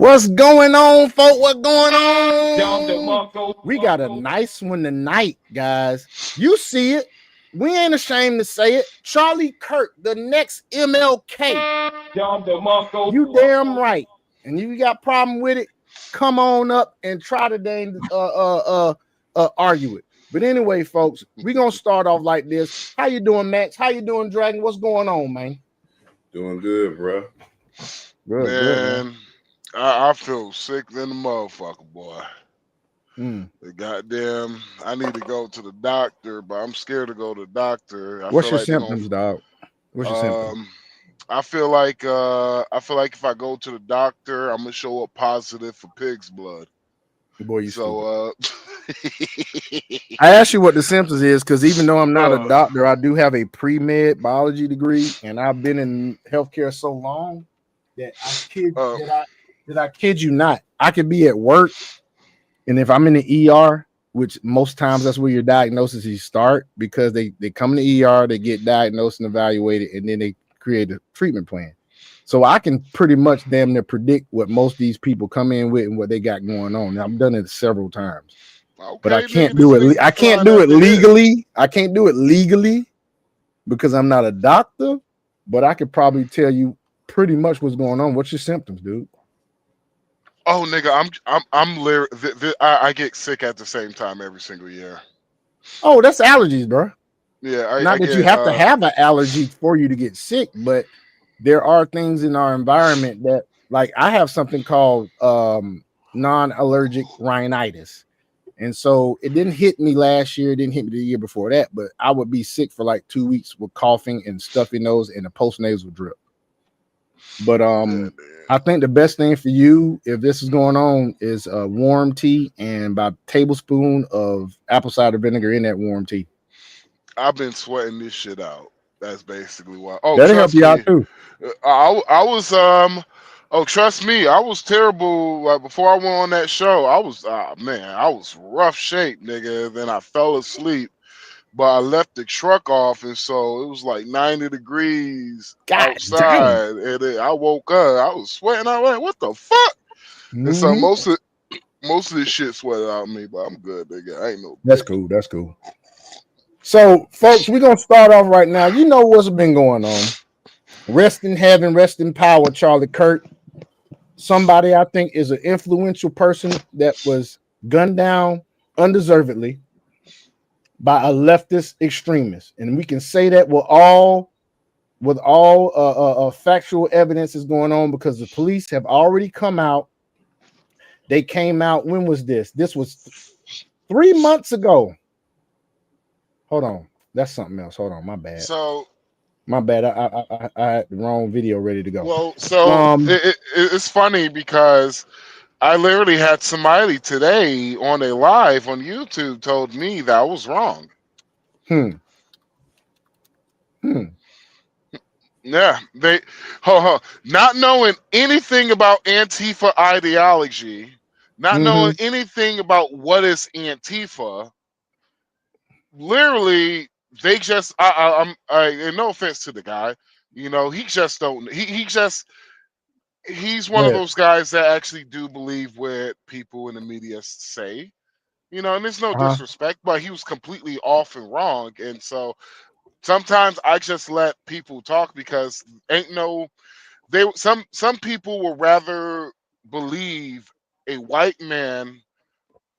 What's going on, folk? What's going on? We got a nice one tonight, guys. You see it. We ain't ashamed to say it. Charlie Kirk, the next MLK. You damn right. And if you got problem with it, come on up and try to argue it. But anyway, folks, we're gonna start off like this. How you doing, Max? How you doing, Dragon? What's going on, man? Doing good, bro. Good, man. I feel sick than the motherfucker, boy. Mm. The goddamn, I need to go to the doctor, but I'm scared to go to the doctor. What's your symptoms, dog? What's your symptoms? I feel like if I go to the doctor, I'm gonna show up positive for pig's blood. Boy, you so I asked you what the symptoms is because even though I'm not a doctor, I do have a pre-med biology degree, and I've been in healthcare so long that I kid you not, I could be at work, and if I'm in the ER, which most times that's where your diagnosis is start, because they come in the ER, they get diagnosed and evaluated, and then they create a treatment plan. So I can pretty much damn near predict what most of these people come in with and what they got going on. Now, I've done it several times, but I can't do it. I can't do it legally. I can't do it legally because I'm not a doctor. But I could probably tell you pretty much what's going on. What's your symptoms, dude? Oh, nigga, I get sick at the same time every single year. Oh, that's allergies, bro. Yeah, you have to have an allergy for you to get sick, but there are things in our environment that, like, I have something called non-allergic rhinitis. And so it didn't hit me last year, it didn't hit me the year before that, but I would be sick for like 2 weeks with coughing and stuffy nose and a postnasal drip. But I think the best thing for you, if this is going on, is warm tea and about a tablespoon of apple cider vinegar in that warm tea. I've been sweating this shit out. That's basically why. Oh, that'll help you out too. I was oh, trust me, I was terrible. Like before I went on that show, I was I was rough shape, nigga. Then I fell asleep, but I left the truck off, and so it was like 90 degrees outside. And then I woke up, I was sweating. I was like, what the fuck? Mm-hmm. And so most of this shit sweated out of me, but I'm good, nigga. I ain't no. That's cool. That's cool. So, folks, we're going to start off right now. You know what's been going on. Rest in heaven, rest in power, Charlie Kirk. Somebody I think is an influential person that was gunned down undeservedly by a leftist extremist. And we can say that with all factual evidence is going on because the police have already come out. They came out. When was this? This was 3 months ago. Hold on, that's something else. Hold on, my bad. So, my bad. I had the wrong video ready to go. Well, so it's funny because I literally had somebody today on a live on YouTube told me that I was wrong. Yeah, they not knowing anything about Antifa ideology, not knowing anything about what is Antifa. Literally, they just and no offense to the guy, you know, he just don't he's one of those guys that actually do believe what people in the media say, you know, and there's no disrespect, but he was completely off and wrong. And so sometimes I just let people talk because some people will rather believe a white man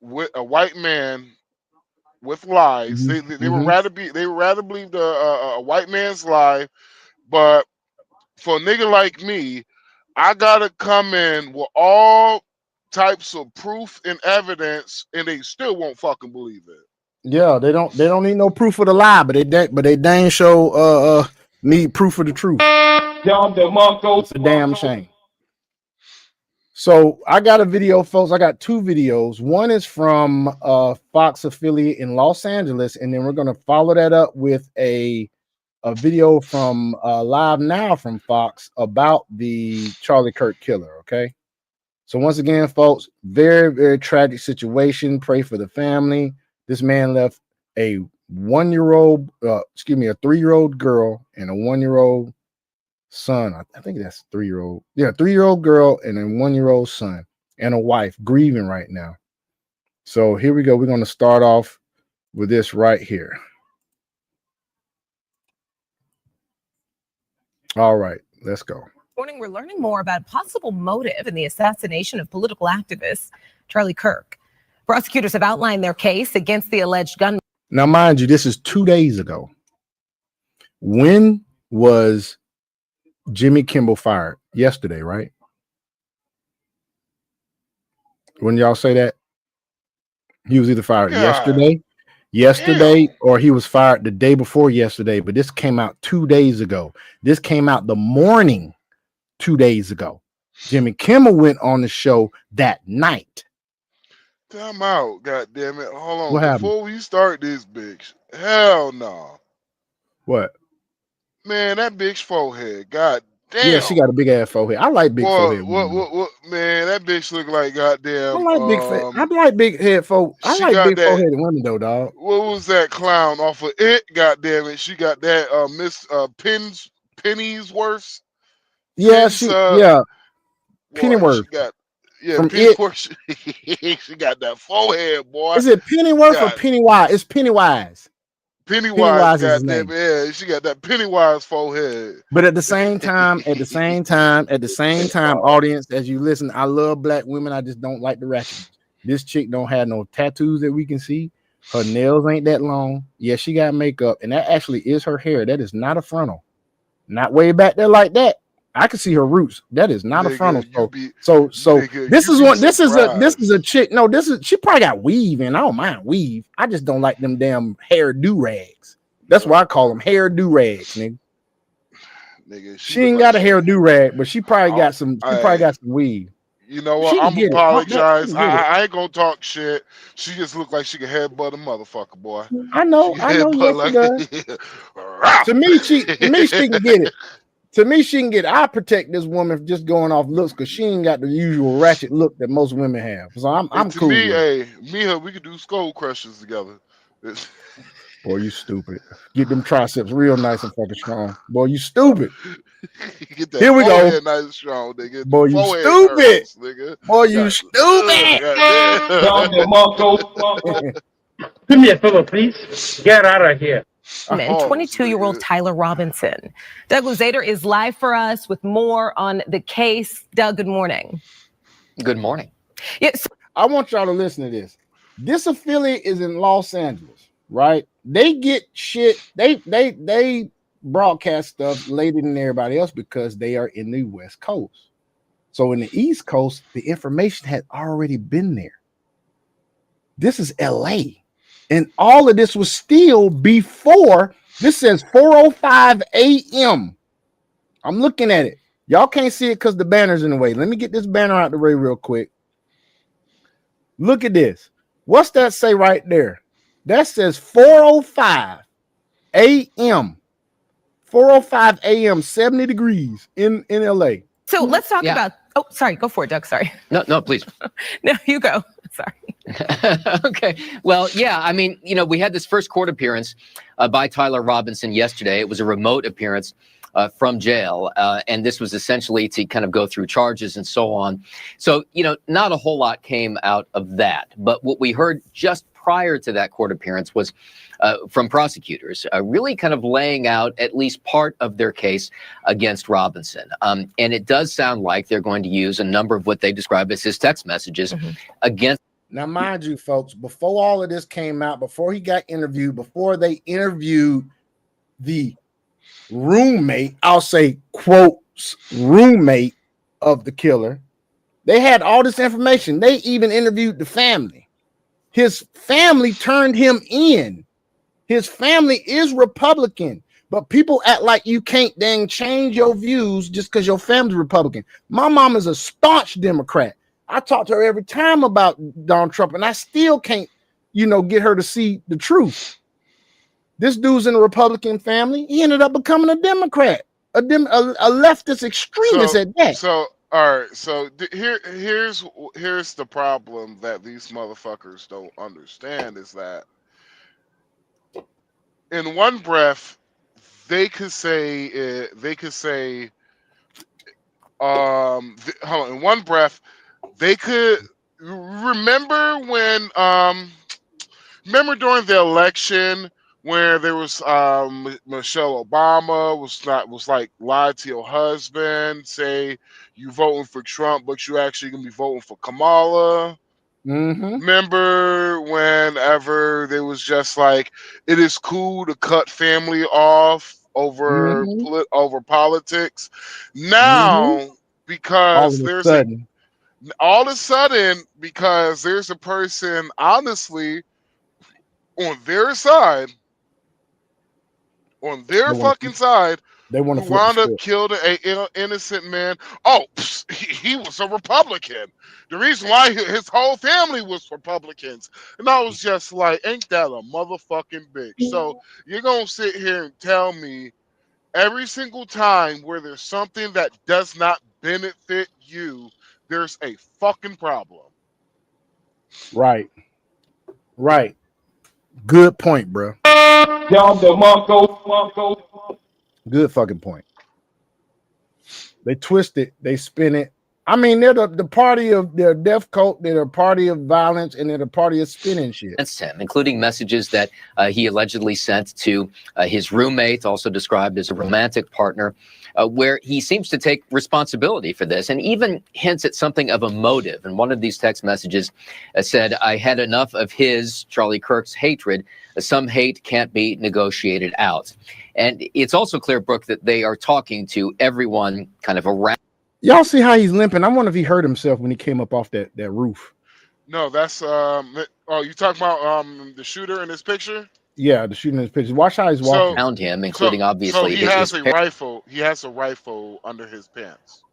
with lies. They would rather believe a white man's lie. But for a nigga like me, I gotta come in with all types of proof and evidence, and they still won't fucking believe it. Yeah, they don't need no proof of the lie, but they dang show need proof of the truth. It's a damn shame. So I got a video, folks. I got two videos. One is from Fox affiliate in Los Angeles, and then we're gonna follow that up with a video from Live Now from Fox about the Charlie Kirk killer. Okay. So once again, folks, very, very tragic situation. Pray for the family. This man left a 3-year-old girl and a 1-year-old son. I think that's 3-year-old. Yeah, 3-year-old girl and a 1-year-old son and a wife grieving right now. So here we go. We're going to start off with this right here. All right, let's go. Morning, we're learning more about possible motive in the assassination of political activist Charlie Kirk. Prosecutors have outlined their case against the alleged gunman. Now, mind you, this is 2 days ago. When was Jimmy Kimmel fired? Yesterday, right? When y'all say that? He was either fired yesterday, or he was fired the day before yesterday. But this came out 2 days ago. This came out the morning 2 days ago. Jimmy Kimmel went on the show that night. Time out, goddamn it! Hold on, What happened? before we start this, bitch. Hell no, What? man, that bitch forehead, god damn. Yeah, she got a big ass forehead. I like big forehead. What, man, that bitch look like goddamn. I like big I like big head folk. I like big foreheaded women though, dog. What was that clown off of It? Goddamn it, she got that Miss Pennyworth. Yeah, Pennyworth. She got, from Pennyworth. She got that forehead, boy. Is it Pennyworth or Pennywise? It's Pennywise. Pennywise, goddamn, yeah, she got that Pennywise forehead. But at the same time, audience, as you listen, I love black women. I just don't like the ratchet. This chick don't have no tattoos that we can see. Her nails ain't that long. Yeah, she got makeup, and that actually is her hair. That is not a frontal. Not way back there like that. I can see her roots. That is not a frontal. So this is a chick. No, she probably got weave in. I don't mind weave. I just don't like them damn hair do rags. That's why I call them hair do rags, nigga. She ain't got a hair do rag, but she probably got some. She probably got some weave. You know what? I'm apologize. I ain't gonna talk shit. She just look like she can headbutt a motherfucker, boy. I know. Yes, she does. To me, she can get it. To me, she can get it. I protect this woman just going off looks because she ain't got the usual ratchet look that most women have. So I'm cool. To me, her, we could do skull crushers together. Boy, you stupid. Get them triceps real nice and fucking strong. Boy, you stupid. Get that Here we go. Nice and strong, nigga. Boy, you stupid. Nigga. Boy, you stupid. Give me a pillow, please. Get out of here. And 22-year-old Tyler Robinson. Douglas Zader is live for us with more on the case. Doug, good morning. Good morning. Yes. I want y'all to listen to this. This affiliate is in Los Angeles, right? They get shit. They broadcast stuff later than everybody else because they are in the West Coast. So in the East Coast, the information had already been there. This is LA. And all of this was still before. This says 4:05 a.m. I'm looking at it. Y'all can't see it because the banner's in the way. Let me get this banner out the way real quick. Look at this. What's that say right there? That says 4:05 a.m. 4:05 a.m. 70 degrees in LA. So let's talk about. Oh, sorry. Go for it, Doug. Sorry. No, please. No, you go. Sorry. Okay. Well, yeah, I mean, we had this first court appearance by Tyler Robinson yesterday. It was a remote appearance from jail. And this was essentially to kind of go through charges and so on. So, not a whole lot came out of that. But what we heard just prior to that court appearance was from prosecutors really kind of laying out at least part of their case against Robinson. And it does sound like they're going to use a number of what they describe as his text messages against. Now, mind you, folks, before all of this came out, before he got interviewed, before they interviewed the roommate, I'll say quotes, roommate of the killer, they had all this information. They even interviewed the family. His family turned him in. His family is Republican, but people act like you can't dang change your views just because your family's Republican. My mom is a staunch Democrat. I talk to her every time about Donald Trump, and I still can't, get her to see the truth. This dude's in a Republican family. He ended up becoming a Democrat, a leftist extremist at that. So, all right. So here's the problem that these motherfuckers don't understand is that in one breath, they could say hold on, in one breath, they could remember when remember during the election where there was Michelle Obama was like lied to your husband, say you voting for Trump, but you actually gonna be voting for Kamala. Mm-hmm. Remember whenever there was just like it is cool to cut family off over Mm-hmm. over politics. Mm-hmm. Now, because there's all of a sudden, because there's a person honestly on their side, on their fucking side, they want who to flip the wound up script. killing an innocent man. Oh, he was a Republican. The reason why his whole family was Republicans. And I was just like, ain't that a motherfucking bitch? So you're going to sit here and tell me every single time where there's something that does not benefit you, there's a fucking problem. Right. Right. Good point, bro. Good fucking point. They twist it, they spin it. I mean, they're the party of their death cult, they're a party of violence, and they're the party of spinning shit. Against him, including messages that he allegedly sent to his roommate, also described as a romantic partner, where he seems to take responsibility for this and even hints at something of a motive. And one of these text messages said, I had enough of his, Charlie Kirk's, hatred. Some hate can't be negotiated out. And it's also clear, Brooke, that they are talking to everyone kind of around. Y'all see how he's limping? I wonder if he hurt himself when he came up off that roof. No, that's oh, you talking about the shooter in this picture? Yeah, the shooting in his picture. Watch how he's walking. Around him, including obviously. So he has a rifle. He has a rifle under his pants.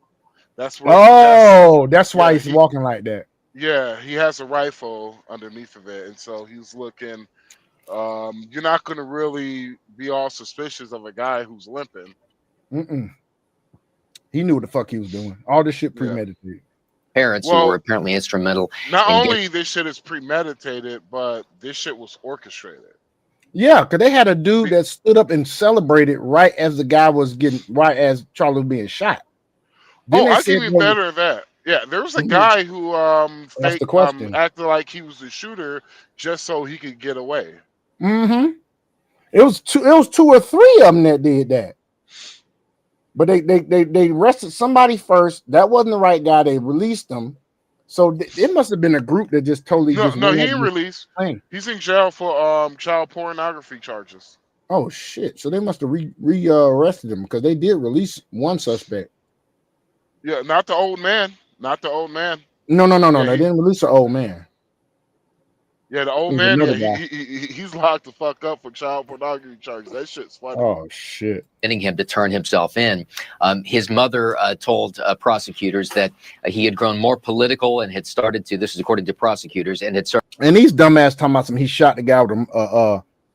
That's what. That's why he's walking like that. Yeah, he has a rifle underneath of it, and so he's looking. You're not going to really be all suspicious of a guy who's limping. Mm-mm. He knew what the fuck he was doing. All this shit premeditated. Parents who were apparently instrumental. Not only this shit is premeditated, but this shit was orchestrated. Yeah, because they had a dude that stood up and celebrated right as the guy was right as Charlie was being shot. Then I give you better at that. Yeah, there was a guy who acted like he was the shooter just so he could get away. Mm-hmm. It was two or three of them that did that. But they arrested somebody first. That wasn't the right guy. They released them. So it must have been a group that just totally no, he ain't released. He's in jail for child pornography charges. Oh shit! So they must have arrested him because they did release one suspect. Yeah, not the old man. Not the old man. No. They didn't release the old man. Yeah, the old man. Yeah, he's locked the fuck up for child pornography charges. That shit's funny. Oh shit! Getting him to turn himself in. His mother told prosecutors that he had grown more political and had started to. This is according to prosecutors, and had started. And these dumbass talking about he shot the guy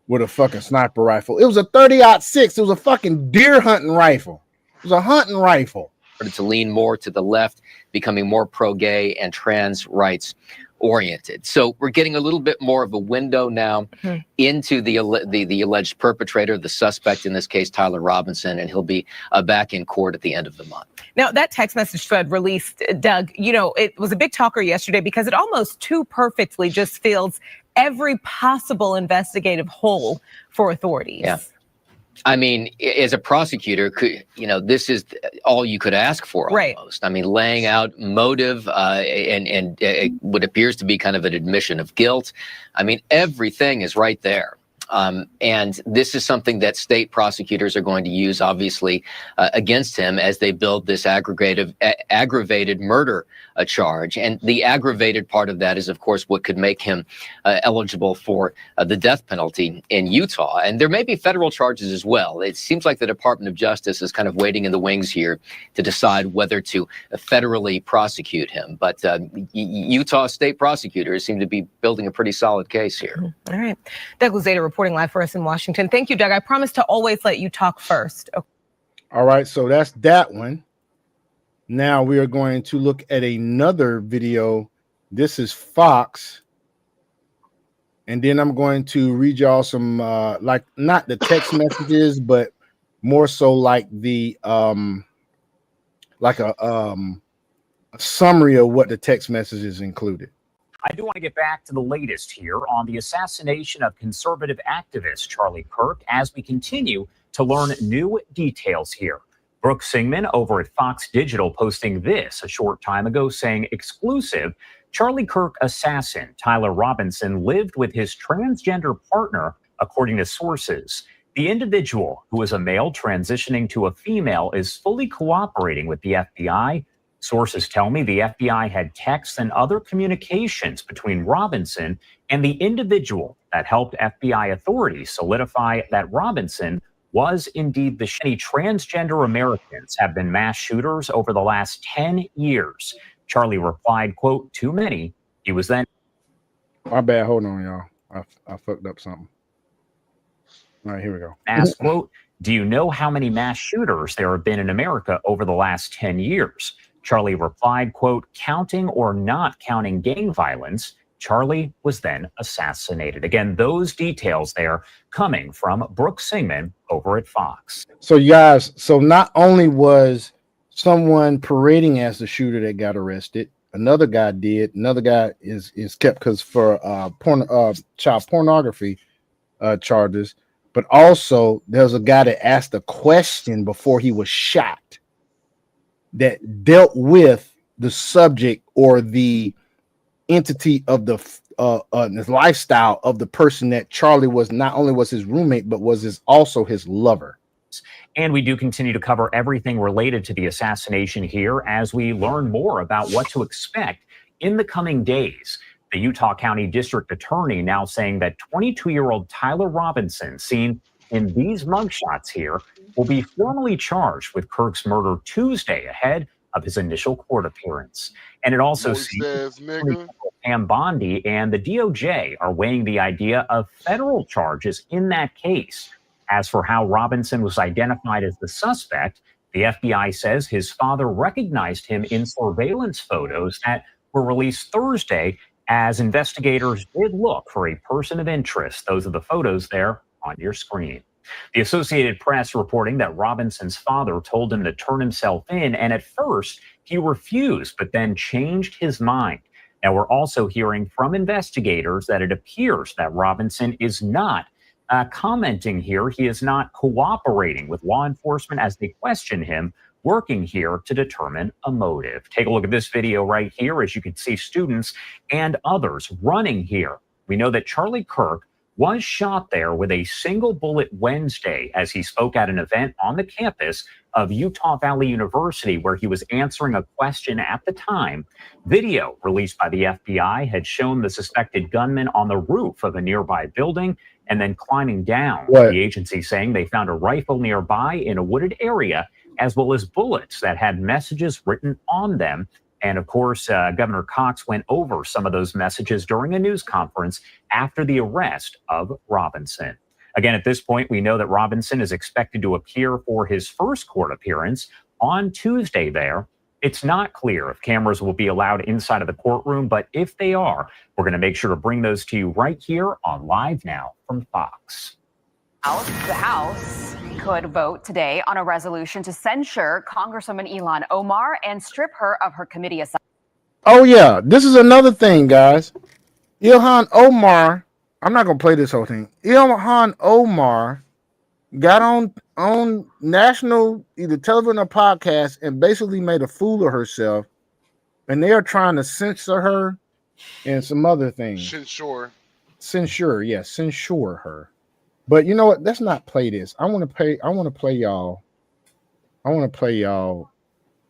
with a fucking sniper rifle. It was a 30-06. It was a fucking deer hunting rifle. It was a hunting rifle. To lean more to the left, becoming more pro-gay and trans rights oriented. So we're getting a little bit more of a window now into the alleged perpetrator, the suspect in this case, Tyler Robinson, and he'll be back in court at the end of the month. Now, that text message thread released, Doug, it was a big talker yesterday because it almost too perfectly just fills every possible investigative hole for authorities. Yeah. I mean, as a prosecutor, this is all you could ask for almost. Right. I mean, laying out motive and what appears to be kind of an admission of guilt. I mean, everything is right there. And this is something that state prosecutors are going to use, obviously, against him as they build this aggravated murder charge. And the aggravated part of that is, of course, what could make him eligible for the death penalty in Utah. And there may be federal charges as well. It seems like the Department of Justice is kind of waiting in the wings here to decide whether to federally prosecute him. But Utah state prosecutors seem to be building a pretty solid case here. All right. Doug Luzader reporting live for us in Washington. Thank you, Doug. I promise to always let you talk first. Okay. All right, so that's that one. Now we are going to look at another video. This is Fox. And then I'm going to read y'all some like not the text messages, but more so like the like a summary of what the text messages included. I do want to get back to the latest here on the assassination of conservative activist Charlie Kirk as we continue to learn new details here. Brooke Singman over at Fox Digital posting this a short time ago saying, exclusive, Charlie Kirk assassin Tyler Robinson lived with his transgender partner, according to sources. The individual, who is a male transitioning to a female, is fully cooperating with the FBI. Sources tell me the FBI had texts and other communications between Robinson and the individual that helped FBI authorities solidify that Robinson was indeed the many transgender Americans have been mass shooters over the last 10 years. Charlie replied, quote, too many. He was then. My bad. Hold on, y'all. I fucked up something. All right, here we go. Asked, quote, do you know how many mass shooters there have been in America over the last 10 years? Charlie replied, quote, counting or not counting gang violence, Charlie was then assassinated. Again, those details there coming from Brooke Singman over at Fox. So, you guys, so not only was someone parading as the shooter that got arrested, another guy did. Another guy is kept because for child pornography charges. But also, there's a guy that asked a question before he was shot that dealt with the subject or the entity of the lifestyle of the person that Charlie was not only was his roommate, but was also his lover. And we do continue to cover everything related to the assassination here as we learn more about what to expect in the coming days. The Utah County District Attorney now saying that 22-year-old Tyler Robinson, seen in these mugshots here, will be formally charged with Kirk's murder Tuesday ahead of his initial court appearance. And it also seems Pam Bondi and the DOJ are weighing the idea of federal charges in that case. As for how Robinson was identified as the suspect, the FBI says his father recognized him in surveillance photos that were released Thursday as investigators did look for a person of interest. Those are the photos there on your screen. The Associated Press reporting that Robinson's father told him to turn himself in, and at first he refused, but then changed his mind. Now, we're also hearing from investigators that it appears that Robinson is not commenting here. He is not cooperating with law enforcement as they question him, working here to determine a motive. Take a look at this video right here as you can see students and others running here. We know that Charlie Kirk was shot there with a single bullet Wednesday as he spoke at an event on the campus of Utah Valley University where he was answering a question at the time. Video released by the FBI had shown the suspected gunman on the roof of a nearby building and then climbing down. What? The agency saying they found a rifle nearby in a wooded area, as well as bullets that had messages written on them. And of course, Governor Cox went over some of those messages during a news conference after the arrest of Robinson. Again, at this point, we know that Robinson is expected to appear for his first court appearance on Tuesday there. It's not clear if cameras will be allowed inside of the courtroom, but if they are, we're going to make sure to bring those to you right here on Live Now from Fox. The House could vote today on a resolution to censure Congresswoman Ilhan Omar and strip her of her committee assignment. Oh, yeah. This is another thing, guys. Ilhan Omar, I'm not going to play this whole thing. Ilhan Omar got on national, either television or podcast, and basically made a fool of herself. And they are trying to censor her and some other things. Censure her. But you know what? Let's not play this. I want to play y'all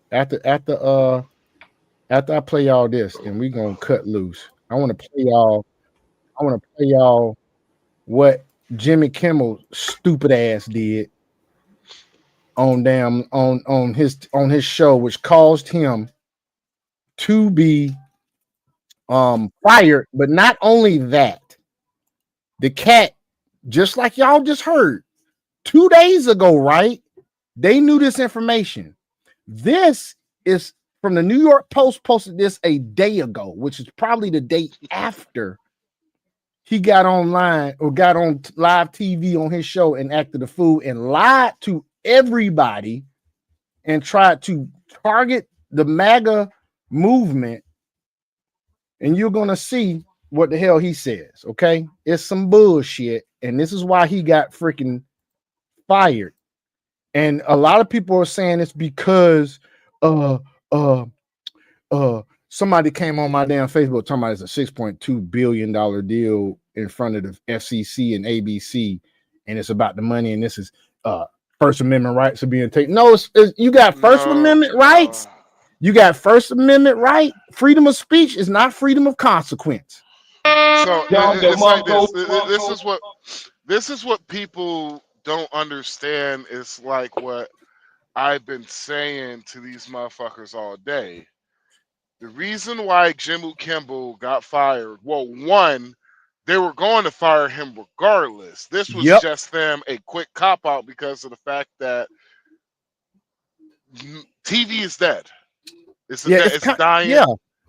after I play y'all this, and we're gonna cut loose. I want to play y'all what Jimmy Kimmel stupid ass did on his show, which caused him to be fired. But not only that, the cat, just like y'all just heard 2 days ago, right? They knew this information. This is from the New York Post, posted this a day ago, which is probably the day after he got online or got on live TV on his show and acted a fool and lied to everybody and tried to target the MAGA movement, and you're gonna see what the hell he says. Okay, it's some bullshit, and this is why he got freaking fired. And a lot of people are saying it's because somebody came on my damn Facebook talking about it's a $6.2 billion deal in front of the FCC and ABC, and it's about the money, and this is First Amendment rights are being taken. No, you got First Amendment rights. You got First Amendment right. Freedom of speech is not freedom of consequence. So it's like this. This is what people don't understand. It's like what I've been saying to these motherfuckers all day. The reason why Jimmy Kimmel got fired, well, one, they were going to fire him regardless. This was just them a quick cop out because of the fact that TV is dead. It's dying.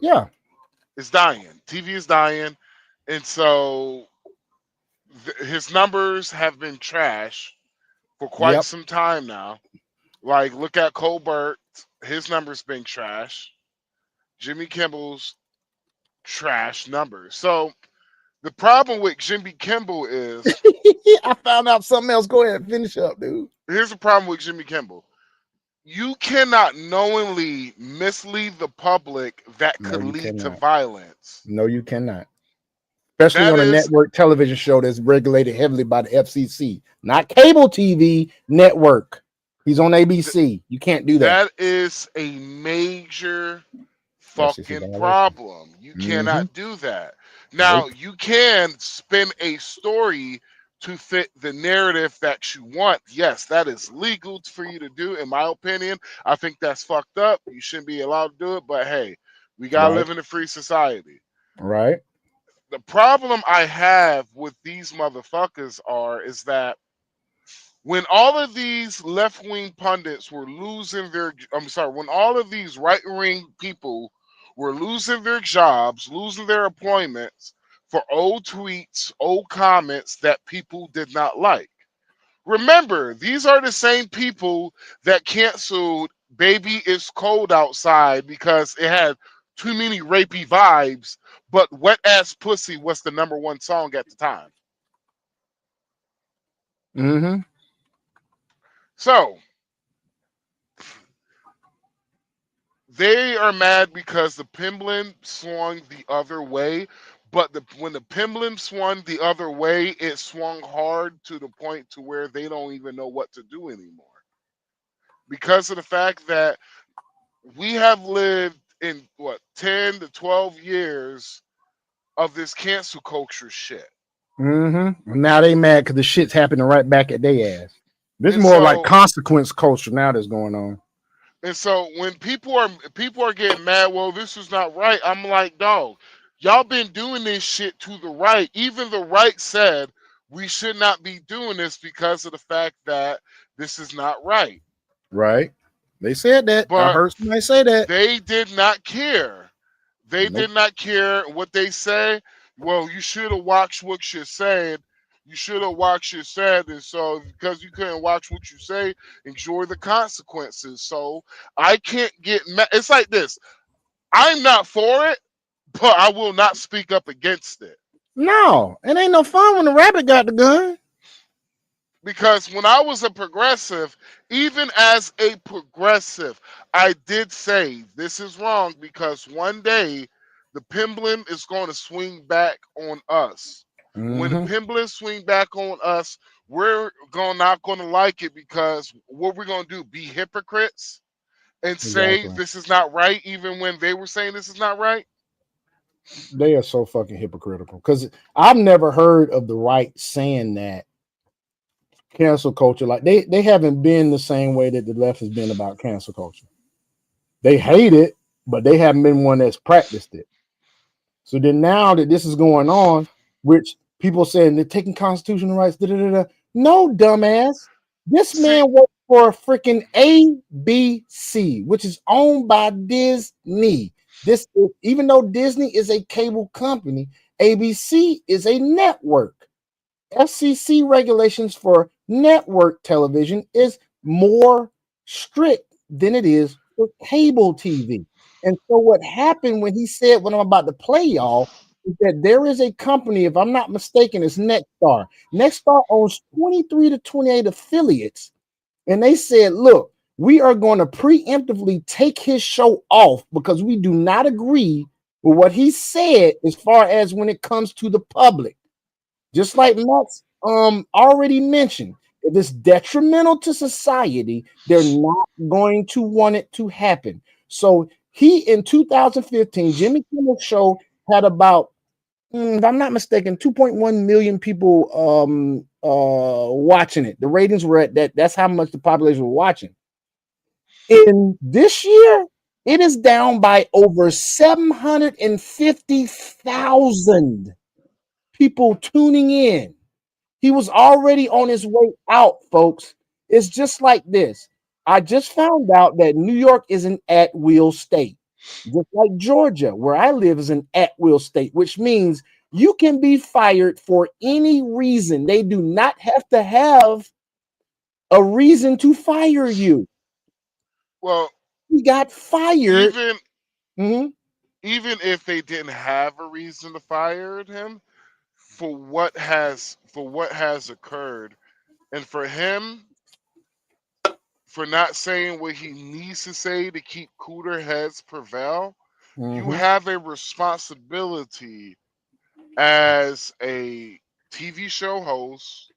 Yeah. It's dying. TV is dying, and so his numbers have been trash for quite some time now. Like, look at Colbert. His numbers been trash. Jimmy Kimmel's trash numbers. So the problem with Jimmy Kimmel is I found out something else. Go ahead, finish up, dude. Here's the problem with Jimmy Kimmel. You cannot knowingly mislead the public that could lead to violence. No, you cannot. Especially on a network television show that's regulated heavily by the FCC, not cable TV network. He's on ABC. You can't do that. That is a major fucking problem. You cannot do that. Now, you can spin a story to fit the narrative that you want. Yes, that is legal for you to do, in my opinion. I think that's fucked up. You shouldn't be allowed to do it, but hey, we gotta live in a free society. Right. The problem I have with these motherfuckers is that when all of these left-wing pundits were losing when all of these right-wing people were losing their jobs, losing their employments for old tweets, old comments that people did not like. Remember, these are the same people that canceled Baby It's Cold Outside because it had too many rapey vibes, but Wet Ass Pussy was the #1 song at the time. Mm-hmm. So they are mad because the pendulum swung the other way, but when the pendulum swung the other way, it swung hard to the point to where they don't even know what to do anymore. Because of the fact that we have lived in 10 to 12 years of this cancel culture shit. Mm-hmm. Now they mad because the shit's happening right back at their ass. This is more like consequence culture now that's going on. And so when people are getting mad, well, this is not right. I'm like, dog, y'all been doing this shit to the right. Even the right said we should not be doing this because of the fact that this is not right. Right. They said that. But I heard somebody say that. They did not care. They did not care what they say. Well, you should have watched what you said. You should have watched your said, and so because you couldn't watch what you say, enjoy the consequences. So I can't get mad. It's like this. I'm not for it, but I will not speak up against it. No, it ain't no fun when the rabbit got the gun. Because when I was a progressive, even as a progressive, I did say this is wrong because one day the pendulum is going to swing back on us. Mm-hmm. When the pendulum swing back on us, we're not going to like it because what we're going to do, be hypocrites and say this is not right, even when they were saying this is not right? They are so fucking hypocritical because I've never heard of the right saying that cancel culture, like they haven't been the same way that the left has been about cancel culture. They hate it, but they haven't been one that's practiced it. So then now that this is going on, which people saying they're taking constitutional rights, no, dumbass. This man worked for a freaking ABC, which is owned by Disney. This, even though Disney is a cable company, ABC is a network. FCC regulations for network television is more strict than it is for cable TV. And so what happened when he said what I'm about to play y'all is that there is a company, if I'm not mistaken, it's Nexstar. Nexstar owns 23 to 28 affiliates. And they said, look, we are going to preemptively take his show off because we do not agree with what he said as far as when it comes to the public. Just like Matt's already mentioned, if it's detrimental to society, they're not going to want it to happen. So he, in 2015, Jimmy Kimmel's show had about, if I'm not mistaken, 2.1 million people watching it. The ratings were at that. That's how much the population was watching. In this year, it is down by over 750,000 people tuning in. He was already on his way out, folks. It's just like this. I just found out that New York is an at-will state, just like Georgia, where I live, is an at-will state, which means you can be fired for any reason. They do not have to have a reason to fire you. Well, He got fired. even if they didn't have a reason to fire him, for what has occurred, and for him for not saying what he needs to say to keep cooler heads prevail, you have a responsibility as a TV show host,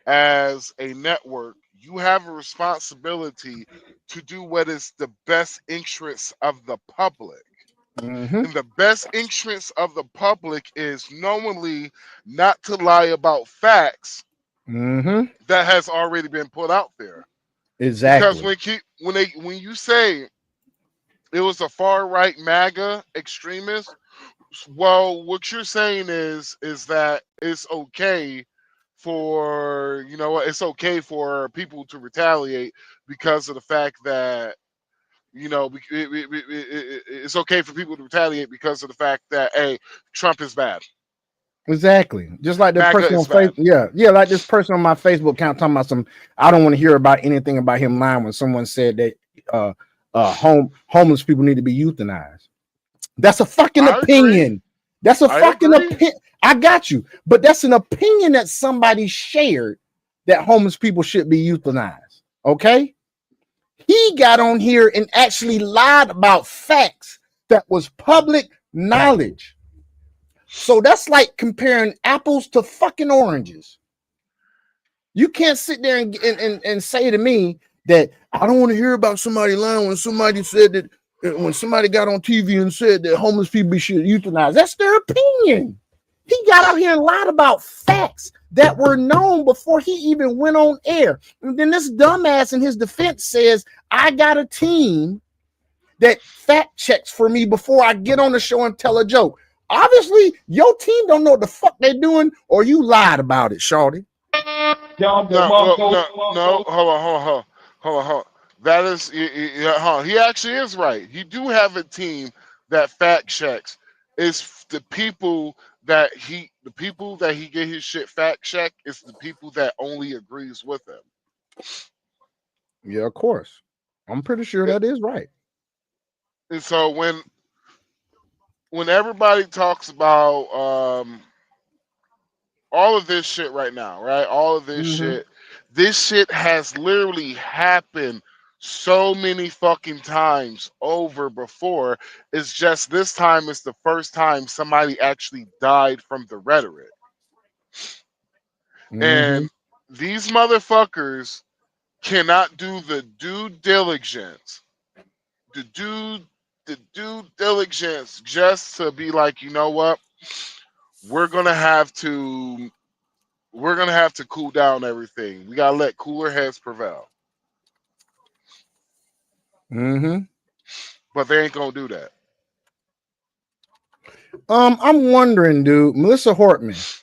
as a network. You have a responsibility to do what is the best interest of the public. And the best interest of the public is knowingly not to lie about facts that has already been put out there. Exactly. Because when you say it was a far right MAGA extremist, well, what you're saying is that it's okay for it's okay for people to retaliate because of the fact that it's okay for people to retaliate because of the fact that, hey, Trump is bad. Exactly. Just like the MAGA person on is bad. Facebook. Yeah, like this person on my Facebook account talking about I don't want to hear about anything about him lying when someone said that homeless people need to be euthanized. That's a fucking opinion. That's a fucking opinion. I got you. But that's an opinion that somebody shared, that homeless people should be euthanized. Okay? He got on here and actually lied about facts that was public knowledge. So that's like comparing apples to fucking oranges. You can't sit there and say to me that I don't want to hear about somebody lying when somebody said that, when somebody got on TV and said that homeless people should euthanize. That's their opinion. He got out here and lied about facts that were known before he even went on air. And then this dumbass in his defense says, I got a team that fact checks for me before I get on the show and tell a joke. Obviously, your team don't know what the fuck they're doing, or you lied about it, shorty. No, hold on. That is, he actually is right. He do have a team that fact checks. It's the people that he get his shit fact checked. It's the people that only agrees with him. Yeah, of course. I'm pretty sure that is right. And so when everybody talks about all of this shit right now, right? All of this shit. This shit has literally happened so many fucking times over before. It's just this time is the first time somebody actually died from the rhetoric. And these motherfuckers cannot do the due diligence. The due diligence just to be like, you know what? We're gonna have to cool down everything. We gotta let cooler heads prevail. But they ain't gonna do that. I'm wondering, dude, Melissa Hortman.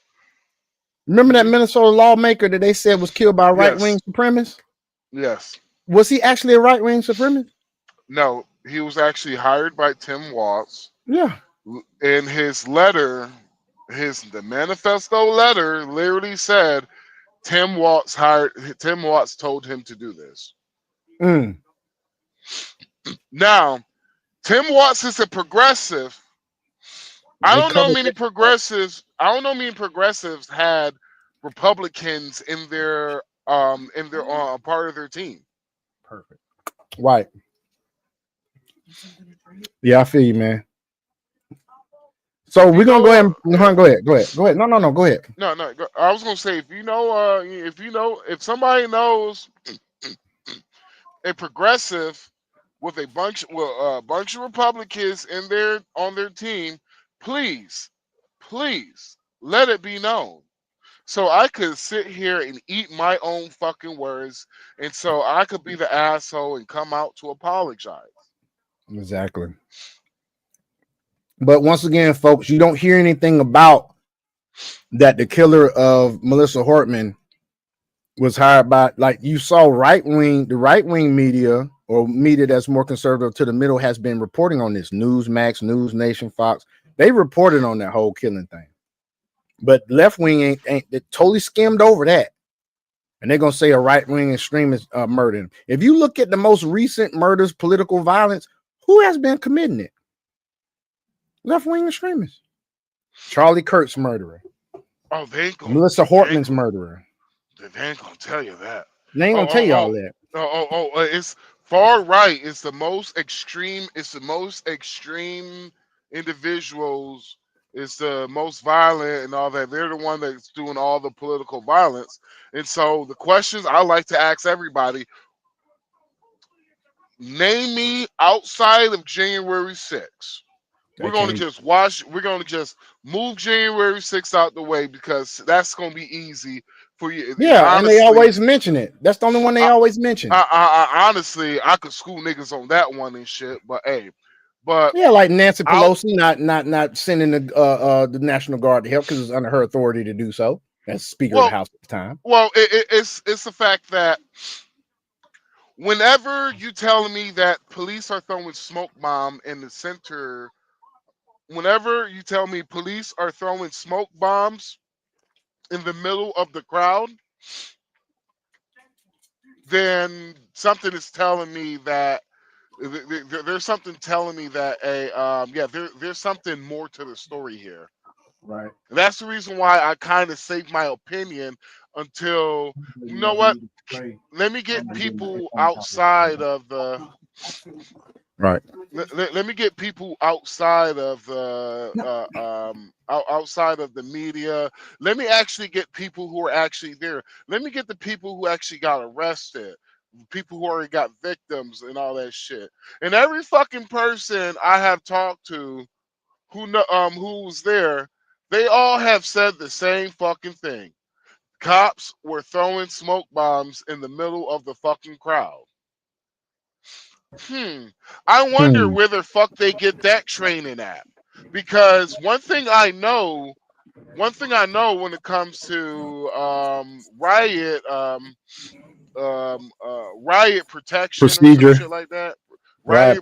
Remember that Minnesota lawmaker that they said was killed by a right-wing supremacist? Yes. Was he actually a right-wing supremacist? No, he was actually hired by Tim Walz. Yeah. In his letter, the manifesto letter literally said Tim Walz told him to do this. Now, Tim Watts is a progressive. I don't know many progressives. I don't know many progressives had Republicans in their part of their team. Perfect. Right. Yeah, I feel you, man. So we're gonna go ahead and go ahead. No, go ahead. No. I was gonna say if somebody knows a progressive with a bunch of Republicans on their team, please let it be known. So I could sit here and eat my own fucking words, and so I could be the asshole and come out to apologize. Exactly. But once again, folks, you don't hear anything about that the killer of Melissa Hortman was hired by, like you saw the right wing media or media that's more conservative to the middle has been reporting on this. Newsmax, News Nation, Fox, they reported on that whole killing thing. But left wing ain't they totally skimmed over that. And they're gonna say a right wing extremist murdered him. If you look at the most recent murders, political violence, who has been committing it? Left wing extremists. Charlie Kirk's murderer. Oh, they ain't gonna, Melissa Hortman's murderer. They ain't gonna tell you that. They ain't gonna tell you all that. It's far right. It's the most extreme. It's the most extreme individuals. It's the most violent and all that. They're the one that's doing all the political violence. And so the questions I like to ask everybody: name me outside of January 6th. We're going to just move January 6th out the way because that's going to be easy for you. Yeah, honestly, and they always mention it. That's the only one they always mention. Honestly, I could school niggas on that one and shit, but hey. But yeah, like Nancy Pelosi not sending the National Guard to help because it's under her authority to do so as Speaker of the House at the time. Well, it's the fact that whenever you tell me that police are throwing smoke bomb in the center, whenever you tell me police are throwing smoke bombs in the middle of the crowd, then something is telling me that there's something telling me that there's something more to the story here. Right. And that's the reason why I kind of saved my opinion until, you know what? Let me get people outside of the right. Let me get people outside of the outside of the media. Let me actually get people who are actually there. Let me get the people who actually got arrested, people who already got victims and all that shit. And every fucking person I have talked to who was there, they all have said the same fucking thing. Cops were throwing smoke bombs in the middle of the fucking crowd. I wonder where the fuck they get that training at. Because one thing I know when it comes to riot protection procedure, or some shit like that. Riot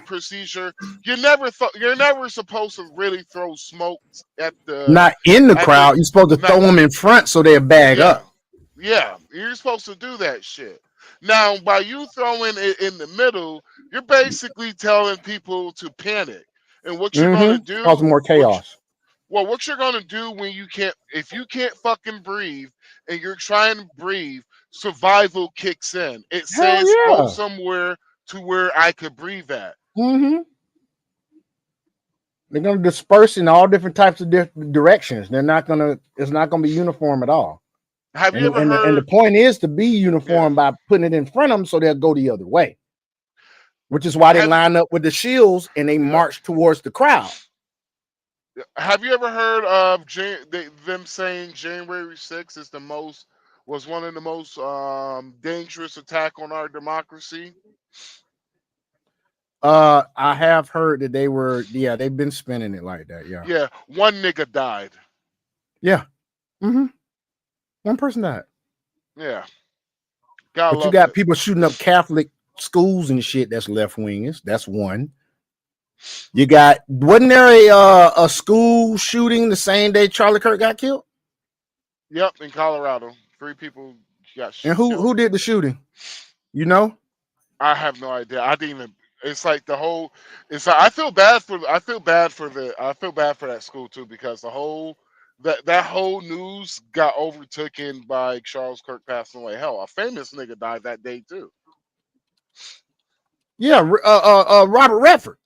procedure. You're never supposed to really throw smoke at the not in the crowd. You're supposed to throw them in front so they'll bag up. Yeah, you're supposed to do that shit. Now, by you throwing it in the middle, you're basically telling people to panic. And what you're gonna do cause more chaos. What you're gonna do if you can't fucking breathe and you're trying to breathe, survival kicks in. It says go somewhere to where I could breathe at. They're gonna disperse in all different types of directions. It's not gonna be uniform at all. Have you ever heard? And the point is to be uniform by putting it in front of them so they'll go the other way. Which is why they line up with the shields and they march towards the crowd. Have you ever heard of them saying January 6th was one of the most dangerous attack on our democracy? I have heard that they've been spinning it like that. Yeah, one nigga died. Yeah. One person died. Yeah. But you got people shooting up Catholic schools and shit. That's left wingers. That's one. You got, wasn't there a school shooting the same day Charlie Kirk got killed? Yep, in Colorado. 3 people got shot. And who did the shooting? You know? I have no idea. I didn't even. It's like the whole. It's like I feel bad for. I feel bad for that school too because the whole that whole news got overtaken by Charles Kirk passing away. Hell, a famous nigga died that day too. Yeah, Robert Redford.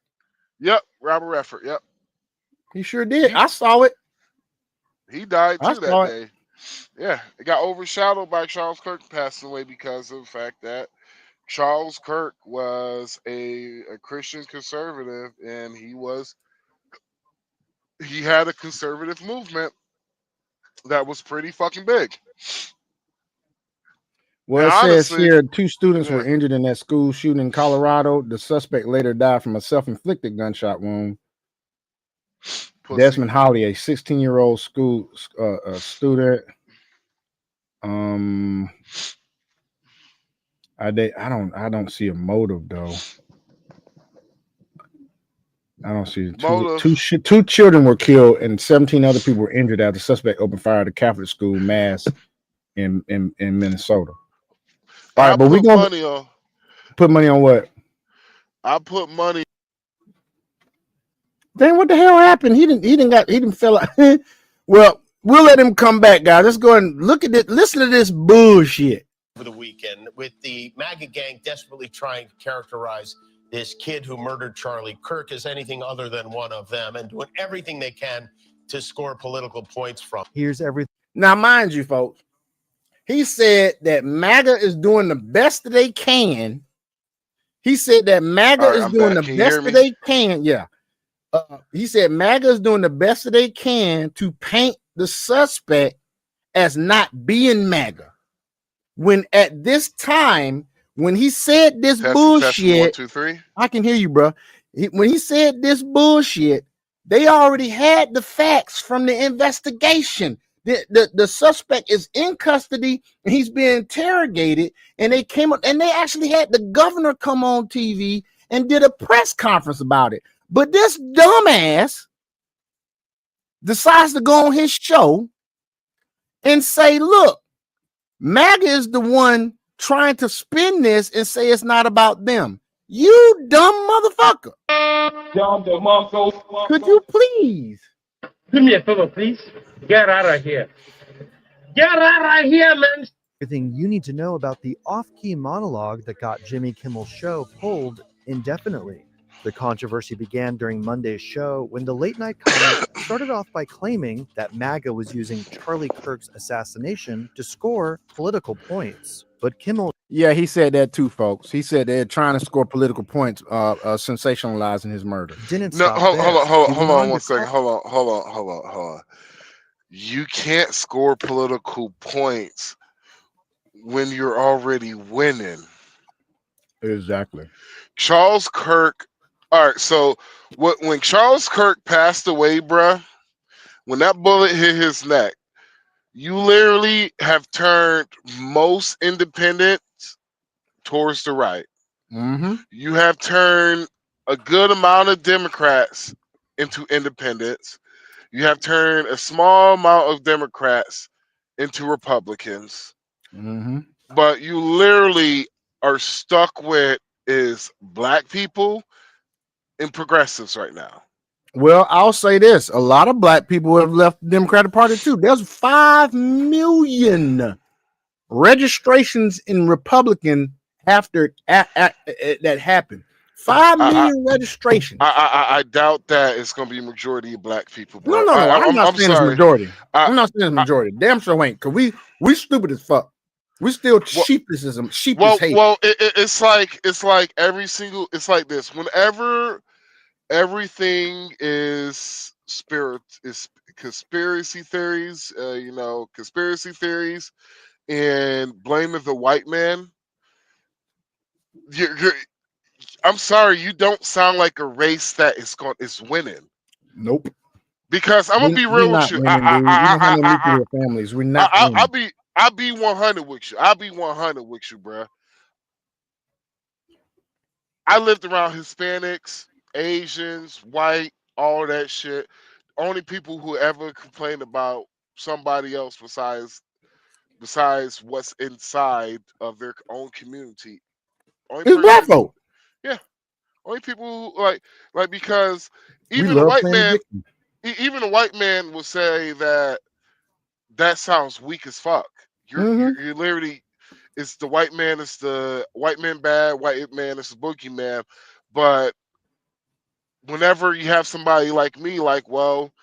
Yep, Robert Redford. Yep, He sure did. I saw it. he died I too that saw it. day. Yeah, it got overshadowed by Charles Kirk passing away because of the fact that Charles Kirk was a Christian conservative, and he had a conservative movement that was pretty fucking big. Well, And it says honestly, here 2 students were yeah, injured in that school shooting in Colorado. The suspect later died from a self-inflicted gunshot wound. pussy. Desmond Holly, a 16-year-old school student. I don't see a motive though. I don't see two children were killed and 17 other people were injured after the suspect opened fire at a Catholic school mass in Minnesota. All right, but we're gonna put money on what? I put money. Then what the hell happened? He didn't fell out. Well, we'll let him come back, guys. Let's go and look at it. Listen to this bullshit. Over the weekend, with the MAGA gang desperately trying to characterize this kid who murdered Charlie Kirk as anything other than one of them, and doing everything they can to score political points from. Here's everything. Now, mind you, folks, he said that MAGA is doing the best that they can. He said that MAGA is doing the best that they can. Yeah. He said MAGA is doing the best that they can to paint the suspect as not being MAGA. When at this time, when he said this bullshit, 1, 2, 3. I can hear you, bro. When he said this bullshit, they already had the facts from the investigation. The suspect is in custody and he's being interrogated, and they came up and they actually had the governor come on TV and did a press conference about it. But this dumbass decides to go on his show and say, look, MAGA is the one trying to spin this and say it's not about them. You dumb motherfucker. Could you please? Do me a favor, please. Get out of here. Get out of here, man. Everything you need to know about the off-key monologue that got Jimmy Kimmel's show pulled indefinitely. The controversy began during Monday's show when the late-night comic started off by claiming that MAGA was using Charlie Kirk's assassination to score political points. But Kimmel... Yeah, he said that too, folks. He said they're trying to score political points, sensationalizing his murder. Hold on 1 second. Hold on. You can't score political points when you're already winning. Exactly. Charles Kirk. All right, so when Charles Kirk passed away, bruh, when that bullet hit his neck, you literally have turned most independents towards the right. Mm-hmm. You have turned a good amount of Democrats into independents. You have turned a small amount of Democrats into Republicans. Mm-hmm. But you literally are stuck with is black people and progressives right now. Well, I'll say this. A lot of black people have left the Democratic Party too. There's 5 million registrations in Republican after that happened. 5 million registrations. I doubt that it's going to be a majority of black people. No. I'm not saying it's majority. I'm not saying it's majority. Damn sure ain't, because we stupid as fuck. We still sheepish hate. Well, it's like every single. It's like this. Whenever everything is conspiracy theories, conspiracy theories, and blaming the white man. I'm sorry, you don't sound like a race that is winning. Nope. Because I'm gonna be real with you. Families. We're not. I'll be 100 with you. I'll be 100 with you, bro. I lived around Hispanics, Asians, white, all that shit. Only people who ever complain about somebody else besides what's inside of their own community Only It's black person, folk. yeah. Only people who, like because We even a love white playing man, victim. even a white man will say that sounds weak as fuck. You're literally, it's the white man, it's the white man bad, white man, it's the boogeyman. But whenever you have somebody like me, like, well,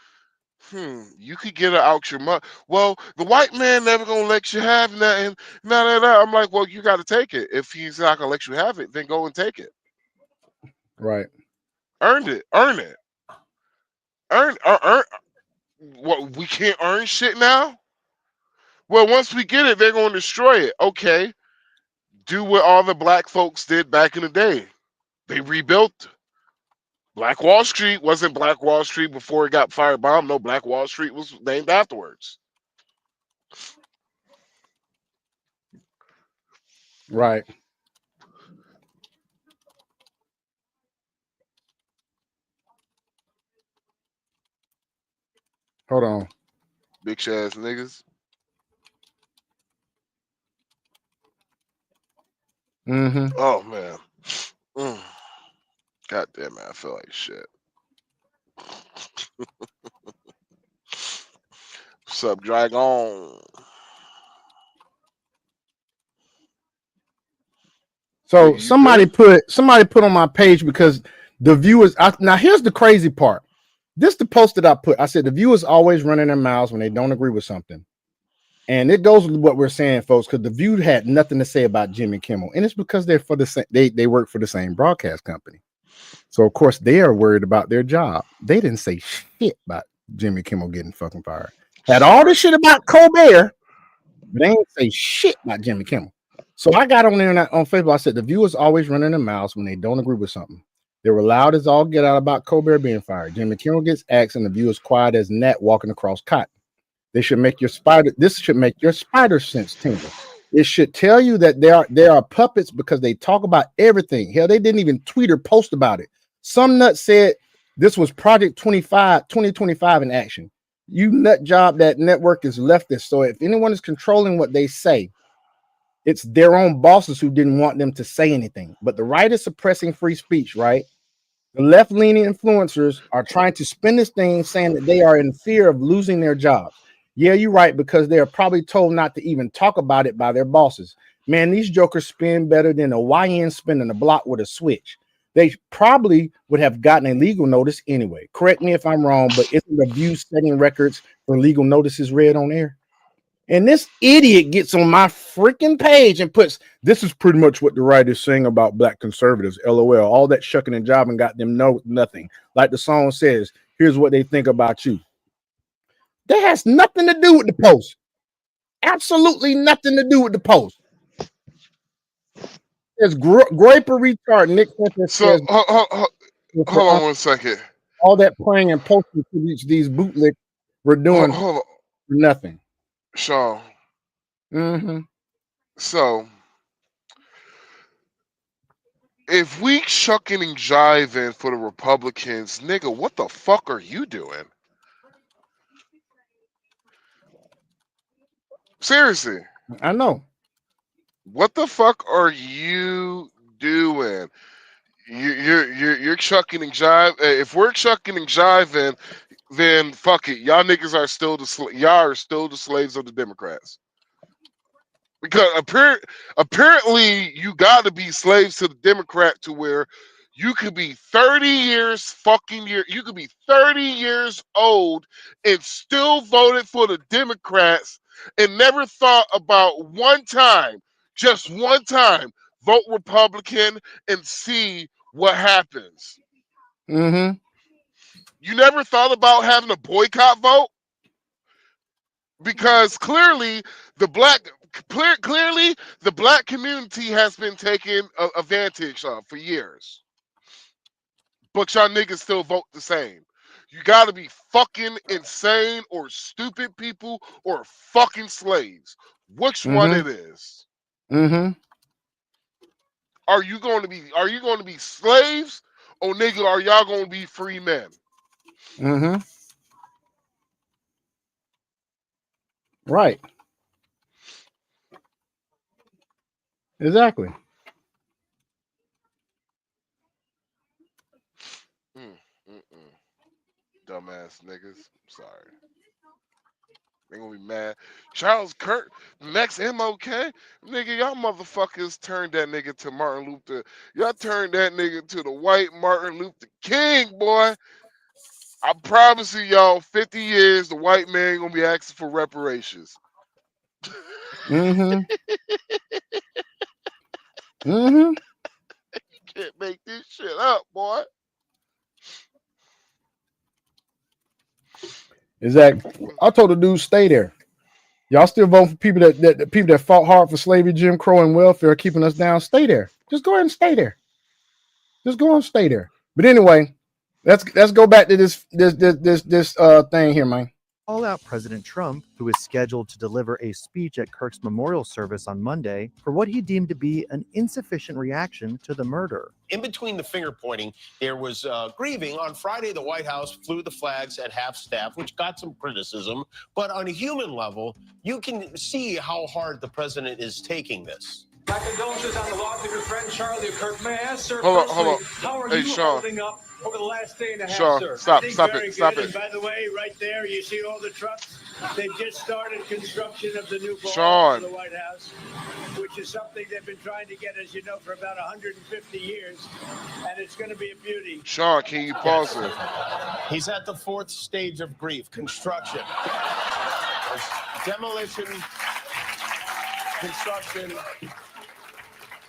you could get it out your mouth. Well, the white man never gonna let you have nothing. No. I'm like, well, you got to take it. If he's not gonna let you have it, then go and take it. Right. Earned it. Earn it. Earn. What, we can't earn shit now? Well, once we get it, they're gonna destroy it. Okay. Do what all the black folks did back in the day. They rebuilt. Black Wall Street wasn't Black Wall Street before it got firebombed. No, Black Wall Street was named afterwards. Right. Hold on. Bitch ass niggas. Oh man. God damn it, I feel like shit. What's up, Dragon? So You somebody put on my page because the viewers. Now here's the crazy part. This the post that I put. I said the viewers always running their mouths when they don't agree with something, and it goes with what we're saying, folks. Because the View had nothing to say about Jimmy Kimmel, and it's because they're for the same. They work for the same broadcast company, so of course they are worried about their job. They didn't say shit about Jimmy Kimmel getting fucking fired. Had all this shit about Colbert, but they ain't say shit about Jimmy Kimmel. So I got on there on Facebook. I said the viewers always running their mouths when they don't agree with something. They were loud as all get out about Colbert being fired. Jimmy Kimmel gets axed, and the viewers quiet as gnat walking across cotton. This should make your spider sense tingle. It should tell you that they are puppets because they talk about everything. Hell, they didn't even tweet or post about it. Some nut said this was Project 2025 in action. You nut job, that network is leftist. So if anyone is controlling what they say, it's their own bosses who didn't want them to say anything. But the right is suppressing free speech, right? The left-leaning influencers are trying to spin this thing saying that they are in fear of losing their jobs. Yeah, you're right, because they are probably told not to even talk about it by their bosses. Man, these jokers spin better than a YN spinning a block with a switch. They probably would have gotten a legal notice anyway. Correct me if I'm wrong, but isn't the View setting records for legal notices read on air? And this idiot gets on my freaking page and puts, this is pretty much what the right is saying about black conservatives. LOL. All that shucking and jiving got them nothing. Like the song says, here's what they think about you. That has nothing to do with the post. Absolutely nothing to do with the post. There's Graper retard Nick So says, hold on one second. All that playing and posting to these bootlegs we're doing Hold on. for nothing. Sean. So if we shucking and jiving for the Republicans, nigga, what the fuck are you doing? Seriously. I know. What the fuck are you doing? You're chucking and jive. If we're chucking and jiving, then fuck it. Y'all niggas are still y'all are still the slaves of the Democrats. Because apparently you got to be slaves to the Democrat to where you could be 30 years you could be 30 years old and still voted for the Democrats and never thought about just one time, vote Republican and see what happens. You never thought about having a boycott vote? Because clearly the black community has been taken advantage of for years. But y'all niggas still vote the same. You gotta be fucking insane or stupid people or fucking slaves. Which one it is? Are you going to be slaves, or nigga, are y'all going to be free men? Right. Exactly. Dumbass niggas. Sorry. They gonna be mad. Charles Kirk, next MLK, nigga, y'all motherfuckers turned that nigga to Martin Luther. Y'all turned that nigga to the white Martin Luther King, boy. I promise you, y'all, 50 years, the white man gonna be asking for reparations. Mm-hmm. Mm-hmm. Can't make this shit up, boy. Exactly. I told the dude, stay there. Y'all still vote for people that people that fought hard for slavery, Jim Crow, and welfare, keeping us down. Stay there. Just go ahead and stay there. Just go and stay there. But anyway, let's go back to this thing here, man. Call out President Trump, who is scheduled to deliver a speech at Kirk's memorial service on Monday for what he deemed to be an insufficient reaction to the murder. In between the finger pointing, there was grieving. On Friday, the White House flew the flags at half staff, which got some criticism. But on a human level, you can see how hard the president is taking this. My condolences on the loss of your friend Charlie Kirk. May I ask, sir, Hold on. how are Hey, you Sean. holding up over the last day and a half, Sean, sir? stop Very it. good. And by the way, right there, you see all the trucks. They've just started construction of the new Sean. ballroom for the White House, which is something they've been trying to get, as you know, for about 150 years, and it's going to be a beauty. Sean, can you pause it? He's at the fourth stage of grief, construction. Demolition, construction.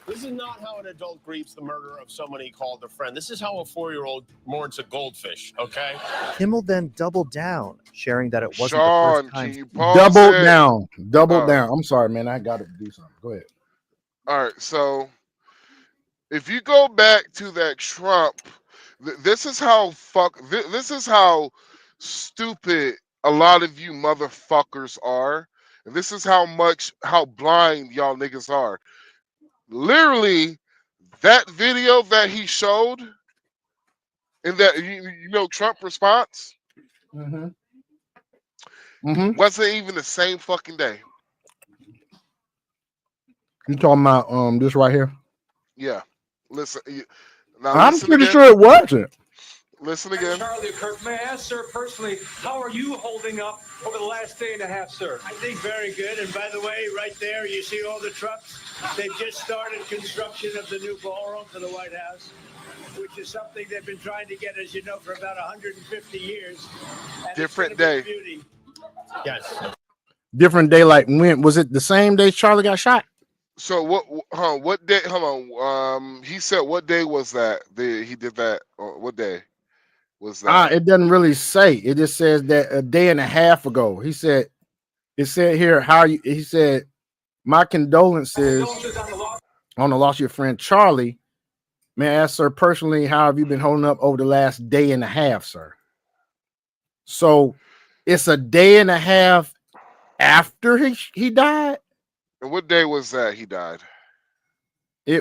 This is not how an adult grieves the murder of someone he called a friend. This is how a 4-year-old mourns a goldfish, okay? Kimmel then doubled down, sharing that it wasn't Sean, the first time. can you pause Double it? down. I'm sorry, man. I got to do something. Go ahead. All right, so if you go back to that Trump, this is how this is how stupid a lot of you motherfuckers are. And this is how blind y'all niggas are. Literally, that video that he showed in that Trump response wasn't even the same fucking day. You talking about this right here? Yeah. Listen. Now I'm listen pretty again. sure it wasn't. Listen again. Charlie Kirk, may I ask, sir, personally, how are you holding up over the last day and a half, sir? I think very good. And by the way, right there, you see all the trucks. They've just started construction of the new ballroom for the White House, which is something they've been trying to get, as you know, for about 150 years. And Different it's gonna day. be a beauty. Yes. Different day. Like when was it? The same day Charlie got shot? So what day? Hold on. He said what day was that? He did that. What day was that? It doesn't really say. It just says that a day and a half ago. He said. It said here how you. He said, "My condolences on the loss of your friend Charlie. May I ask, sir, personally, how have you been holding up over the last day and a half, sir?" So it's a day and a half after he died. And what day was that he died? He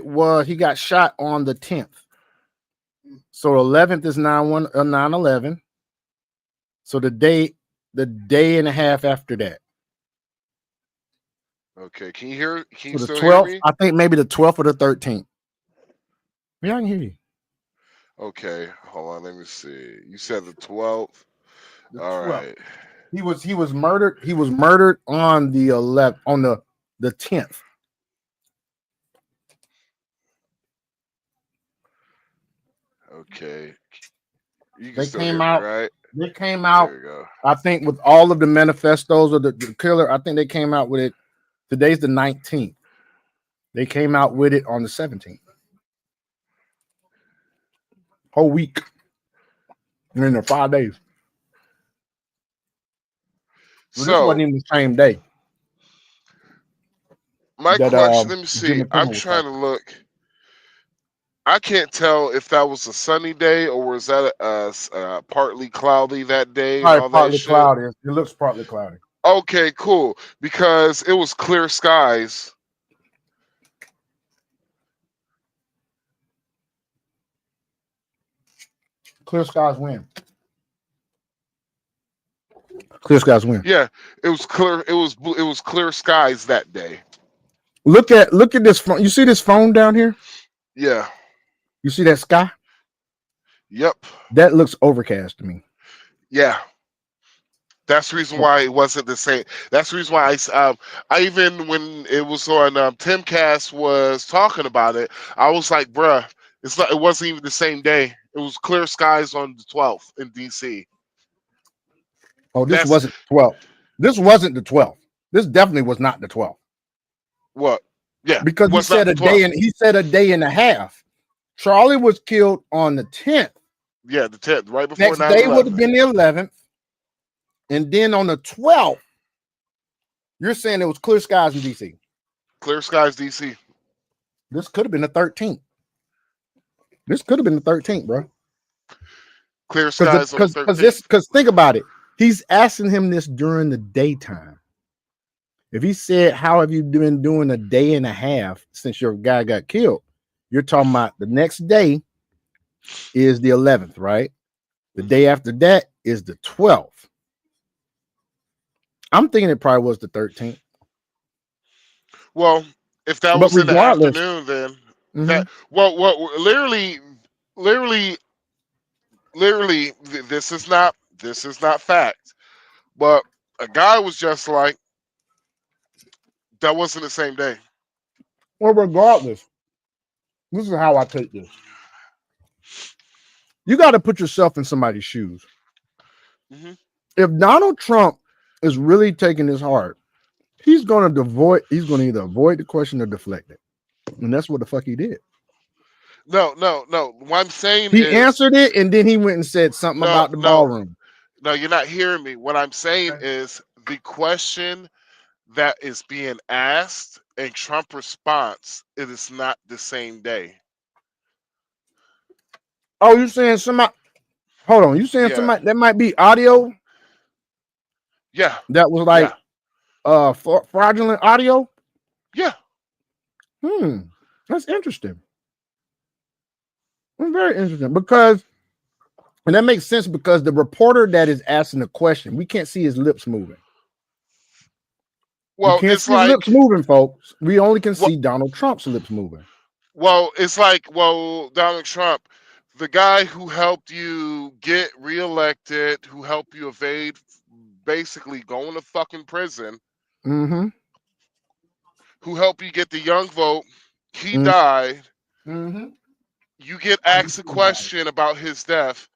got shot on the 10th. So 11th is 9/11. So the day and a half after that. Okay, can you hear? Can you So the still 12th, hear me? I think maybe the 12th or the 13th. Yeah, I can hear you. Okay, hold on. Let me see. You said the 12th. All 12th. right. He was murdered. He was murdered on the 11th, on the 10th. Okay. You can They still came hear me, out. right? They came out. There you go. I think with all of the manifestos of the killer, I think they came out with it. Today's the 19th. They came out with it on the 17th. Whole week. And in 5 days. Well, this wasn't even the same day. My that, question, let me see. Jimmy Kimmel I'm was trying to look. I can't tell if that was a sunny day or was that a partly cloudy that day and Probably all that partly shit. cloudy. It looks partly cloudy. Okay, cool. Because it was clear skies. Clear skies win. Clear skies win. Yeah, it was clear. It was clear skies that day. Look at this phone. You see this phone down here? Yeah. You see that sky? Yep. That looks overcast to me. Yeah. That's the reason why it wasn't the same. That's the reason why I even when it was on Timcast was talking about it, I was like, bruh, it wasn't even the same day. It was clear skies on the 12th in DC. Oh, this wasn't 12th. This wasn't the 12th. This definitely was not the 12th. What? Yeah, because he said a day and a half. Charlie was killed on the 10th. Yeah, the 10th, right before 9/11. Next day would have been the 11th. And then on the 12th, you're saying it was clear skies in DC. Clear skies, DC. This could have been the 13th. This could have been the 13th, bro. Clear skies on the 13th. Because think about it. He's asking him this during the daytime. If he said, how have you been doing a day and a half since your guy got killed? You're talking about the next day is the 11th, right? The day after that is the 12th. I'm thinking it probably was the 13th. Well, if that was in the afternoon, then that literally, this is not fact. But a guy was just like, that wasn't the same day. Well, regardless, this is how I take this. You got to put yourself in somebody's shoes. Mm-hmm. If Donald Trump is really taking this hard, he's going to either avoid the question or deflect it. And that's what the fuck he did. No. What I'm saying is he answered it and then he went and said something about the ballroom. No, you're not hearing me. What I'm saying is the question that is being asked and Trump response, it is not the same day. Oh, you're saying somebody? Hold on, you saying somebody that might be audio? Yeah, that was like fraudulent audio. Yeah. That's interesting. Very interesting because, and that makes sense because the reporter that is asking the question, we can't see his lips moving. Well, we can't see his lips moving, folks. We only can see Donald Trump's lips moving. Well, it's like, Donald Trump, the guy who helped you get reelected, who helped you evade basically going to fucking prison, mm-hmm. who helped you get the young vote, he died. Mm-hmm. You get asked a question about his death.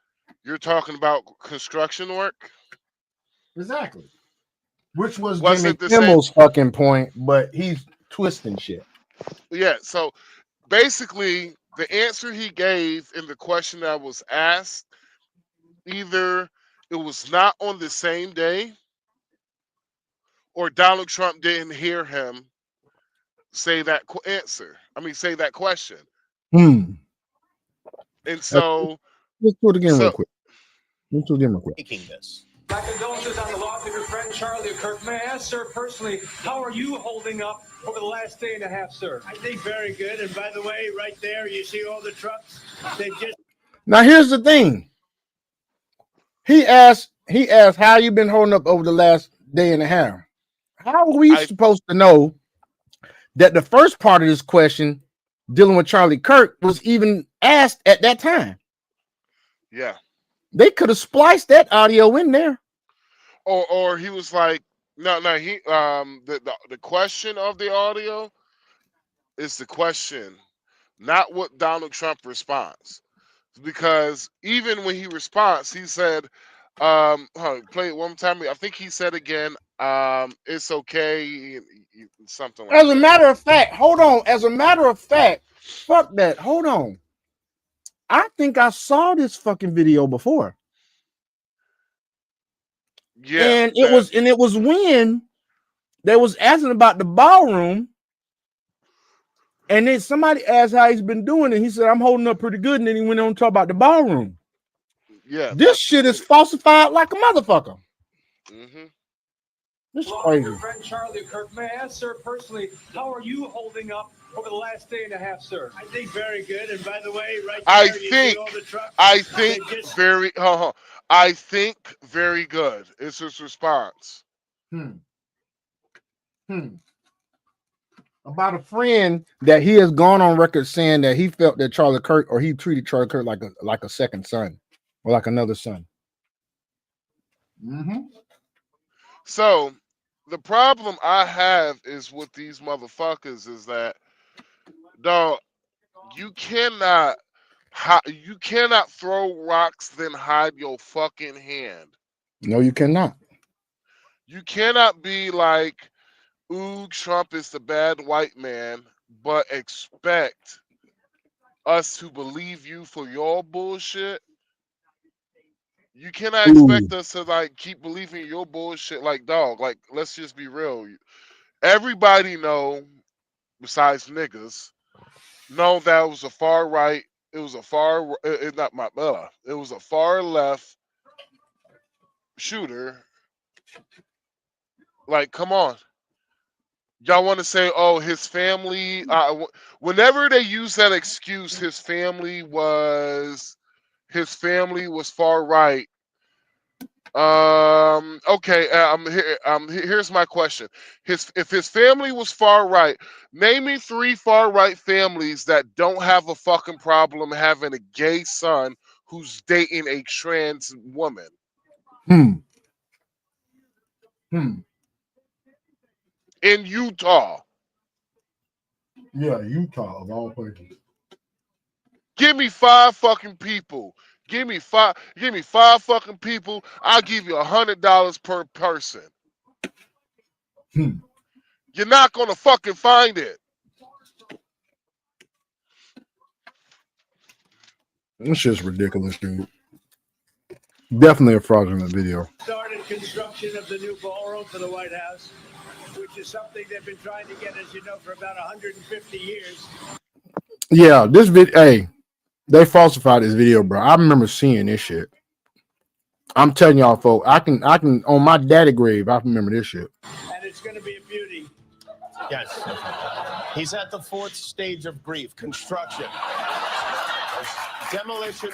You're talking about construction work? Exactly. Which was Wasn't Jimmy Kimmel's fucking point, but he's twisting shit. Yeah, so basically the answer he gave in the question that was asked, either it was not on the same day or Donald Trump didn't hear him say that say that question. And so let's do it again real quick. Taking this. My condolences on the loss of your friend Charlie Kirk. May I ask, sir, personally, how are you holding up over the last day and a half, sir? I think very good. And by the way, right there, you see all the trucks? They just. Now here's the thing. He asked, how you been holding up over the last day and a half? How are we supposed to know that the first part of this question dealing with Charlie Kirk was even asked at that time? Yeah. They could have spliced that audio in there. Or he was like, no, he the question of the audio is the question, not what Donald Trump responds. Because even when he responds, he said, play it one more time. I think he said again, it's okay, something like that. As a matter of fact, hold on. As a matter of fact, fuck that. Hold on. I think I saw this fucking video before. Yeah. And it was when they was asking about the ballroom. And then somebody asked how he's been doing, and he said, I'm holding up pretty good. And then he went on to talk about the ballroom. Yeah. This shit is falsified like a motherfucker. Mm-hmm. This is crazy. Your friend Charlie Kirk, may I ask, sir, personally, how are you holding up over the last day and a half, sir? I think very good. And by the way, right there, you see all the trucks? I think very good. It's his response. About a friend that he has gone on record saying that he felt that Charlie Kirk, or he treated Charlie Kirk like a second son or like another son. So the problem I have is with these motherfuckers is that, dog, you cannot throw rocks then hide your fucking hand. No, you cannot. You cannot be like, ooh, Trump is the bad white man, but expect us to believe you for your bullshit. You cannot expect us to like keep believing your bullshit. Like, dog, like, let's just be real. Everybody know, besides niggas, know that it was a far right. It was a far. It was a far left shooter. Like, come on. Y'all want to say, oh, his family. Whenever they use that excuse, his family was far right. Okay. Here's my question. If his family was far right, name me 3 far right families that don't have a fucking problem having a gay son who's dating a trans woman. In Utah. Yeah, Utah of all places. Give me 5 fucking people. Give me five fucking people. I'll give you $100 per person. You're not gonna fucking find it. It's just ridiculous, dude. Definitely a fraudulent video. Started construction of the new ballroom for the White House, which is something they've been trying to get, as you know, for about 150 years. Yeah, this video. Hey, they falsified this video, bro. I remember seeing this shit. I'm telling y'all, folks. I can on my daddy grave. I remember this shit. And it's going to be a beauty. Yes. He's at the 4th stage of grief, construction. Demolition.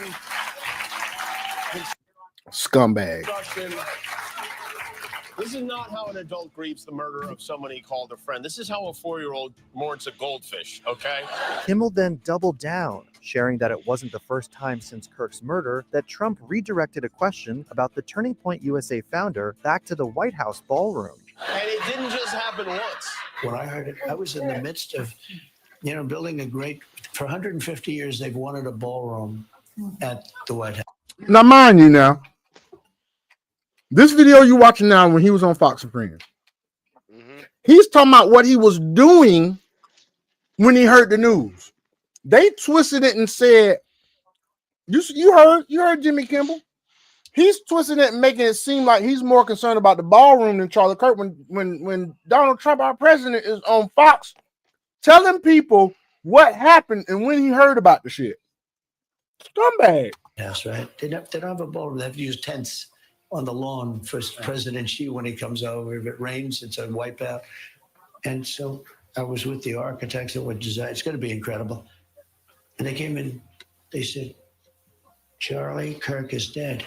Scumbag. Construction. This is not how an adult grieves the murder of someone he called a friend. This is how a 4-year-old mourns a goldfish, okay? Kimmel then doubled down, sharing that it wasn't the first time since Kirk's murder that Trump redirected a question about the Turning Point USA founder back to the White House ballroom. And it didn't just happen once. When I heard it, I was in the midst of, building a great, for 150 years, they've wanted a ballroom at the White House. Now, mind you, now, this video you watching now when he was on Fox and Friends, he's talking about what he was doing when he heard the news. They twisted it and said, you heard Jimmy Kimmel. He's twisting it and making it seem like he's more concerned about the ballroom than Charlie Kirk. When Donald Trump, our president, is on Fox telling people what happened and when he heard about the shit. Scumbag. Yes, right. They don't have a ballroom. They have to use tents on the lawn for President Xi when he comes over. If it rains, it's a wipeout. And so I was with the architects that would design. It's going to be incredible. And they came in. They said, Charlie Kirk is dead.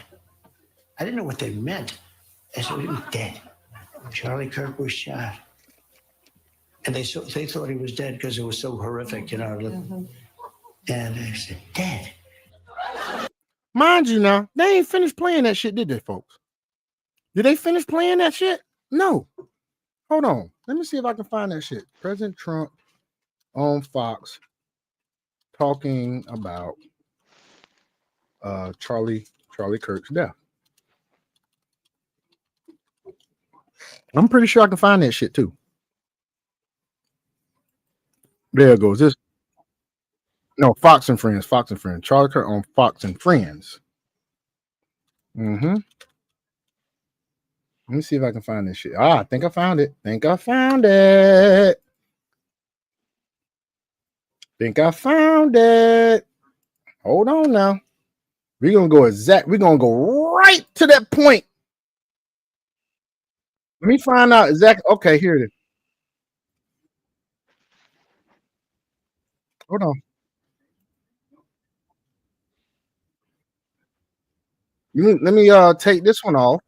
I didn't know what they meant. I said, he was dead. Charlie Kirk was shot. And they thought he was dead because it was so horrific, And I said, dead. Mind you now, they ain't finished playing that shit, did they, folks? Did they finish playing that shit? No. Hold on. Let me see if I can find that shit. President Trump on Fox talking about Charlie Kirk's death. I'm pretty sure I can find that shit too. There it goes. No, Fox and Friends. Charlie Kirk on Fox and Friends. Let me see if I can find this shit. I think I found it. Think I found it. Hold on now. We're gonna go right to that point. Let me find out exactly. Okay, here it is. Hold on. Let me take this one off.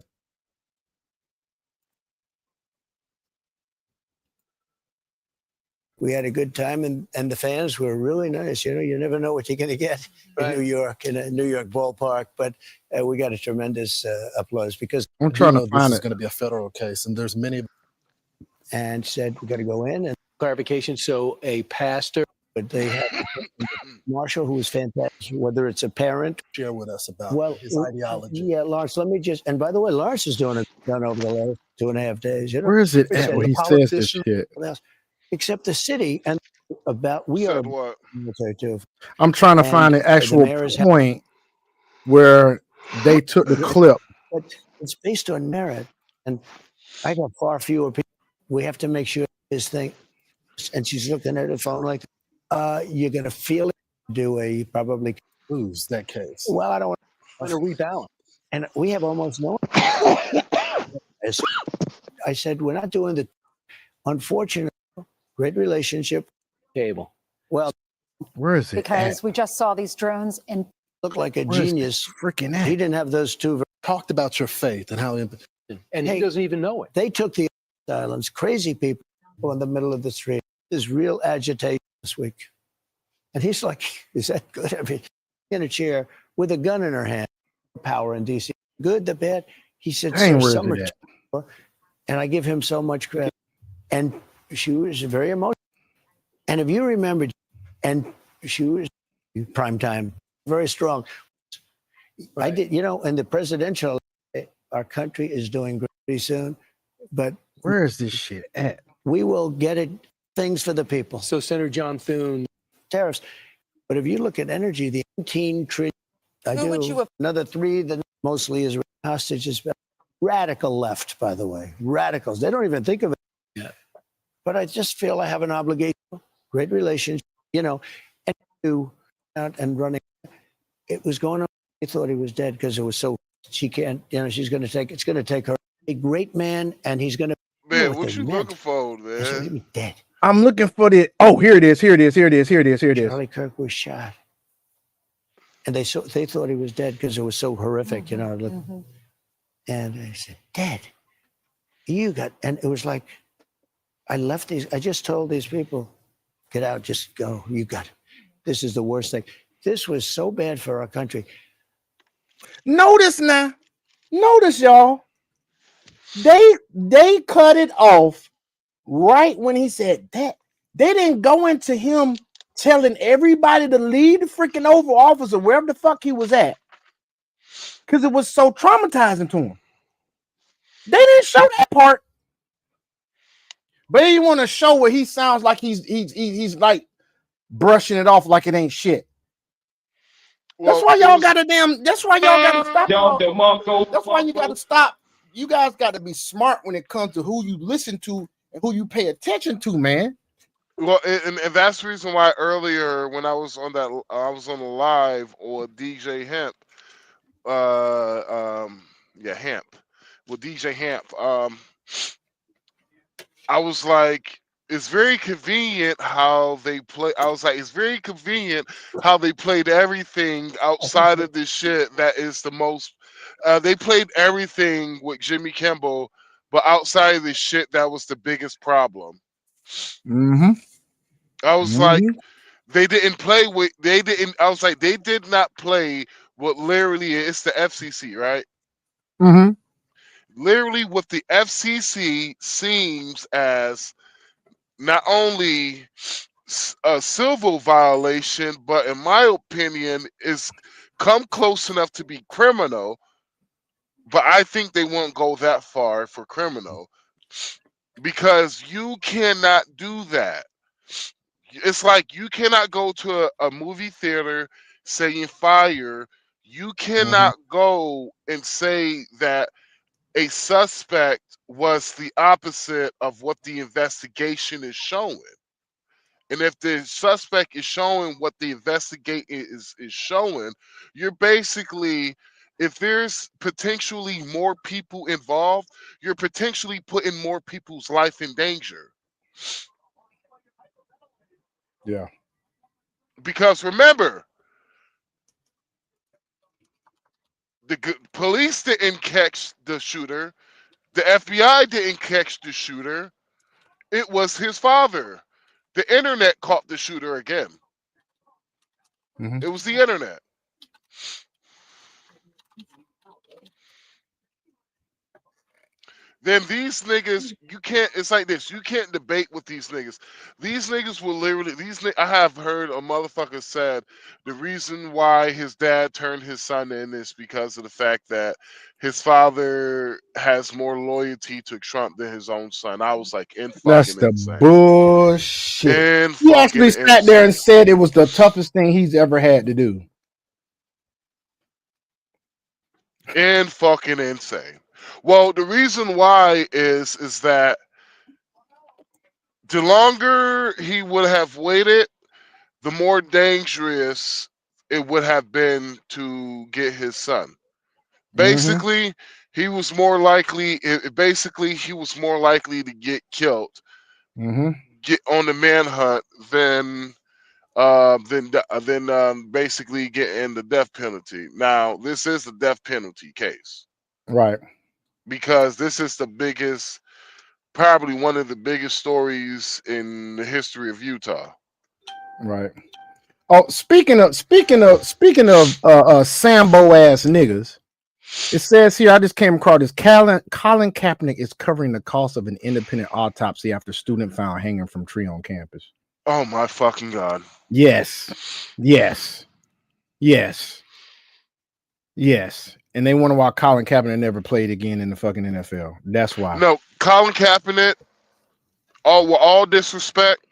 we had a good time, and the fans were really nice. You know, you never know what you're going to get in New York, in a New York ballpark, but we got a tremendous applause because I'm trying to this find is it. going to be a federal case, and there's many. And said we got to go in and Clarification. So a pastor, but they have Marshall, who was fantastic. Whether it's a parent, share with us about his ideology. Yeah, Lawrence. Let me just. And by the way, Lawrence is doing it done over the last 2.5 days. You know, Where is it we at said where the he says this politician- shit? Except the city and about we Said are what? military too. I'm trying to And find the the actual mayor's- point where they took the clip. But it's based on merit, and I got far fewer people. We have to make sure this thing. And she's looking at her phone like, you're going to feel it. Do a probably lose that case. Well, I don't want to rebalance. And we have almost no. I said, we're not doing the unfortunate great relationship. Cable. Well, where is it? Because we just saw these drones and looked like a Where's genius. Freaking He didn't have those two. Talked about your faith and how. And he doesn't even know it. They took the islands, crazy people in the middle of the street. There's real agitation this week. And he's like, is that good? I mean, in a chair with a gun in her hand, power in D.C. Good, the bad. He said, Dang, "Sir, where is some it are." And I give him so much credit. And she was very emotional. And if you remember, and she was prime time, very strong. Right. I did, you know, in the presidential, our country is doing great pretty soon, but where is this shit at? We will get it, things for the people. So Senator John Thune. Tariffs. But if you look at energy, the 19 trillion, another 3 that mostly is hostages. Radical left, by the way. Radicals. They don't even think of it yet. But I just feel I have an obligation, great relationship, you know, and to out and running. It was going on. They thought he was dead because it was so, she can't, you know, she's going to take, it's going to take her. A great man, and he's going to. Man, what you looking for, man? He was dead. I'm looking for the. Oh, here it is. Here it is. Here it is. Here it is. Here it is. Charlie Kirk was shot, and they thought he was dead because it was so horrific, you know. And they said, "Dead." You got, and it was like, I left these. I just told these people, "Get out, just go. You got it. This is the worst thing. This was so bad for our country." Notice now. Notice, y'all. They cut it off right when he said that. They didn't go into him telling everybody to leave the freaking Oval Office or wherever the fuck he was at, because it was so traumatizing to him. They didn't show that part, but they want to show where he sounds like he's like brushing it off like it ain't shit. Well, that's why y'all got to damn. That's why y'all got to stop. That's why you got to stop. You guys got to be smart when it comes to who you listen to and who you pay attention to, man. Well, and that's the reason why earlier when I was on the live or DJ Hemp, Hemp, with DJ Hemp, I was like, it's very convenient how they play. I was like, it's very convenient how they played everything outside of this shit that is the most. They played everything with Jimmy Kimmel, but outside of this shit, that was the biggest problem. I was like, they didn't play with. They didn't. I was like, they did not play what literally it's the FCC, right? Literally, what the FCC seems as not only a civil violation, but in my opinion, is come close enough to be criminal. But I think they won't go that far for criminal because you cannot do that. It's like you cannot go to a movie theater saying fire. You cannot go and say that a suspect was the opposite of what the investigation is showing. And if the suspect is showing what the investigate is showing, you're basically, if there's potentially more people involved, you're potentially putting more people's life in danger. Yeah. Because remember, the police didn't catch the shooter. The FBI didn't catch the shooter. It was his father. The internet caught the shooter again. It was the internet. Then these niggas, you can't. It's like this. You can't debate with these niggas. These niggas will literally. I have heard a motherfucker said the reason why his dad turned his son in is because of the fact that his father has more loyalty to Trump than his own son. I was like, That's the insane. bullshit. He actually sat there and said it was the toughest thing he's ever had to do. And fucking insane. Well, the reason why is that the longer he would have waited, the more dangerous it would have been to get his son. Basically, he was more likely. He was more likely to get killed, get on the manhunt than basically getting the death penalty. Now, this is the death penalty case, right? Because this is the biggest, probably one of the biggest stories in the history of Utah. Right. Oh, speaking of Sambo ass niggas, it says here I just came across this. Colin Kaepernick is covering the cost of an independent autopsy after student found hanging from tree on campus. Oh my fucking God. Yes. And they wonder why Colin Kaepernick never played again in the fucking NFL. That's why. No, Colin Kaepernick, with all disrespect,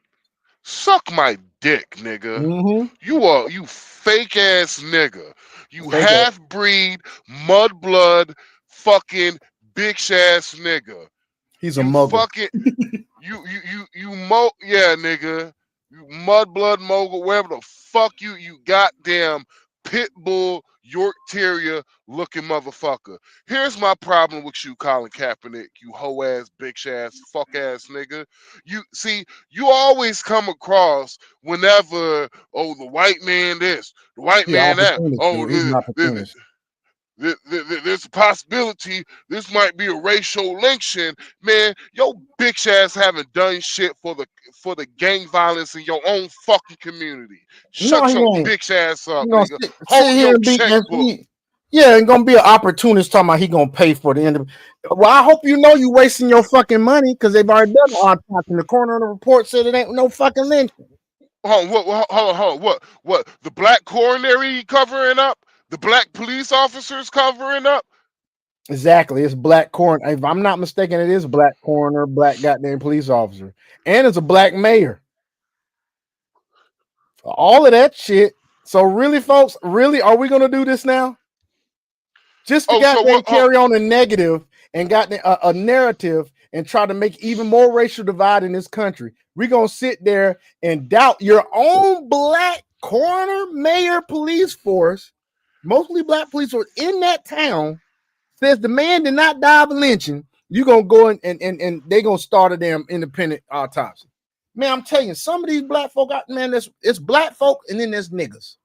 suck my dick, nigga. You fake ass nigga. You half breed, mudblood, fucking bitch ass nigga. He's a mogul. Fucking yeah, nigga. You mudblood mogul, wherever the fuck you goddamn pit bull York Terrier looking motherfucker. Here's my problem with you, Colin Kaepernick, you hoe ass, bitch ass, fuck ass nigga. You see, you always come across whenever, oh, the white man this, the white man that. Oh, there's a possibility this might be a racial lynching. Man, your bitch ass haven't done shit for the gang violence in your own fucking community. Shut your bitch ass up, nigga. Hold your checkbook. Yeah, and gonna be an opportunist talking about he gonna pay for the end of. Well, I hope you know you wasting your fucking money because they've already done autopsy. In the corner of the report said it ain't no fucking lynching. Hold on. What? The black coronary covering up? The black police officers covering up? Exactly. It's black coroner. If I'm not mistaken, it is black coroner, black goddamn police officer, and it's a black mayor. All of that shit. So really, folks, really, are we gonna do this now? Just to carry on a negative and got a narrative and try to make even more racial divide in this country. We're gonna sit there and doubt your own black coroner, mayor, police force, mostly black police force in that town, says the man did not die of lynching. You're gonna go and they're gonna start a damn independent autopsy. Man, I'm telling you, some of these black folk out, man, it's black folk and then there's niggas.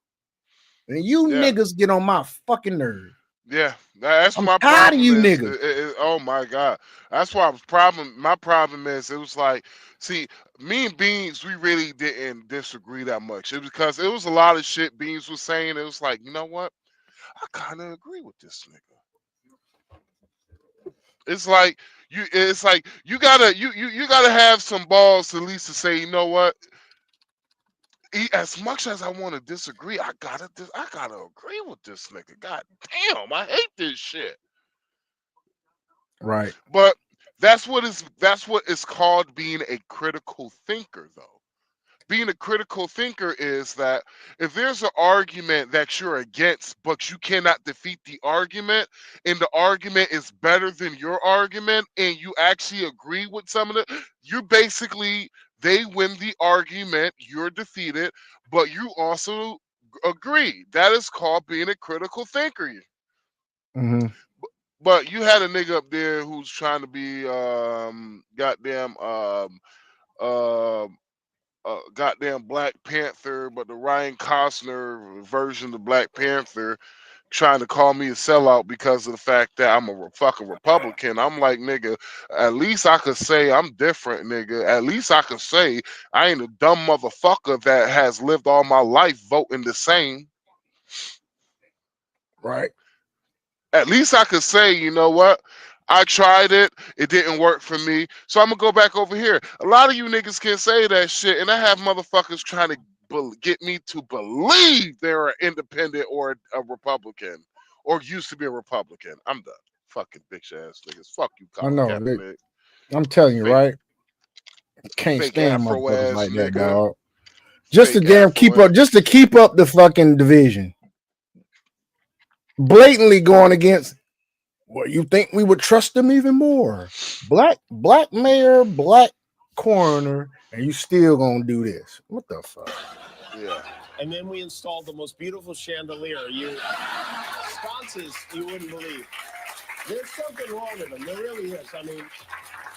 And you niggas get on my fucking nerve. Yeah, that's my problem. Tired of you niggas. Oh my God, that's why my problem is it was like, see, me and Beans, we really didn't disagree that much. It was because it was a lot of shit Beans was saying. It was like, you know what, I kind of agree with this nigga. It's like you gotta have some balls at least to say, you know what. As much as I want to disagree, I gotta agree with this nigga. God damn, I hate this shit. Right. But that's what is called being a critical thinker, though. Being a critical thinker is that if there's an argument that you're against, but you cannot defeat the argument, and the argument is better than your argument, and you actually agree with some of it, you're basically, they win the argument, you're defeated, but you also agree. That is called being a critical thinker. Mm-hmm. But you had a nigga up there who's trying to be goddamn Black Panther, but the Ryan Costner version of Black Panther, trying to call me a sellout because of the fact that I'm a fucking Republican. I'm like, nigga, at least I could say I'm different, nigga. At least I could say I ain't a dumb motherfucker that has lived all my life voting the same. Right. At least I could say, you know what? I tried it. It didn't work for me. So I'm going to go back over here. A lot of you niggas can say that shit. And I have motherfuckers trying to get me to believe they're an independent or a Republican or used to be a Republican. I'm done. Fucking bitch ass niggas. Fuck you, I Colin know. Kaepernick. I'm telling you, Fake, right? Can't fake stand Afro motherfuckers ass like that, nigga. dog. Just to Fake damn Afro keep ass. up, just to keep up the fucking division. Blatantly going against. Well, you think we would trust them even more? Black mayor, black coroner, and you still gonna do this? What the fuck? Yeah. And then we installed the most beautiful chandelier. Sconces you wouldn't believe. There's something wrong with them. There really is. I mean,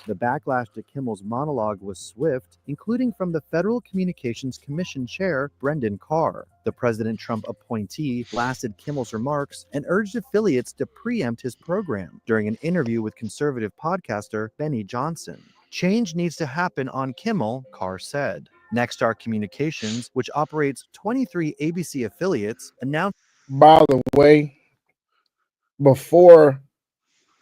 The backlash to Kimmel's monologue was swift, including from the Federal Communications Commission chair, Brendan Carr. The President Trump appointee blasted Kimmel's remarks and urged affiliates to preempt his program during an interview with conservative podcaster Benny Johnson. Change needs to happen on Kimmel, Carr said. Nexstar Communications, which operates 23 ABC affiliates, announced. By the way, before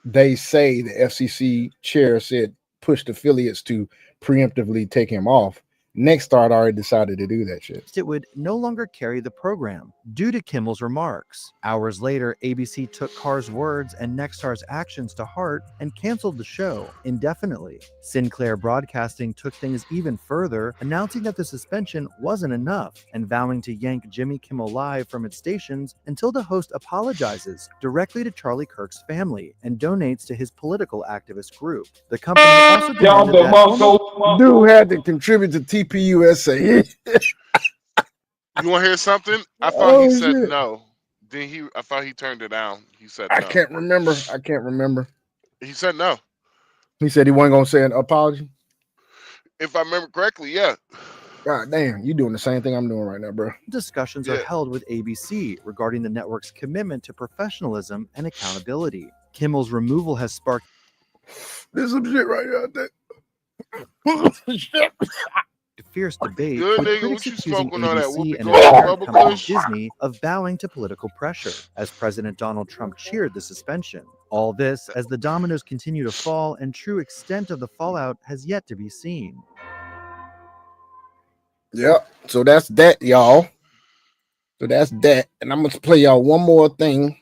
they say the FCC chair said pushed affiliates to preemptively take him off, Nexstar already decided to do that shit. It would no longer carry the program due to Kimmel's remarks. Hours later, ABC took Carr's words and Nexstar's actions to heart and canceled the show indefinitely. Sinclair Broadcasting took things even further, announcing that the suspension wasn't enough and vowing to yank Jimmy Kimmel Live from its stations until the host apologizes directly to Charlie Kirk's family and donates to his political activist group. The company also demanded that dude had to contribute to TPUSA. You want to hear something? I thought he said no. Then I thought he turned it down. He said no. I can't remember. He said no. He said he wasn't gonna say an apology. If I remember correctly, yeah. God damn, you doing the same thing I'm doing right now, bro. Discussions are held with ABC regarding the network's commitment to professionalism and accountability. Kimmel's removal has sparked. There's some shit right out there. Fierce debate, Good with nigga, critics what you accusing smoking on that ABC Whoopi and Goldberg its parent bubble company kush? Disney of bowing to political pressure as President Donald Trump cheered the suspension. All this as the dominoes continue to fall and true extent of the fallout has yet to be seen. Yep. So that's that, y'all. So that's that. And I'm gonna play y'all one more thing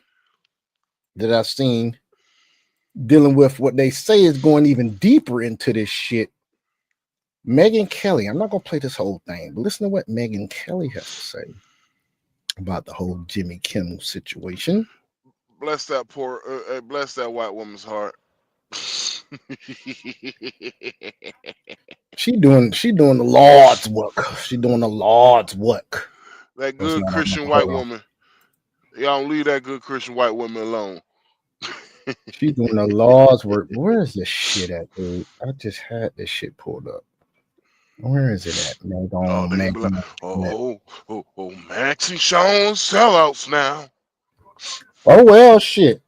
that I've seen dealing with what they say is going even deeper into this shit. Megyn Kelly. I'm not gonna play this whole thing, but listen to what Megyn Kelly has to say about the whole Jimmy Kimmel situation. Bless that bless that white woman's heart. She doing the Lord's work. She doing the Lord's work. That good Christian white woman. Y'all don't leave that good Christian white woman alone. She's doing the Lord's work. Where is this shit at, dude? I just had this shit pulled up. Where is it at? Max and Sean sellouts now. Oh well, shit.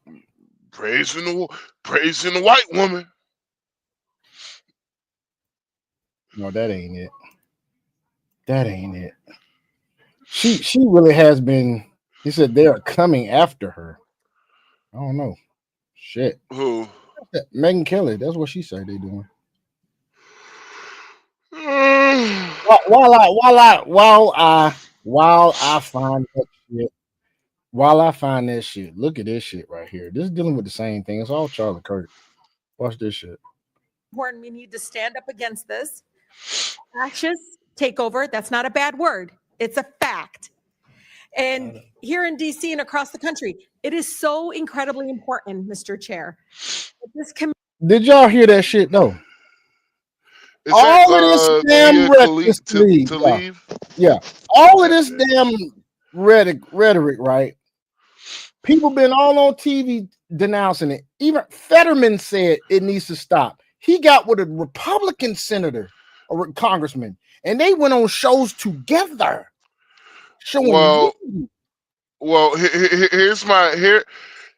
Praising the white woman. No, that ain't it. That ain't it. She really has been. He said they are coming after her. I don't know. Shit. Who? Megyn Kelly. That's what she said they doing. While I find that shit, look at this shit right here. This is dealing with the same thing. It's all Charlie Kirk. Watch this shit. Important. We need to stand up against this. Fascist takeover. That's not a bad word. It's a fact. And here in DC and across the country, it is so incredibly important, Mr. Chair. This Did y'all hear that shit though? Is all that, of this damn rhetoric to leave? Yeah. All of this damn rhetoric, right? People been all on TV denouncing it. Even Fetterman said it needs to stop. He got with a Republican senator or congressman, and they went on shows together showing Well, here's my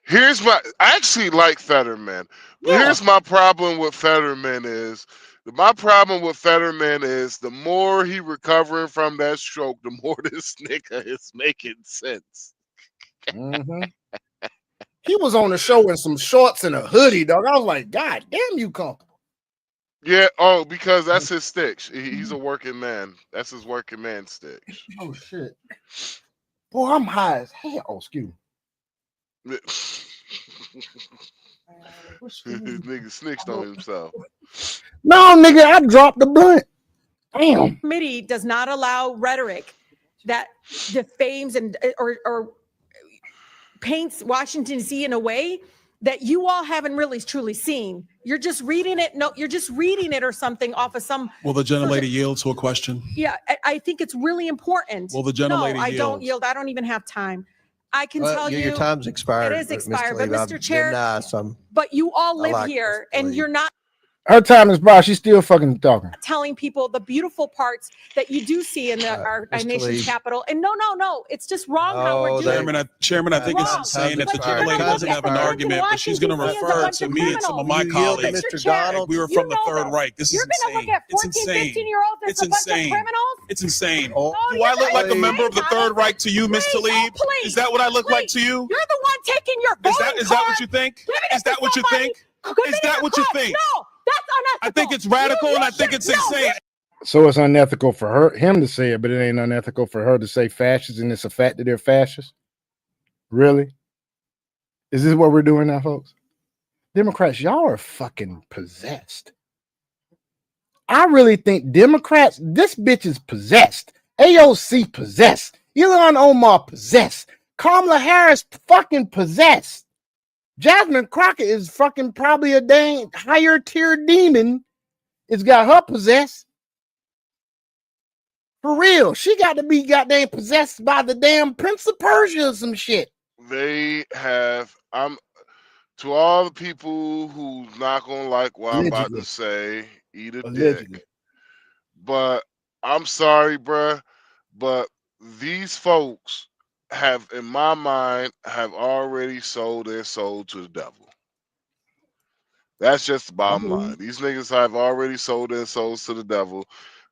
here's my. I actually like Fetterman, but here's my problem with Fetterman is the more he recovering from that stroke, the more this nigga is making sense. He was on the show in some shorts and a hoodie, dog. I was like, God damn, you comfortable. Yeah. Oh, because that's his stick. He's a working man. That's his working man stick. Oh shit. Boy, I'm high as hell. Oh, excuse me. Nigga snitched on himself. No, nigga, I dropped the blunt. Damn. Committee does not allow rhetoric that defames and or paints Washington D.C. in a way that you all haven't really truly seen. You're just reading it. No, you're just reading it or something off of some. Will the gentlelady yield to a question? Yeah, I think it's really important. Will the gentlelady No, I yield? don't yield. I don't even have time. I can tell you your time's expired. It is expired, but Mr. Mr. Chair, Some but you all I live like here, Mr. and you're not Her time is by. She's still fucking talking. telling people the beautiful parts that you do see in our Mr. nation's Lee. capital. And no, it's just wrong how we're doing it. Chairman, I think it's insane that the gentlelady doesn't have an argument, but she's going to refer to me and some of my colleagues. Mr. Donald. We were from the Third Reich. This is You're going to insane. look at 14, It's insane. 15-year-olds as It's a bunch of insane. criminals? It's insane. Oh, Do I look like a member of the Third Reich to you, Miss Talib? Is that what I look like to you? You're the one taking your voting Is that what you think? Is that what you think? Is that what you think? No, that's unethical. I think it's radical and I think it's insane. So it's unethical for him to say it, but it ain't unethical for her to say fascist, and it's a fact that they're fascists. Really? Is this what we're doing now, folks? Democrats, y'all are fucking possessed. I really think Democrats, this bitch is possessed. AOC possessed. Ilhan Omar possessed. Kamala Harris fucking possessed. Jasmine Crockett is fucking probably a dang higher tier demon. It's got her possessed. For real. She got to be goddamn possessed by the damn Prince of Persia or some shit. They have. To all the people who's not gonna like what I'm about to say, eat a dick. But I'm sorry, bruh, but these folks have, in my mind, have already sold their soul to the devil. That's just the bottom line. These niggas have already sold their souls to the devil.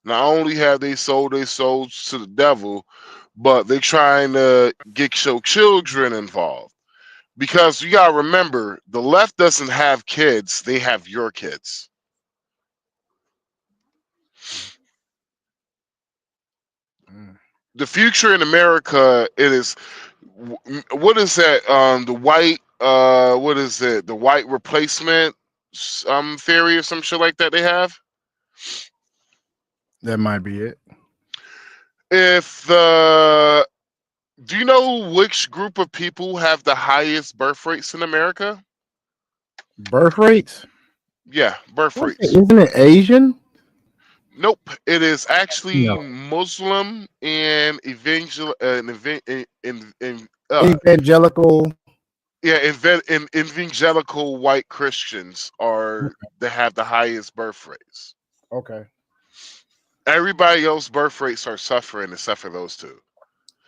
Not only have they sold their souls to the devil, but they're trying to get your children involved. Because you gotta remember, the left doesn't have kids, they have your kids. The future in America, it is, what is that? The white, what is it? The white replacement theory or some shit like that they have. That might be it. Do you know which group of people have the highest birth rates in America? Birth rates? Yeah, birth rates. Isn't it Asian? Nope, it is actually No. Muslim and evangelical. Yeah, evangelical white Christians are that have the highest birth rates. Okay. Everybody else birth rates are suffering except for those two.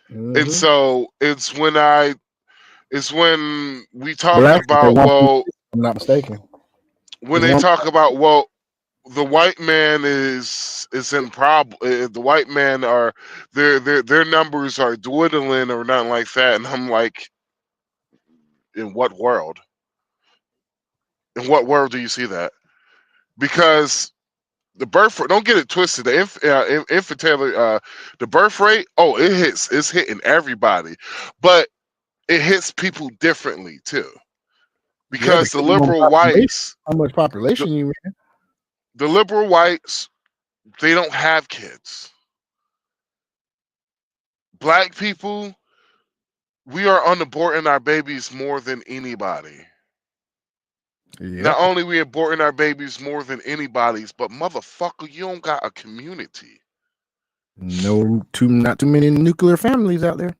Mm-hmm. And so it's when we talk Black about, well, I'm not mistaken. when they talk about, well, the white man is in problem. The white man are their numbers are dwindling or nothing like that, and I'm like, in what world? In what world do you see that? Because the birth rate, don't get it twisted. The infertility, the birth rate, it's hitting everybody, but it hits people differently too. Because the liberal whites, how much population you mean? The liberal whites, they don't have kids. Black people, we are unaborting our babies more than anybody. Yep. Not only we aborting our babies more than anybody's, but motherfucker, you don't got a community. Not too many nuclear families out there.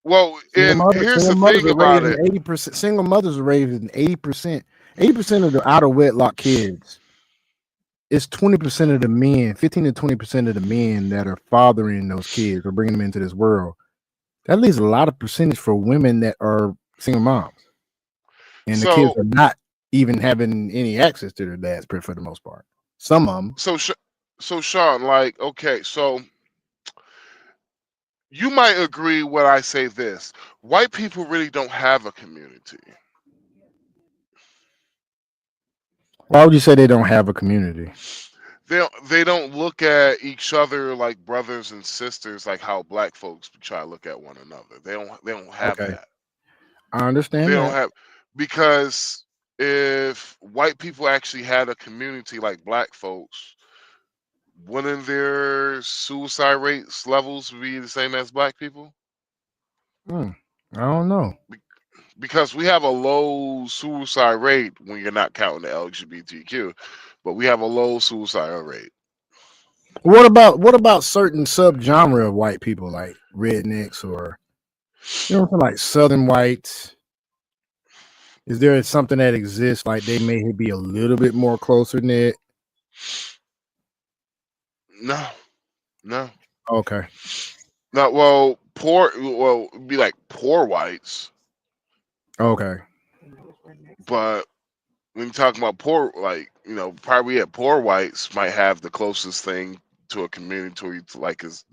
Well, and here's the thing about it. 80% single mothers are raising 80%. 80% of the out of wedlock kids. It's 20% of the men, 15 to 20% of the men that are fathering those kids or bringing them into this world. That leaves a lot of percentage for women that are single moms, and the So kids are not even having any access to their dads for the most part. Some of them. so Sean, like, okay, so you might agree when I say this: white people really don't have a community. Why would you say they don't have a community? They don't look at each other like brothers and sisters like how black folks try to look at one another. They don't have Okay, that. I They understand don't that. have, because if white people actually had a community like black folks, wouldn't their suicide rates levels be the same as black people? I don't know. Because we have a low suicide rate when you're not counting the LGBTQ, but we have a low suicide rate. What about certain subgenre of white people like rednecks or something like Southern whites? Is there something that exists like they may be a little bit more closer knit? No, no, Okay. not well. It'd be like poor whites, Okay. but when you're talking about poor, like, probably poor whites might have the closest thing to a community to like is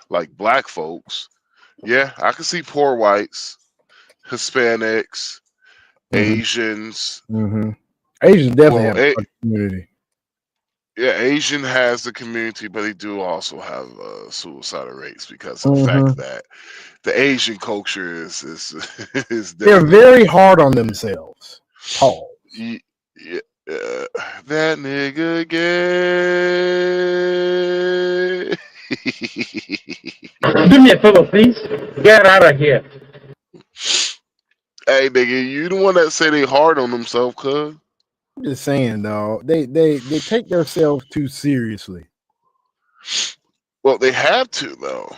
like black folks. Yeah, I can see poor whites, Hispanics, Asians. Asians definitely Well, have a community. yeah, Asian has the community, but they do also have suicidal rates because of the fact that the Asian culture is is They're different. very hard on themselves. Paul. Yeah, that nigga gay. Do me a favor, please. Get out of here. Hey, nigga, you the one that say they hard on themselves, cuz. I'm just saying, though, they take themselves too seriously. Well, they have to though.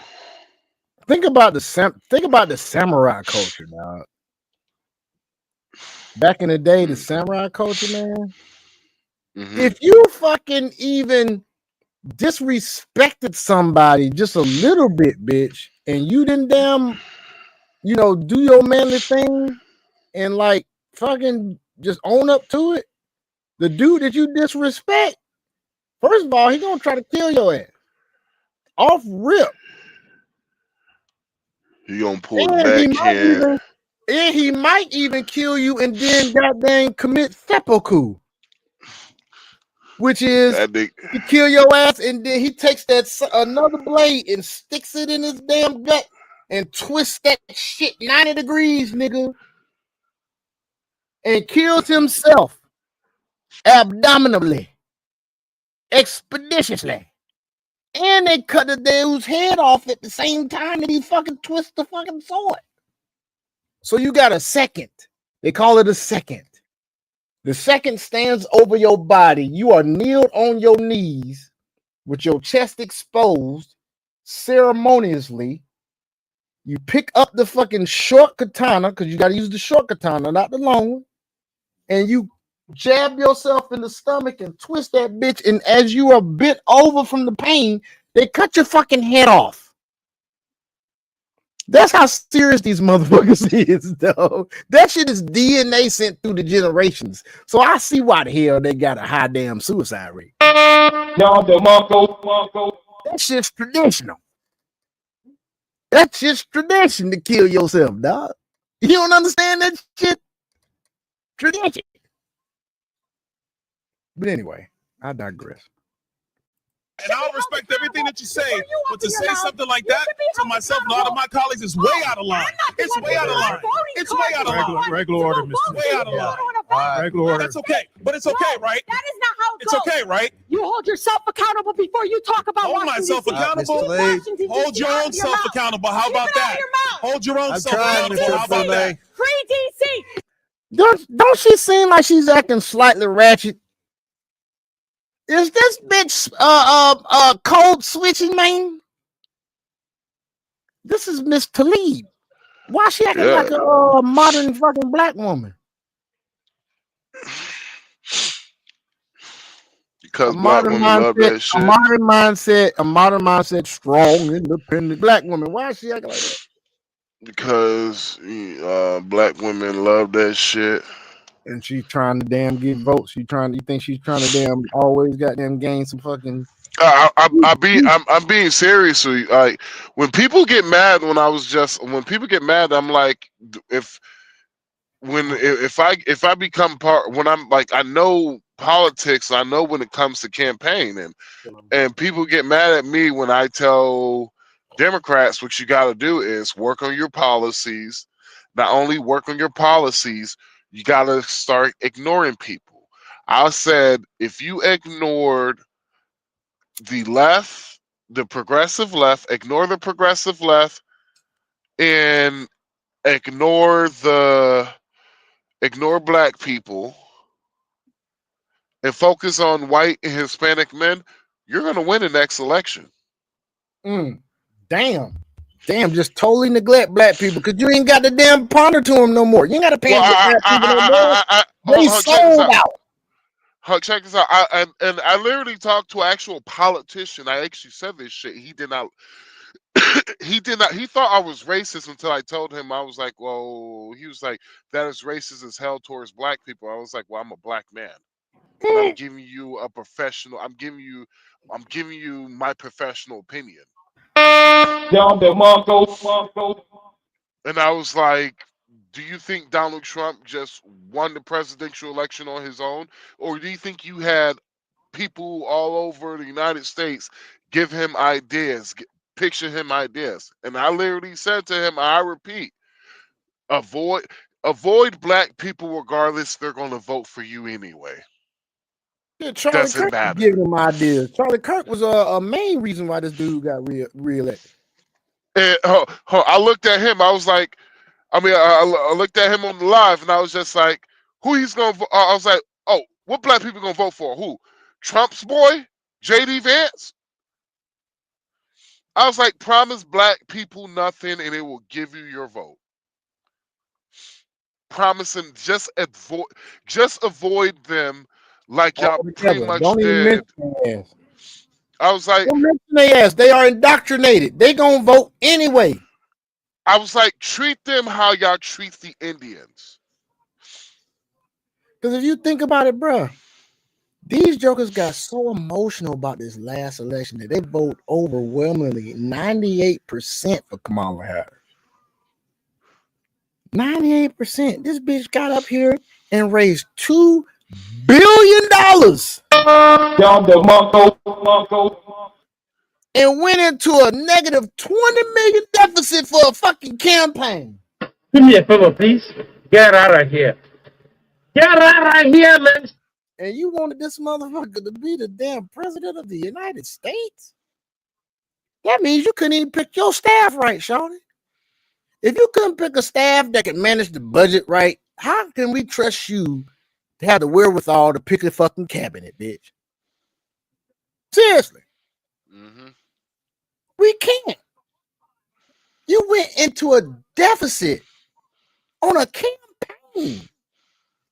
Think about the samurai culture, dog. Back in the day, the samurai culture, man. If you fucking even disrespected somebody just a little bit, bitch, and you didn't do your manly thing and like fucking just own up to it, the dude that you disrespect, first of all, he gonna try to kill your ass off rip. He gonna pull the backhand. And he might even kill you and then goddamn commit seppuku, which is he kill your ass and then he takes another blade and sticks it in his damn gut and twists that shit 90 degrees, nigga, and kills himself abdominally, expeditiously. And they cut the dude's head off at the same time that he fucking twists the fucking sword. So you got a second. They call it a second. The second stands over your body. You are kneeled on your knees with your chest exposed ceremoniously. You pick up the fucking short katana, because you got to use the short katana, not the long one. And you jab yourself in the stomach and twist that bitch. And as you are bent over from the pain, they cut your fucking head off. That's how serious these motherfuckers is, though. That shit is DNA sent through the generations. So I see why the hell they got a high damn suicide rate. That shit's traditional. That's just tradition to kill yourself, dog. You don't understand that shit? Tradition. But anyway, I digress. And I'll respect everything that you say, but to say something like that to myself and a lot of my colleagues is way out of line. It's way out of line. It's way out of line. Regular order, Mr. Way out of line. Regular order. That's okay, but it's okay, right? That is not how it It's goes. okay, right? You hold yourself accountable before you talk about Hold Washington, myself D.C. accountable. Washington, Hold D.C. your out own of your self mouth. accountable. How Keep about it out of that? your mouth. Hold your own I'm self trying, accountable. How Mr. about that? Free D.C. Don't she seem like she's acting slightly ratchet? Is this bitch code switching, man? This is Miss Talib. Why she acting like a modern fucking black woman? Because black women love that shit. A modern mindset, strong, independent black woman. Why is she acting like that? because black women love that shit. And she's trying to damn get votes. You think she's trying to damn always goddamn gain some fucking. I'm being serious. With you. Like when people get mad, when people get mad, I'm like, if I become part, when I'm like, I know politics, I know when it comes to campaign, and people get mad at me when I tell Democrats what you got to do is work on your policies. Not only work on your policies, you got to start ignoring people. I said if you ignored the left, the progressive left, ignore the progressive left, and ignore black people, and focus on white and Hispanic men, you're going to win the next election. Damn, just totally neglect black people because you ain't got the damn ponder to them no more. You ain't got to pay black people no more. They sold out. Huck, check this out. I literally talked to an actual politician. I actually said this shit. He did not. He did not. He thought I was racist until I told him. I was like, "Well," he was like, "That is racist as hell towards black people." I was like, "Well, I'm a black man, and I'm giving you a professional. I'm giving you my professional opinion." And I was like, do you think Donald Trump just won the presidential election on his own? Or do you think you had people all over the United States give him ideas, picture him ideas? And I literally said to him, I repeat, avoid black people regardless, they're going to vote for you anyway. Yeah, Charlie Kirk was giving him ideas. Charlie Kirk was a main reason why this dude got reelected. And, I looked at him. I was like, I looked at him on the live, and I was just like, who he's going to vote? I was like, oh, what black people going to vote for? Who? Trump's boy? J.D. Vance? I was like, promise black people nothing, and it will give you your vote. Promising just avoid them like y'all pretty much Don't even did. mention their ass. I was like, don't mention their ass. They are indoctrinated. They gonna vote anyway. I was like, treat them how y'all treat the Indians. Because if you think about it, bruh, these jokers got so emotional about this last election that they vote overwhelmingly 98% for Kamala Harris. 98%. This bitch got up here and raised $2 billion. And went into a negative 20 million deficit for a fucking campaign. Do me a favor, please. Get out of here. Get out of here, man. And you wanted this motherfucker to be the damn president of the United States? That means you couldn't even pick your staff right, Shawty. If you couldn't pick a staff that can manage the budget right, how can we trust you to have the wherewithal to pick a fucking cabinet, bitch? Seriously. We can't. You went into a deficit on a campaign.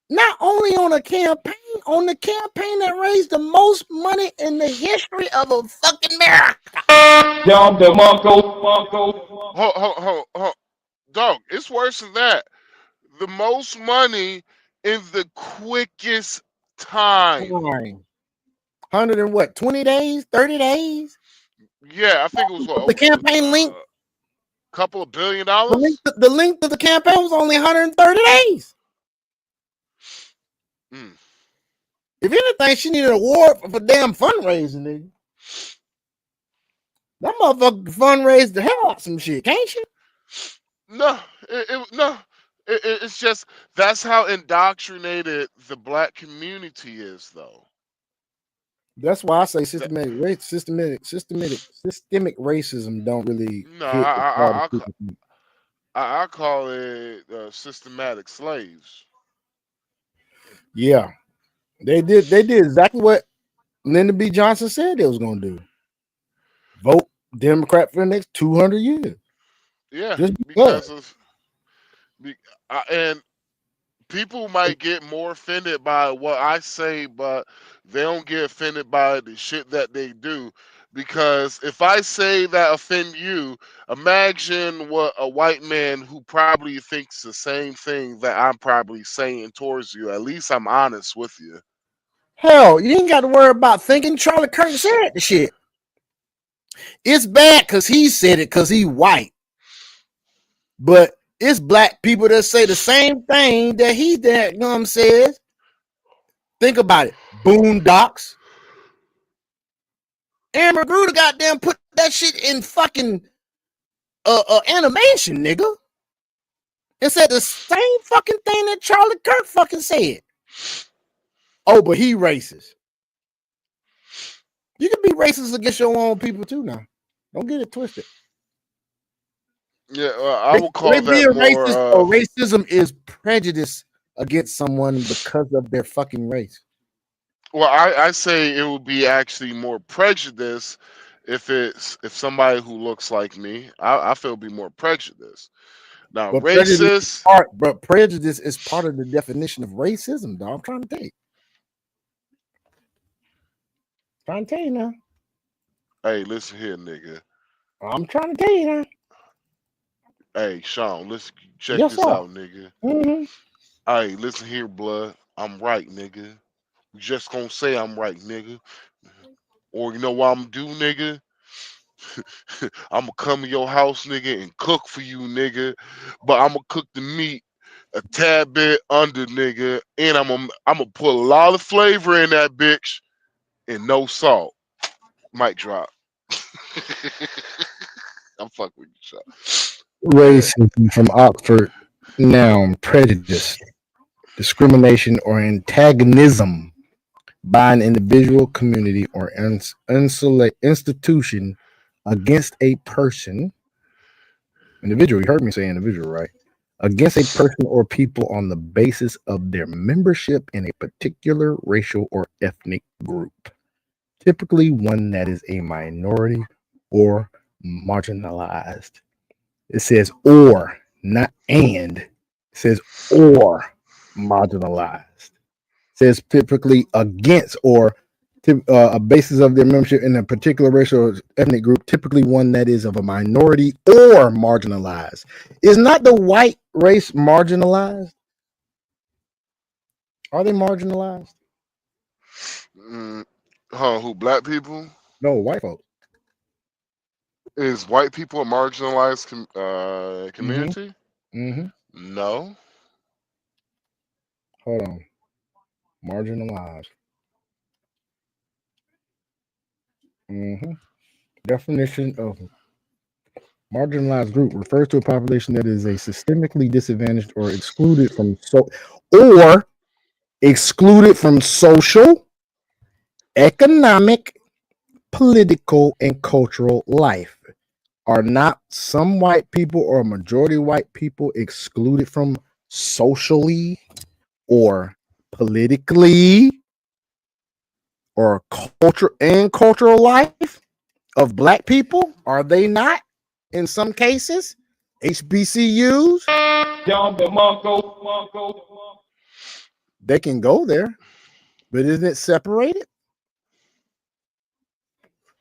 Not only on a campaign, on the campaign that raised the most money in the history of a fucking America. Dog, it's worse than that. The most money in the quickest time. 100 and what? 20 days? 30 days? Yeah, I think it was what? The campaign length? Couple of $1 billion? The length of the campaign was only 130 days. If anything, she needed an award for damn fundraising, nigga. That motherfucker fundraised the hell out some shit, can't she? No, it's just that's how indoctrinated the black community is, though. That's why I say systemic racism don't really. No, I call it systematic slaves. Yeah, they did exactly what Lyndon B. Johnson said they was gonna do. Vote Democrat for the next 200 years. Yeah, just because of and people might get more offended by what I say, but they don't get offended by the shit that they do. Because if I say that offend you, imagine what a white man who probably thinks the same thing that I'm probably saying towards you. At least I'm honest with you. Hell, you ain't got to worry about thinking Charlie Kirk said the shit. It's bad because he said it because he white. But it's black people that say the same thing that he says. Think about it. Boondocks. Aaron Magruder goddamn put that shit in fucking animation, nigga. It said the same fucking thing that Charlie Kirk fucking said. Oh, but he racist. You can be racist against your own people too now. Don't get it twisted. Yeah, I would call that being more. Racist or racism is prejudice against someone because of their fucking race. Well, I say it would be actually more prejudice if somebody who looks like me. I feel it'd be more prejudice. Now, But racist. prejudice is part of the definition of racism, dog. I'm trying to tell you. Trying to tell you now. Hey, listen here, nigga. I'm trying to tell you now. Hey, Sean, listen, check Yes, this sir. out, nigga. Mm-hmm. Hey, listen here, blood. I'm right, nigga. You just gonna say I'm right, nigga. Or you know what I'm gonna do, nigga? I'm gonna come to your house, nigga, and cook for you, nigga. But I'm gonna cook the meat a tad bit under, nigga, and I'm gonna put a lot of flavor in that bitch and no salt. Mic drop. I'm fucking with you, Sean. Racism from Oxford. Noun, prejudice, discrimination, or antagonism by an individual, community, or institution against a person. Individual, you heard me say individual, right? Against a person or people on the basis of their membership in a particular racial or ethnic group, typically one that is a minority or marginalized. It says or, not and. It says or marginalized. It says typically against or a basis of their membership in a particular racial or ethnic group, typically one that is of a minority or marginalized. Is not the white race marginalized? Are they marginalized? Who, black people? No, white folks. Is white people a marginalized community? Mm-hmm. No. Hold on. Marginalized. Mm-hmm. Definition of marginalized group refers to a population that is a systemically disadvantaged or excluded from social, economic, political, and cultural life. Are not some white people or majority white people excluded from socially or politically or cultural life of black people? Are they not in some cases? HBCUs? They can go there, but isn't it separated?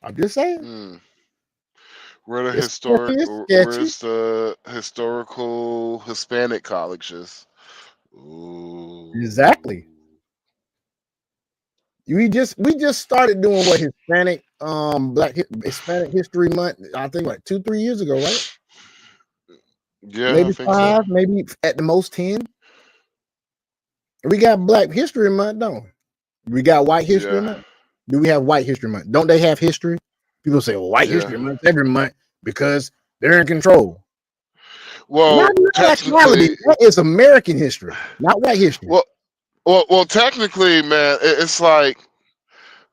I'm just saying. Where's the historical Hispanic colleges? Ooh. Exactly. We just started doing what Hispanic Hispanic History Month. I think like 2-3 years ago, right? Yeah, maybe I think 5, so. maybe at the most 10. We got Black History Month, don't we? We got White History Month. Do we have White History Month? Don't they have history? People say, well, White History Month every month because they're in control. Well, technically, that is American history, not white history. Well, technically, man, it's like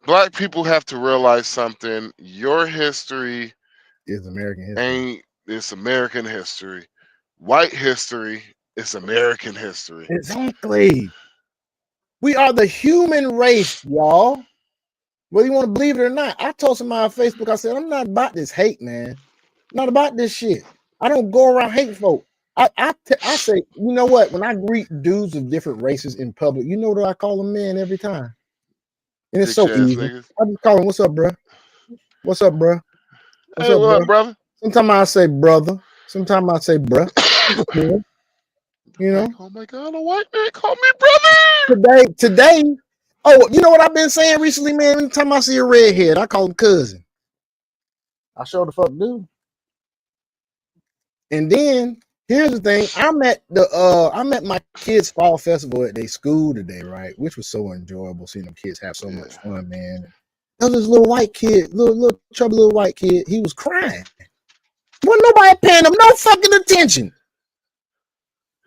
black people have to realize something. Your history is American history. It's American history. White history is American history. Exactly. We are the human race, y'all. Whether you want to believe it or not. I told somebody on Facebook, I said, I'm not about this hate, man. I'm not about this shit. I don't go around hating folk. I say, you know what? When I greet dudes of different races in public, you know what I call them men every time. And it's so easy. I just call them, what's up, bro? What's up, bro? What's Hey, up, what bro? up, brother? Sometimes I say brother. Sometimes I say bruh. You know. Oh my God, a white man call me brother. Today. Oh, you know what I've been saying recently, man? Anytime I see a redhead, I call him cousin. I sure the fuck do. And then here's the thing: I'm at my kids' fall festival at their school today, right? Which was so enjoyable seeing them kids have so much fun, man. There was this little white kid, little chubby little white kid. He was crying. Wasn't nobody paying him no fucking attention.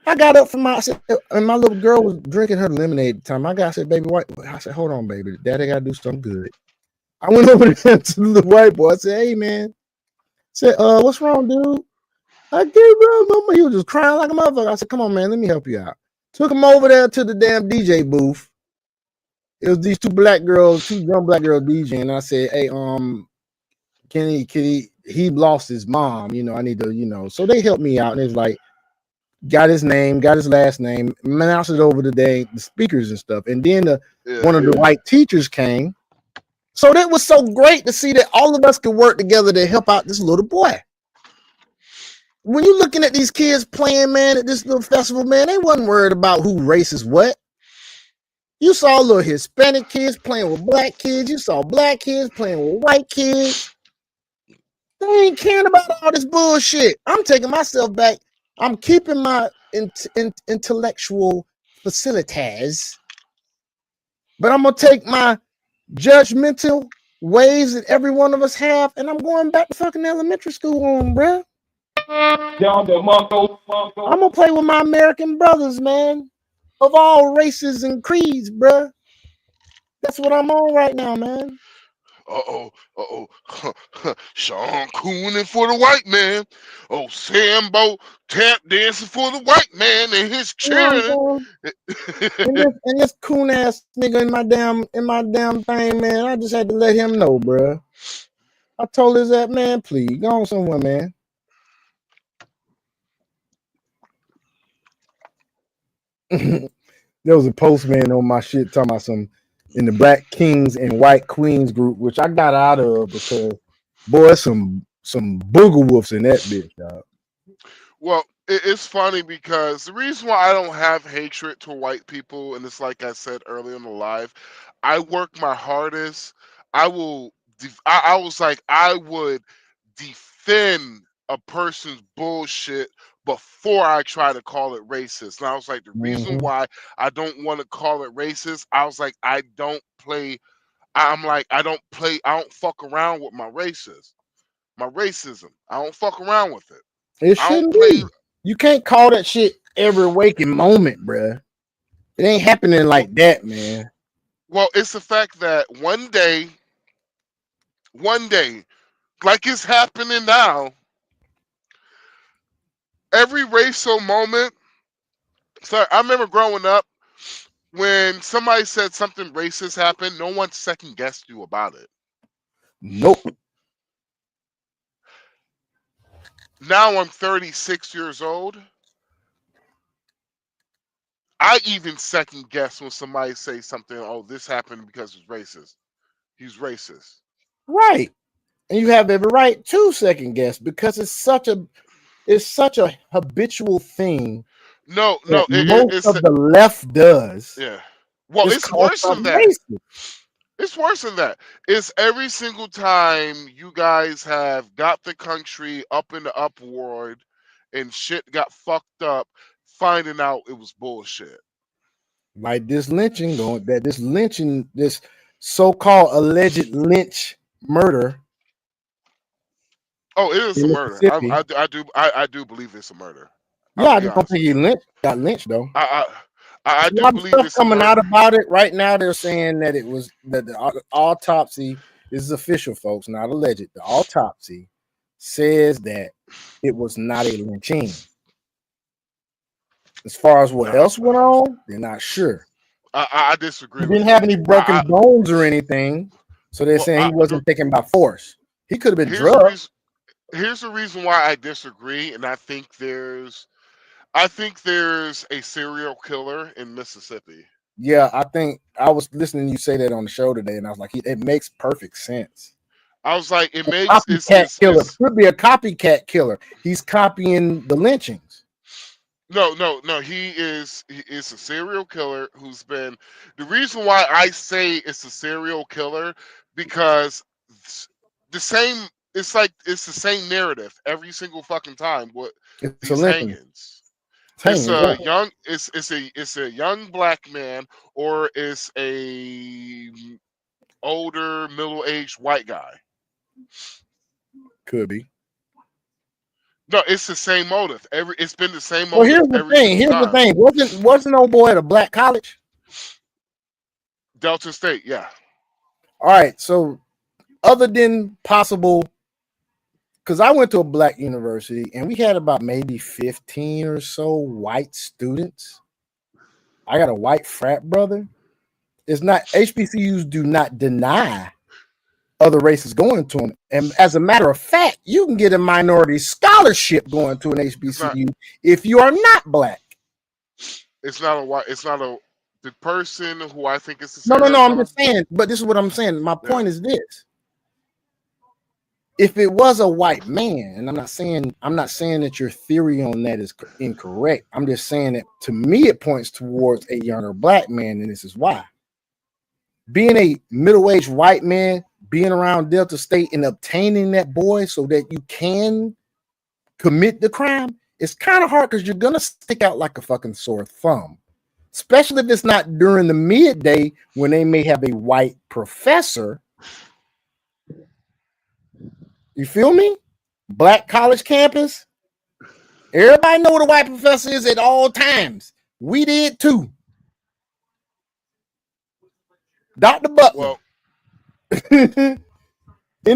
I got up from and my little girl was drinking her lemonade at the time. I said, baby, white. I said, hold on, baby. Daddy gotta do something good. I went over there to the white boy. I said, hey, man. I said, what's wrong, dude? I gave her mama. He was just crying like a motherfucker. I said, come on, man, let me help you out. Took him over there to the damn DJ booth. It was these two young black girls DJing. And I said, hey, he lost his mom. You know, I need to, so they helped me out. And it was like, got his name, got his last name, announced it over the speakers and stuff. And then one of the white teachers came. So that was so great to see that all of us could work together to help out this little boy. When you're looking at these kids playing, man, at this little festival, man, they wasn't worried about who race is what. You saw little Hispanic kids playing with black kids. You saw black kids playing with white kids. They ain't caring about all this bullshit. I'm taking myself back. I'm keeping my intellectual facilities, but I'm going to take my judgmental ways that every one of us have, and I'm going back to fucking elementary school on, bruh. I'm gonna play with my American brothers, man, of all races and creeds, bruh. That's what I'm on right now, man. Sean Cooning for the white man. Oh, Sambo tap dancing for the white man and his cheering. and this coon ass nigga in my damn thing, man. I just had to let him know, bruh. I told his that man, please go on somewhere, man. There was a postman on my shit talking about some in the Black Kings and White Queens group, which I got out of because boy, some booger wolves in that bitch, dog. Well, it's funny because the reason why I don't have hatred to white people, and it's like I said earlier in the live, I work my hardest. I will. I was like, I would defend a person's bullshit before I try to call it racist. And I was like, the reason why I don't want to call it racist, I was like, I don't fuck around with my racism. I don't fuck around with it. It shouldn't be. You can't call that shit every waking moment, bruh. It ain't happening like that, man. Well, it's the fact that one day, like it's happening now, every racial moment. So I remember growing up, when somebody said something racist happened, no one second guessed you about it. Nope. Now I'm 36 years old. I even second guess when somebody says something, oh, this happened because it's racist. He's racist. Right. And you have every right to second guess because it's such a habitual thing. No, most of the left does. Yeah. Well, it's worse than that. It's worse than that. It's every single time you guys have got the country up in the upward and shit got fucked up, finding out it was bullshit. Like this so-called alleged lynch murder. Oh, it is a murder. I do believe it's a murder. Yeah, I just don't think he got lynched though. I do believe stuff it's coming out about it right now. They're saying that the autopsy. This is official, folks, not alleged. The autopsy says that it was not a lynching. As far as what else went on, they're not sure. I disagree. He didn't have any broken bones or anything, so they're saying he wasn't taken by force. He could have been drugged. Here's the reason why I disagree, and I think there's a serial killer in Mississippi. Yeah, I think I was listening to you say that on the show today, and I was like, it makes perfect sense. I was like, it makes Copycat killer. Could be a copycat killer. He's copying the lynchings. No. He is a serial killer who's been. The reason why I say it's a serial killer because the same. It's like it's the same narrative every single fucking time. What It's these a lynching. hangings. It's a young. It's a young black man or it's a older middle-aged white guy. Could be. No, it's the same motive. It's been the same motive. Well, here's the thing. Here's the thing. Wasn't old boy at a black college? Delta State, yeah. All right. So, other than possible, because I went to a black university and we had about maybe 15 or so white students. I got a white frat brother. It's not HBCUs do not deny other races going to them. And as a matter of fact, you can get a minority scholarship going to an HBCU if you are not black. It's not a white. It's not a the person who I think is the No. I'm just saying. But this is what I'm saying. My point is this: if it was a white man, and I'm not saying that your theory on that is incorrect. I'm just saying that to me it points towards a younger black man, and this is why. Being a middle-aged white man, being around Delta State and obtaining that boy so that you can commit the crime, it's kind of hard because you're gonna stick out like a fucking sore thumb, especially if it's not during the midday when they may have a white professor. You feel me? Black college campus. Everybody know what a white professor is at all times. We did too. Dr. Butler. Well, in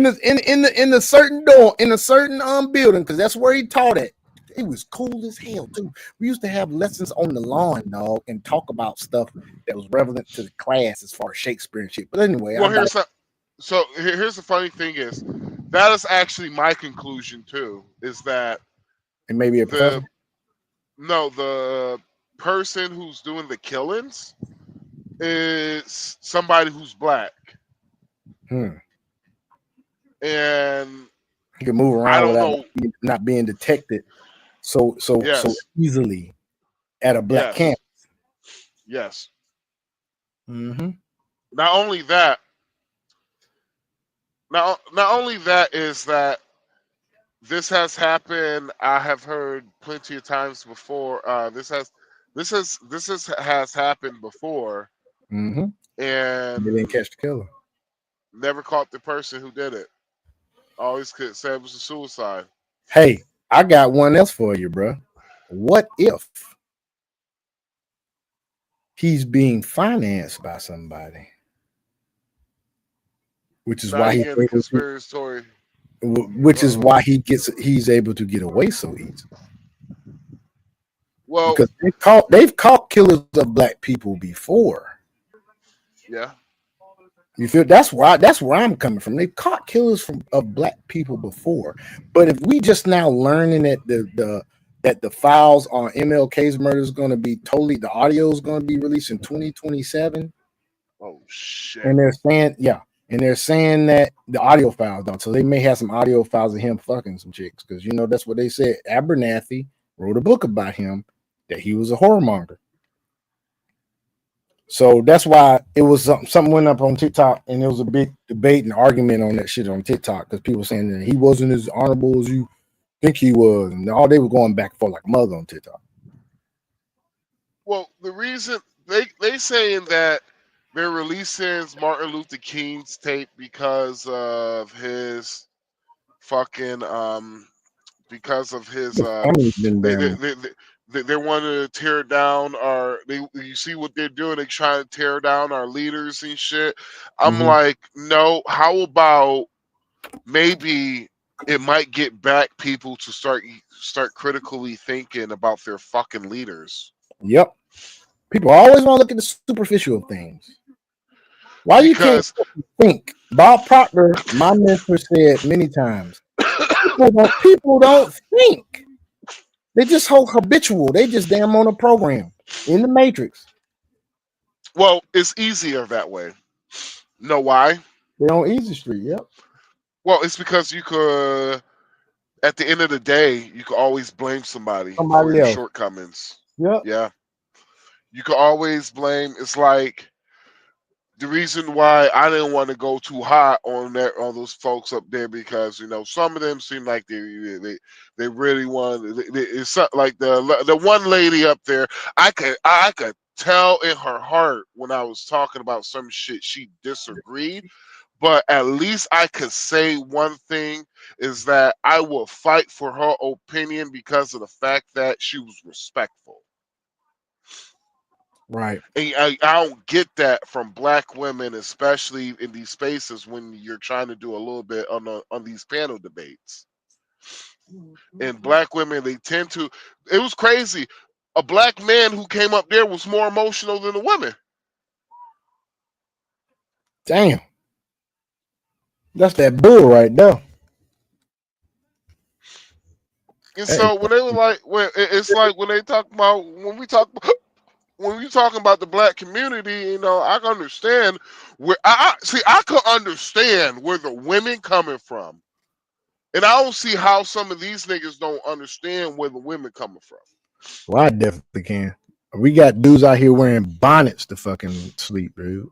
the certain door, in a certain building, because that's where he taught it. It was cool as hell too. We used to have lessons on the lawn, dog, and talk about stuff that was relevant to the class as far as Shakespeare and shit. But anyway, well, here's the funny thing is that is actually my conclusion too. Is that it may be a professor? No, the person who's doing the killings is somebody who's black. And he can move around without not being detected so easily at a black campus. Yes. Mm-hmm. Not only that is that this has happened. I have heard plenty of times before. This has happened before. Mm-hmm. And they didn't catch the killer. Never caught the person who did it. Always could say it was a suicide. Hey, I got one else for you, bro. What if he's being financed by somebody? Which is why he's able to get away so easily. Well, because they've caught killers of black people before. Yeah. You feel that's where I'm coming from. They caught killers of black people before, but if we just now learning that the files on MLK's murder is going to be the audio is going to be released in 2027. Oh shit! And they're saying that the audio files don't. So they may have some audio files of him fucking some chicks because that's what they said. Abernathy wrote a book about him that he was a whoremonger. So that's why it was something went up on TikTok, and there was a big debate and argument on that shit on TikTok because people saying that he wasn't as honorable as you think he was, and all they were going back and forth like a mother on TikTok. Well, the reason they saying that they're releasing Martin Luther King's tape because of his fucking they want to tear down you see what they're doing, they try to tear down our leaders and shit. I'm like, no, how about maybe it might get back people to start critically thinking about their fucking leaders. Yep. People always want to look at the superficial things. Why you can't think? Bob Proctor, my mentor, said many times, people don't think. They just habitual. They just damn on a program in the matrix. Well, it's easier that way. Know why? They're on Easy Street. Yep. Well, it's because you could, at the end of the day, you could always blame somebody for Somebody your else. shortcomings. Yep. Yeah. You could always blame. It's like the reason why I didn't want to go too hot on those folks up there, because some of them seem like they really want. It's like the one lady up there. I could tell in her heart when I was talking about some shit she disagreed. But at least I could say one thing, is that I will fight for her opinion because of the fact that she was respectful. Right. And I don't get that from black women, especially in these spaces when you're trying to do a little bit on these panel debates. And black women, they tend to. It was crazy. A black man who came up there was more emotional than the women. Damn. That's that bull right there. And so when they were like, it's like when they talk about when we talking about the black community, I can understand where I could understand where the women coming from, and I don't see how some of these niggas don't understand where the women coming from. Well, I definitely can. We got dudes out here wearing bonnets to fucking sleep, dude.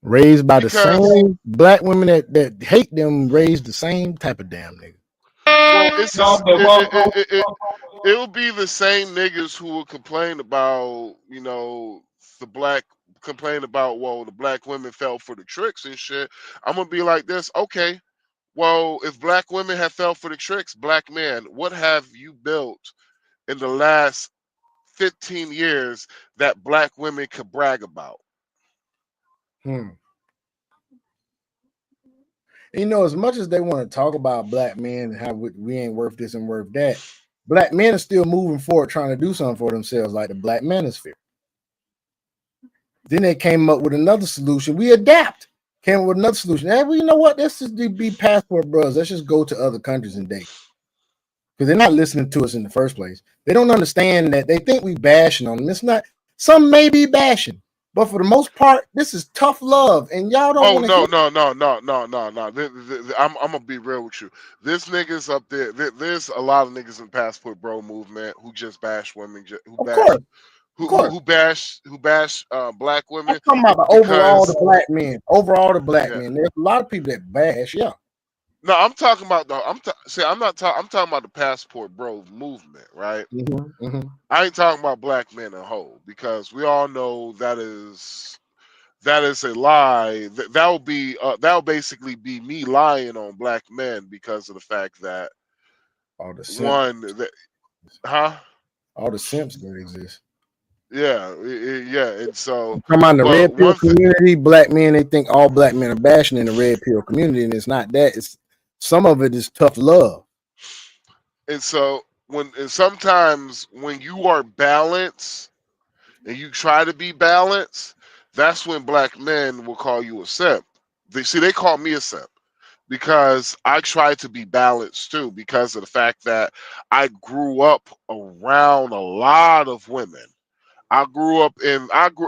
Raised by the same black women that hate them, raised the same type of damn nigga. Well, it'll be the same niggas who will complain about, the black the black women fell for the tricks and shit. I'm gonna be like this, okay. Well, if black women have fell for the tricks, black men, what have you built in the last 15 years that black women could brag about? As much as they want to talk about black men and how we ain't worth this and worth that, black men are still moving forward trying to do something for themselves, like the Black Manosphere. Then they came up with another solution. We adapt. Came up with another solution. Hey, well, you know what? Let's just be passport bros. Let's just go to other countries and date. Because they're not listening to us in the first place. They don't understand that. They think we bashing on them. It's not. Some may be bashing, but for the most part, this is tough love, and y'all don't. Oh no. I'm gonna be real with you. This niggas up there. There's a lot of niggas in the passport bro movement who just bash women. Who bash black women. I'm talking about overall the black men. Overall the black men. There's a lot of people that bash. Yeah. No, I'm talking about I'm talking about the passport bro movement, right? I ain't talking about black men in whole, because we all know that is a lie. That will basically be me lying on black men because of the fact that all the simps that exist. Yeah, and so come on the red pill community, black men, they think all black men are bashing in the red pill community, and it's not that. It's some of it is tough love. And so sometimes when you are balanced and you try to be balanced, that's when black men will call you a simp. They call me a simp because I try to be balanced too, because of the fact that I grew up around a lot of women.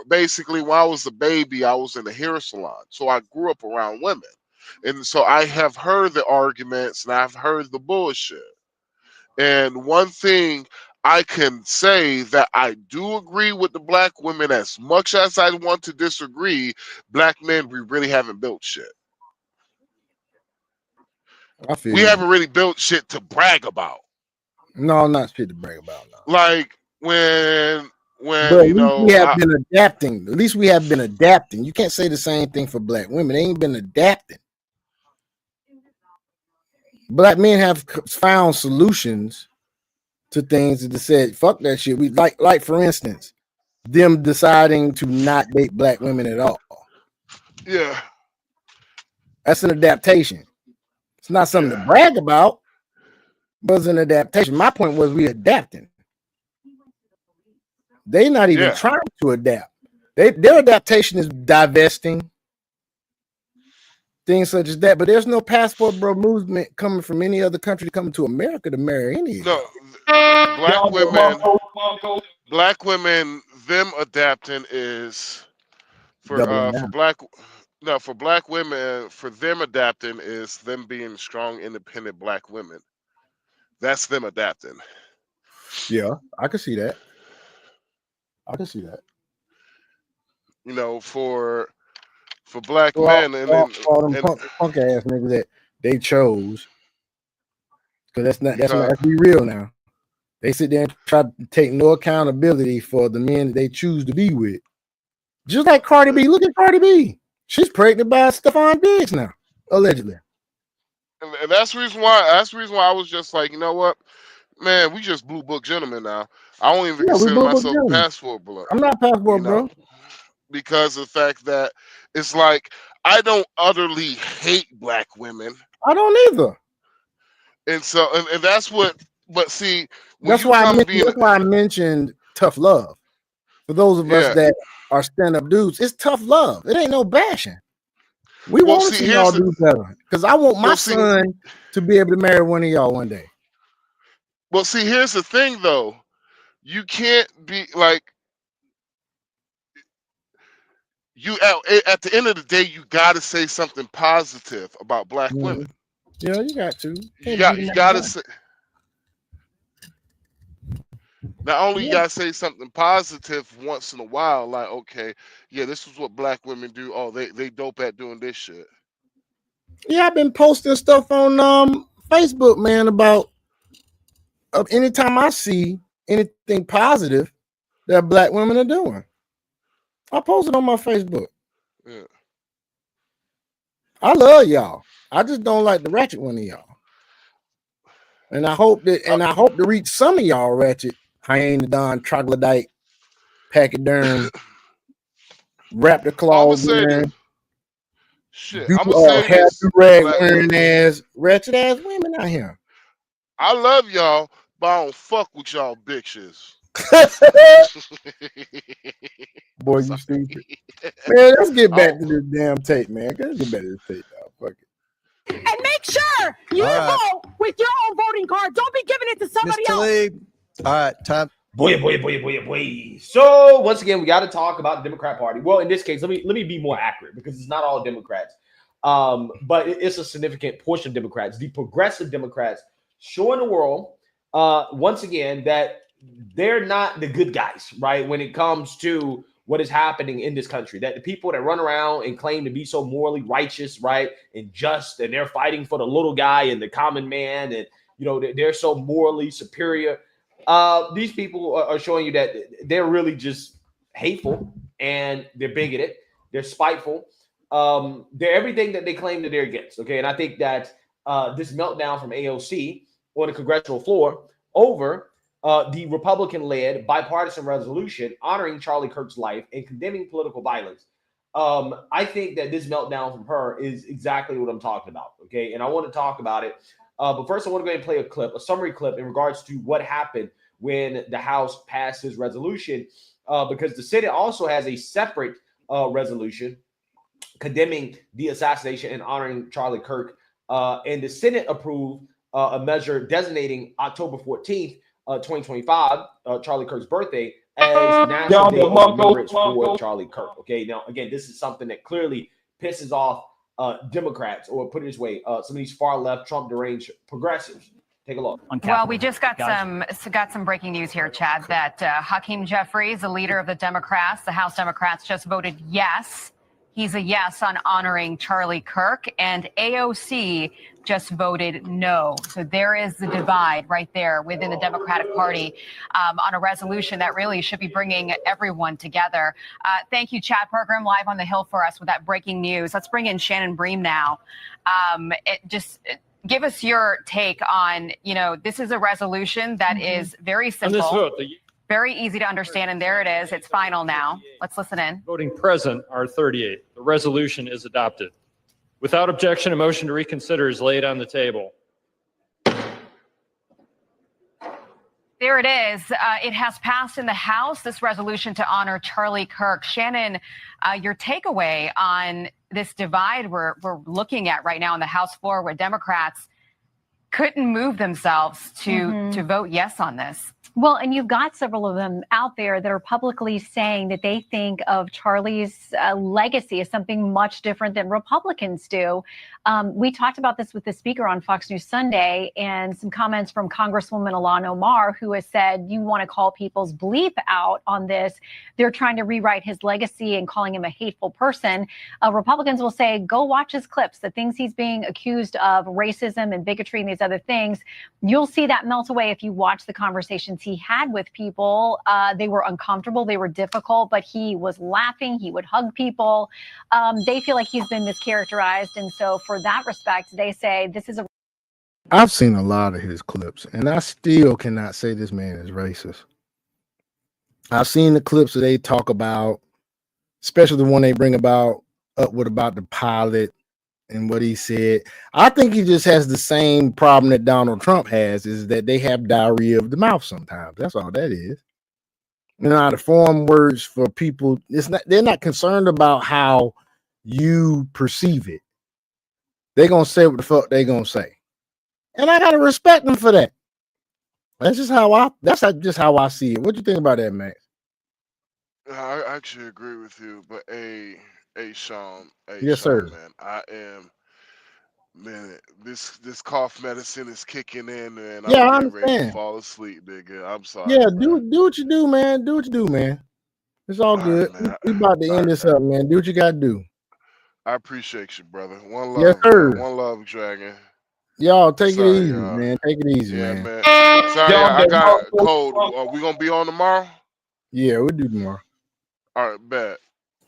Basically when I was a baby, I was in a hair salon. So I grew up around women. And so I have heard the arguments and I've heard the bullshit. And one thing I can say that I do agree with the black women, as much as I want to disagree, black men, we really haven't built shit. We haven't really built shit to brag about. No, not shit to brag about. No. Like when but we have been adapting. At least we have been adapting. You can't say the same thing for black women. They ain't been adapting. Black men have found solutions to things that said, fuck that shit. We like for instance, them deciding to not date black women at all. Yeah. That's an adaptation. It's not something to brag about, but it's an adaptation. My point was we adapting. They're not even trying to adapt. Their adaptation is divesting, things such as that. But there's no passport bro movement coming from any other country coming to America to marry any of them. No, black women, them adapting is for black. No, for black women, for them adapting is them being strong, independent black women. That's them adapting. Yeah, I can see that. I can see that. You know, for black So men, all them and punk ass niggas that they chose, because that's not, because let's be real now. They sit there and try to take no accountability for the men that they choose to be with. Just like Cardi B. Look at Cardi B. She's pregnant by Stephon Diggs now, allegedly. and that's the reason why. That's the reason why I was just like, you know what, man, we just blue book gentlemen now. I don't even Yeah, we consider both myself a gentlemen. passport blood. I'm not You passport, know, bro. because of the fact that it's like I don't utterly hate black women, I don't either. and so and that's what. But see, when That's you why come to being, that's why I mentioned tough love. For those of us yeah. that are stand-up dudes, it's tough love. It ain't no bashing. We Well, want to see, see y'all here's the. do better. Because I want my Well, see, son to be able to marry one of y'all one day. well, see, here's the thing, though. You can't be like you at the end of the day. You got to say something positive about black women. Yeah, you got to. You got to say. Not only you gotta say something positive once in a while, like, okay, yeah, this is what black women do. Oh, they dope at doing this shit. Yeah, I've been posting stuff on Facebook, man, about anytime I see anything positive that black women are doing. I post it on my Facebook. Yeah. I love y'all. I just don't like the ratchet one of y'all. And I hope to reach some of y'all ratchet, hyena don, troglodyte, pachyderm, raptor I'm claw gonna say this. wearing, Shit, I'm gonna say hair this. do rag Black wearing women, ass, ratchet ass women out here. I love y'all, but I don't fuck with y'all bitches. Boy, you stupid. Man, let's get back Oh, to this damn tape, man. Let's get back to this tape, dog. Fuck it. And make sure you vote with your own voting card. Don't be giving it to somebody else. All right, time. Boy. So once again, we got to talk about the Democrat Party. Well, in this case, let me be more accurate because it's not all Democrats, but it's a significant portion of Democrats. The progressive Democrats showing the world once again that they're not the good guys, right? When it comes to what is happening in this country, that the people that run around and claim to be so morally righteous, right, and just, and they're fighting for the little guy and the common man, and they're so morally superior. These people are showing you that they're really just hateful and they're bigoted, they're spiteful, they're everything that they claim that they're against. Okay, and I think that this meltdown from AOC on the congressional floor over the Republican-led bipartisan resolution honoring Charlie Kirk's life and condemning political violence. I think that this meltdown from her is exactly what I'm talking about. Okay, and I want to talk about it. But first, I want to go ahead and play a clip, a summary clip in regards to what happened when the House passed this resolution, because the Senate also has a separate resolution condemning the assassination and honoring Charlie Kirk. And the Senate approved a measure designating October 14th, 2025, Charlie Kirk's birthday, as National Day of Remembrance for Charlie Kirk. Okay, now, again, this is something that clearly pisses off Democrats, or put it this way, some of these far left Trump deranged progressives. Take a look. Well, we just got some breaking news here, Chad, that Hakeem Jeffries, the leader of the Democrats, the House Democrats, just voted yes. He's a yes on honoring Charlie Kirk, and AOC just voted no. So there is the divide right there within the Democratic Party on a resolution that really should be bringing everyone together. Thank you, Chad Pergram, live on the Hill for us with that breaking news. Let's bring in Shannon Bream now. Give us your take on, this is a resolution that is very simple. On this vote, very easy to understand, and there it is. It's final now. Let's listen in. voting present are 38. The resolution is adopted. Without objection, a motion to reconsider is laid on the table. There it is. It has passed in the House, this resolution to honor Charlie Kirk. Shannon, your takeaway on this divide we're looking at right now on the House floor, where Democrats couldn't move themselves to vote yes on this. Well, and you've got several of them out there that are publicly saying that they think of Charlie's legacy as something much different than Republicans do. We talked about this with the speaker on Fox News Sunday, and some comments from Congresswoman Ilhan Omar, who has said, you want to call people's bleep out on this. They're trying to rewrite his legacy and calling him a hateful person. Republicans will say, go watch his clips, the things he's being accused of, racism and bigotry and these other things. You'll see that melt away if you watch the conversations he had with people. They were uncomfortable, they were difficult, but he was laughing, he would hug people. They feel like he's been mischaracterized. And so for that respect, they say this is a... I've seen a lot of his clips, and I still cannot say this man is racist. I've seen the clips that they talk about, especially the one they bring about the pilot and what he said. I think he just has the same problem that Donald Trump has, is that they have diarrhea of the mouth sometimes. That's all that is. You know how to form words for people. They're not concerned about how you perceive it. They're gonna say what the fuck they're gonna say. And I gotta respect them for that. That's just how I see it. What do you think about that, Max? I actually agree with you, but Sean, Yes, sir. man, this cough medicine is kicking in, and Yeah, I I'm getting ready to understand. fall asleep, nigga. I'm sorry. Yeah, do what you do, man. Do what you do, man. It's all good. man. We about to end this up, man. Do what you gotta do. I appreciate you, brother. One Yes, love, sir. man. One love, Dragon. Y'all take it Sorry, easy, y'all. man. Take it easy, Yeah, man. man. Sorry, I got a cold. Are we gonna be on tomorrow? Yeah, we'll do tomorrow. All right, bet.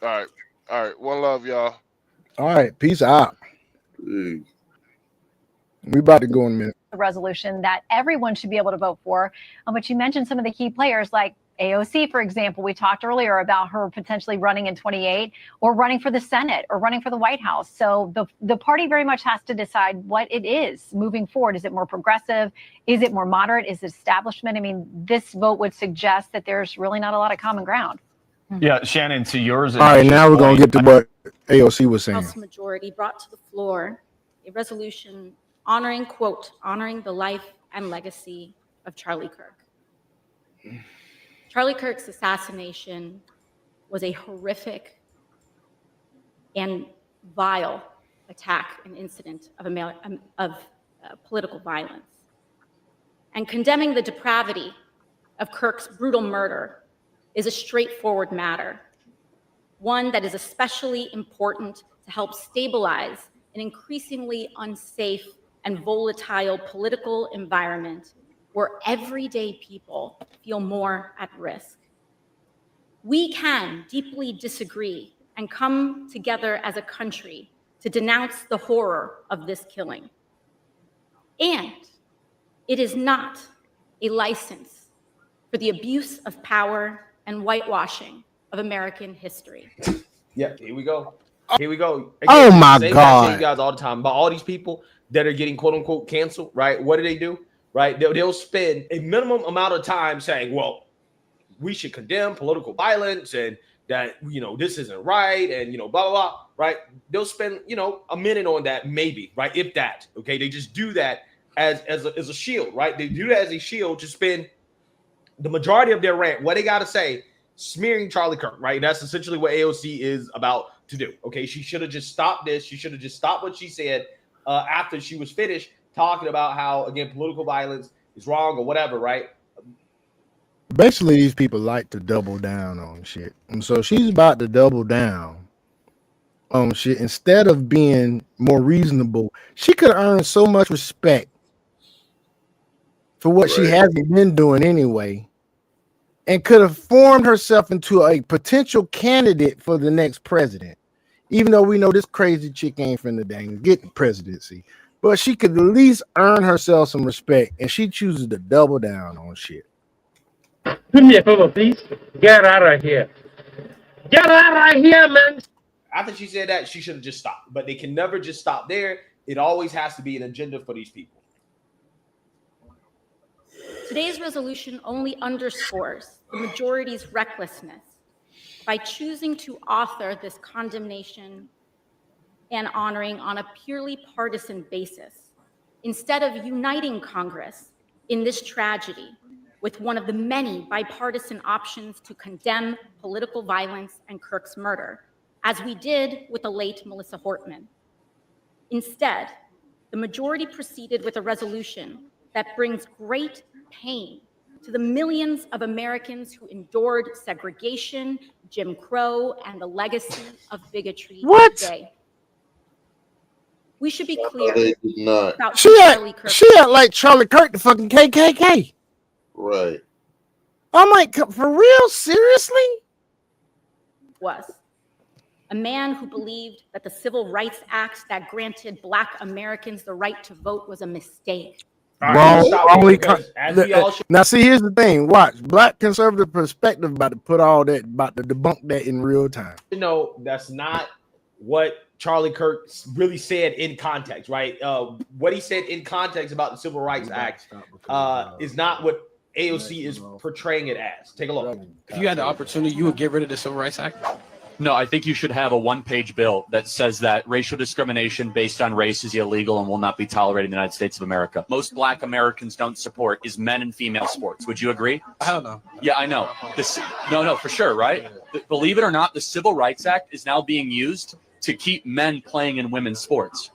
All right. One love, y'all. All right, peace out. We about to go in a minute. The resolution that everyone should be able to vote for. But you mentioned some of the key players like AOC, for example. We talked earlier about her potentially running in 28 or running for the Senate or running for the White House. So the party very much has to decide what it is moving forward. Is it more progressive? Is it more moderate? Is it establishment? I mean, this vote would suggest that there's really not a lot of common ground. Yeah, Shannon, to yours. All right, now we're going to get to what AOC was saying. House majority brought to the floor a resolution honoring the life and legacy of Charlie Kirk. Charlie Kirk's assassination was a horrific and vile attack and incident of political violence. And condemning the depravity of Kirk's brutal murder is a straightforward matter, one that is especially important to help stabilize an increasingly unsafe and volatile political environment where everyday people feel more at risk. We can deeply disagree and come together as a country to denounce the horror of this killing. And it is not a license for the abuse of power and whitewashing of American history. Yeah, here we go. Here we go. Oh my same God. I say you guys all the time about all these people that are getting quote unquote canceled, right? What do? Right? They'll spend a minimum amount of time saying, well, we should condemn political violence and that, this isn't right. And, blah, blah, blah, right? They'll spend, a minute on that, maybe, right? If that, okay? They just do that as a shield, right? They do that as a shield to spend the majority of their rant, what they got to say, smearing Charlie Kirk, right? That's essentially what AOC is about to do, okay? She should have just stopped this. She should have just stopped what she said after she was finished talking about how, again, political violence is wrong or whatever, right? Basically, these people like to double down on shit. And so she's about to double down on shit. Instead of being more reasonable, she could earn so much respect for what she hasn't been doing anyway, and could have formed herself into a potential candidate for the next president. Even though we know this crazy chick ain't finna dang get the presidency, but she could at least earn herself some respect, and she chooses to double down on shit. Do me a favor, please. Get out of here. Get out of here, man. After she said that, she should have just stopped. But they can never just stop there. It always has to be an agenda for these people. Today's resolution only underscores the majority's recklessness by choosing to author this condemnation and honoring on a purely partisan basis, instead of uniting Congress in this tragedy with one of the many bipartisan options to condemn political violence and Kirk's murder, as we did with the late Melissa Hortman. Instead, the majority proceeded with a resolution that brings great pain to the millions of Americans who endured segregation, Jim Crow, and the legacy of bigotry today. We should be clear about Charlie Kirk. She act like Charlie Kirk, the fucking KKK. Right. I'm like, for real? Seriously? Was a man who believed that the Civil Rights Act that granted Black Americans the right to vote was a mistake. Now, see, here's the thing. Watch. Black conservative perspective about to put all that, about to debunk that in real time. No, that's not what Charlie Kirk really said in context, right? What he said in context about the Civil Rights Act is not what AOC is portraying it as. Take a look. If you had the opportunity, you would get rid of the Civil Rights Act? No, I think you should have a one-page bill that says that racial discrimination based on race is illegal and will not be tolerated in the United States of America. Most Black Americans don't support is men and female sports. Would you agree? I don't know. Yeah, I know. No, for sure, right? Believe it or not, the Civil Rights Act is now being used to keep men playing in women's sports.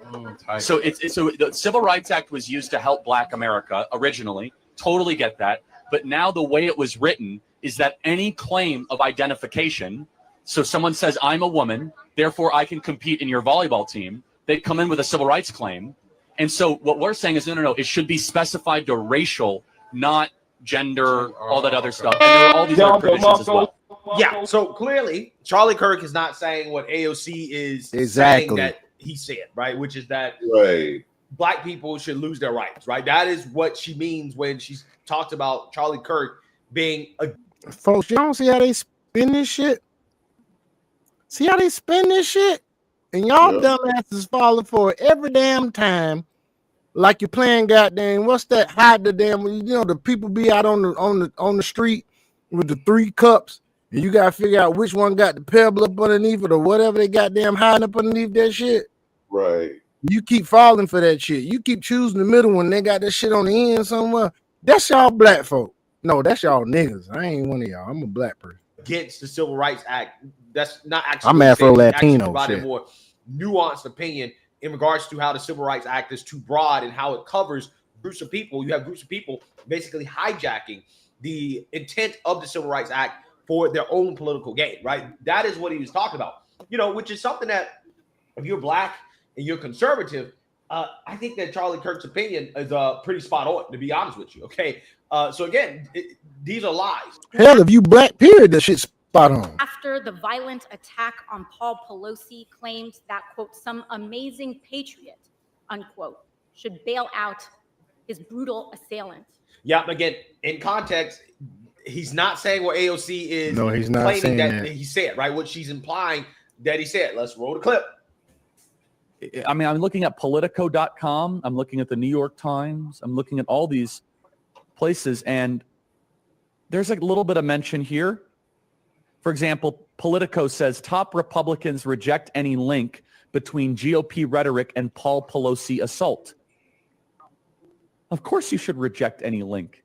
So the Civil Rights Act was used to help Black America originally. Totally get that. But now the way it was written is that any claim of identification, so someone says, I'm a woman, therefore I can compete in your volleyball team, they come in with a civil rights claim. And so what we're saying is, no, it should be specified to racial, not gender, all that other stuff. And there are all these other provisions as well. Yeah, so clearly, Charlie Kirk is not saying what AOC is saying that he said, right? Which is that Black people should lose their rights, right? That is what she means when she talked about Charlie Kirk being a... Folks, you don't see how they spin this shit? See how they spin this shit? And y'all dumbasses falling for it every damn time. Like you're playing goddamn, what's that? Hide the damn, the people be out on the street with the 3 cups, and you gotta figure out which one got the pebble up underneath it or whatever they goddamn hiding up underneath that shit. Right. You keep falling for that shit. You keep choosing the middle one. They got that shit on the end somewhere. That's y'all Black folk. No, that's y'all niggas. I ain't one of y'all. I'm a Black person. Against the Civil Rights Act. That's not actually. I'm Afro-Latino. Provided more nuanced opinion in regards to how the Civil Rights Act is too broad and how it covers groups of people. You have groups of people basically hijacking the intent of the Civil Rights Act for their own political gain, right? That is what he was talking about, which is something that if you're Black and you're conservative, I think that Charlie Kirk's opinion is pretty spot on, to be honest with you, okay? So again, these are lies. Hell, if you Black, period, that shit's spot on. After the violent attack on Paul Pelosi, claims that, quote, some amazing patriot, unquote, should bail out his brutal assailant. Yeah, again, in context, he's not saying what AOC is he's not claiming saying that that he said, right? What she's implying that he said. Let's roll the clip. I mean, I'm looking at Politico.com. I'm looking at the New York Times. I'm looking at all these places, and there's a little bit of mention here. For example, Politico says top Republicans reject any link between GOP rhetoric and Paul Pelosi assault. Of course you should reject any link.